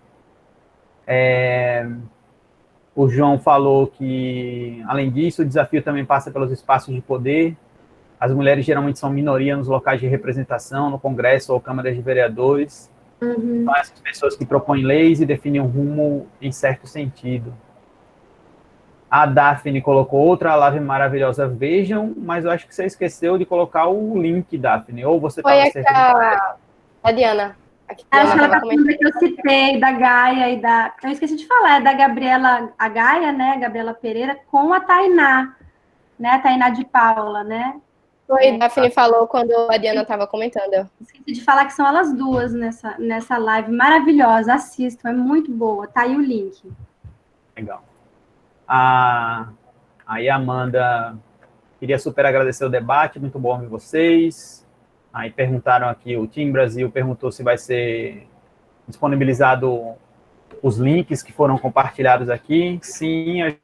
O João falou que, além disso, o desafio também passa pelos espaços de poder. As mulheres geralmente são minoria nos locais de representação, no Congresso ou Câmara de Vereadores. São essas pessoas que propõem leis e definem um rumo em certo sentido. A Daphne colocou outra live maravilhosa, vejam, mas eu acho que você esqueceu de colocar o link, Daphne, ou você estava... A Diana. Acho que ela tá falando que eu citei, da Gaia e da... Eu esqueci de falar, é da Gabriela, a Gaia, né, Gabriela Pereira, com a Tainá, né, a Tainá de Paula, né? Foi, Daphne falou quando a Diana estava comentando. Esqueci de falar que são elas duas nessa live maravilhosa. Assistam, é muito boa. Tá aí o link. Legal. Aí a Amanda queria super agradecer o debate, muito bom ver vocês. Aí perguntaram aqui, o Team Brasil perguntou se vai ser disponibilizado os links que foram compartilhados aqui. Sim, a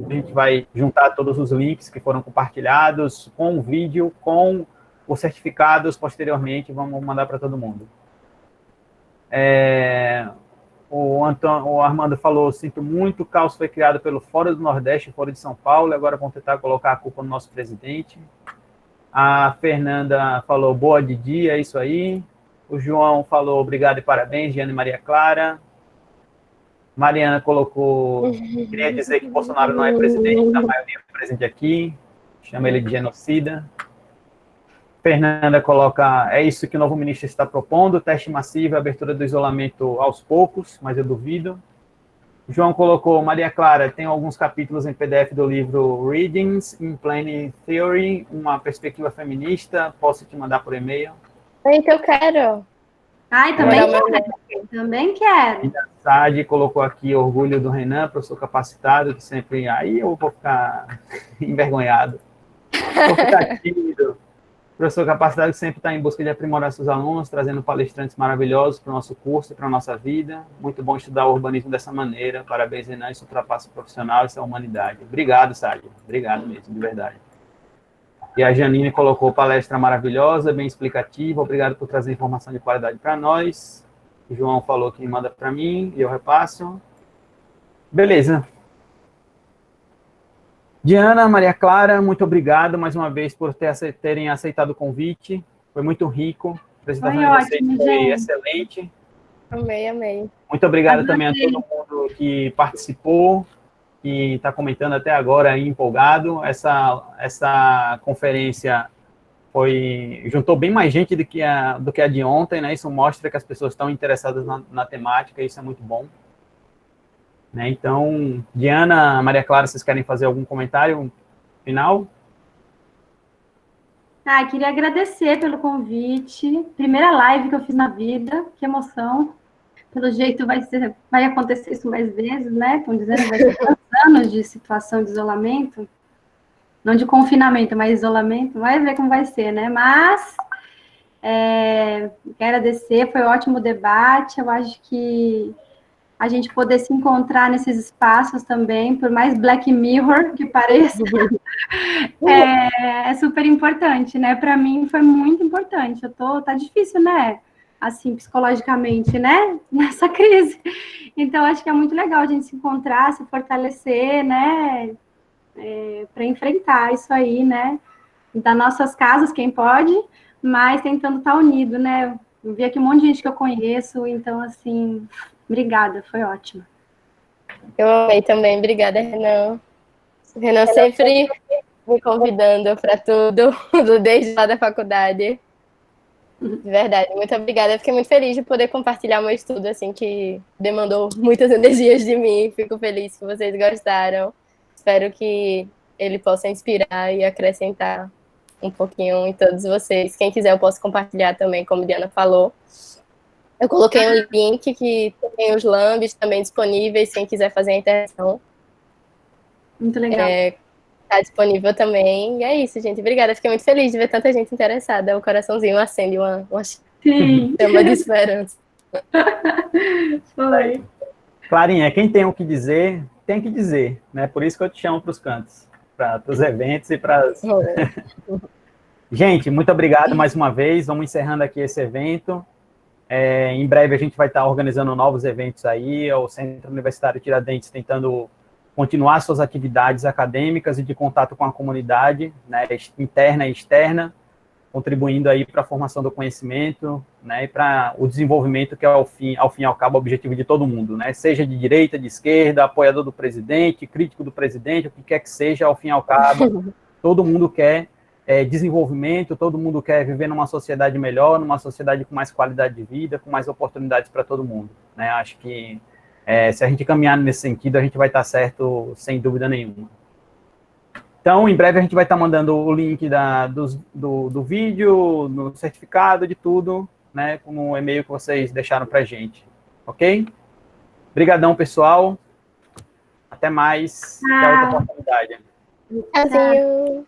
gente vai juntar todos os links que foram compartilhados com o vídeo, com os certificados posteriormente, vamos mandar para todo mundo. O Armando falou, sinto muito, o caos foi criado pelo Fora do Nordeste e Fora de São Paulo, agora vão tentar colocar a culpa no nosso presidente. A Fernanda falou, boa Didi, é isso aí. O João falou, obrigado e parabéns, Diana e Maria Clara. Mariana colocou, queria dizer que Bolsonaro não é presidente, a maioria é presente aqui, chama ele de genocida. Fernanda coloca, é isso que o novo ministro está propondo, teste massivo e abertura do isolamento aos poucos, mas eu duvido. João colocou, Maria Clara, tem alguns capítulos em PDF do livro Readings in Planning Theory, uma perspectiva feminista, posso te mandar por e-mail? Então eu quero. Ai, também quero. E a Sade colocou aqui, orgulho do Renan, professor capacitado, que sempre, aí eu vou ficar envergonhado, vou ficar tímido. Professor capacitado que sempre está em busca de aprimorar seus alunos, trazendo palestrantes maravilhosos para o nosso curso e para a nossa vida. Muito bom estudar o urbanismo dessa maneira. Parabéns, Renan, isso ultrapassa o profissional, isso é a humanidade. Obrigado, Sádio. Obrigado mesmo, de verdade. E a Janine colocou palestra maravilhosa, bem explicativa. Obrigado por trazer informação de qualidade para nós. O João falou que manda para mim e eu repasso. Beleza. Diana, Maria Clara, muito obrigado mais uma vez por terem aceitado o convite. Foi muito rico. A apresentação de vocês foi excelente. Amei. Muito obrigado também a todo mundo que participou, que está comentando até agora aí, empolgado. Essa conferência juntou bem mais gente do que a de ontem, né? Isso mostra que as pessoas estão interessadas na temática, isso é muito bom. Né? Então, Diana, Maria Clara, vocês querem fazer algum comentário final? Queria agradecer pelo convite. Primeira live que eu fiz na vida, que emoção. Pelo jeito vai acontecer isso mais vezes, né? Estão dizendo que vai ser tantos anos de situação de isolamento. Não de confinamento, mas isolamento. Vai ver como vai ser, né? Mas quero agradecer, foi um ótimo debate. Eu acho que a gente poder se encontrar nesses espaços também, por mais Black Mirror que pareça, é super importante, né? Para mim foi muito importante. Tá difícil, né? Assim, psicologicamente, né? Nessa crise. Então, acho que é muito legal a gente se encontrar, se fortalecer, né? Para enfrentar isso aí, né? Das nossas casas, quem pode, mas tentando estar unido, né? Eu vi aqui um monte de gente que eu conheço, então, assim, obrigada, foi ótimo. Eu amei também, obrigada, Renan. O Renan sempre me convidando para tudo, desde lá da faculdade. De verdade, muito obrigada. Eu fiquei muito feliz de poder compartilhar meu estudo, assim, que demandou muitas energias de mim. Fico feliz que vocês gostaram. Espero que ele possa inspirar e acrescentar um pouquinho em todos vocês. Quem quiser, eu posso compartilhar também, como a Diana falou. Eu coloquei um link que tem os lambs também disponíveis, quem quiser fazer a interação. Muito legal. Está disponível também. E é isso, gente. Obrigada. Fiquei muito feliz de ver tanta gente interessada. O coraçãozinho acende uma chama de esperança. Foi. Clarinha, quem tem o que dizer, tem que dizer, né? Por isso que eu te chamo para os cantos, para os eventos e para as... Gente, muito obrigado mais uma vez. Vamos encerrando aqui esse evento. Em breve a gente vai estar organizando novos eventos aí. O Centro Universitário Tiradentes tentando continuar suas atividades acadêmicas e de contato com a comunidade, né, interna e externa, contribuindo aí para a formação do conhecimento, né, e para o desenvolvimento que é, ao fim e ao cabo, o objetivo de todo mundo, né, seja de direita, de esquerda, apoiador do presidente, crítico do presidente, o que quer que seja, ao fim e ao cabo, todo mundo quer desenvolvimento, todo mundo quer viver numa sociedade melhor, numa sociedade com mais qualidade de vida, com mais oportunidades para todo mundo, né, acho que se a gente caminhar nesse sentido, a gente vai estar certo, sem dúvida nenhuma. Então, em breve a gente vai estar mandando o link do vídeo, no certificado, de tudo, né, no e-mail que vocês deixaram para a gente, ok? Obrigadão, pessoal. Até mais. Até outra oportunidade. Tchauzinho.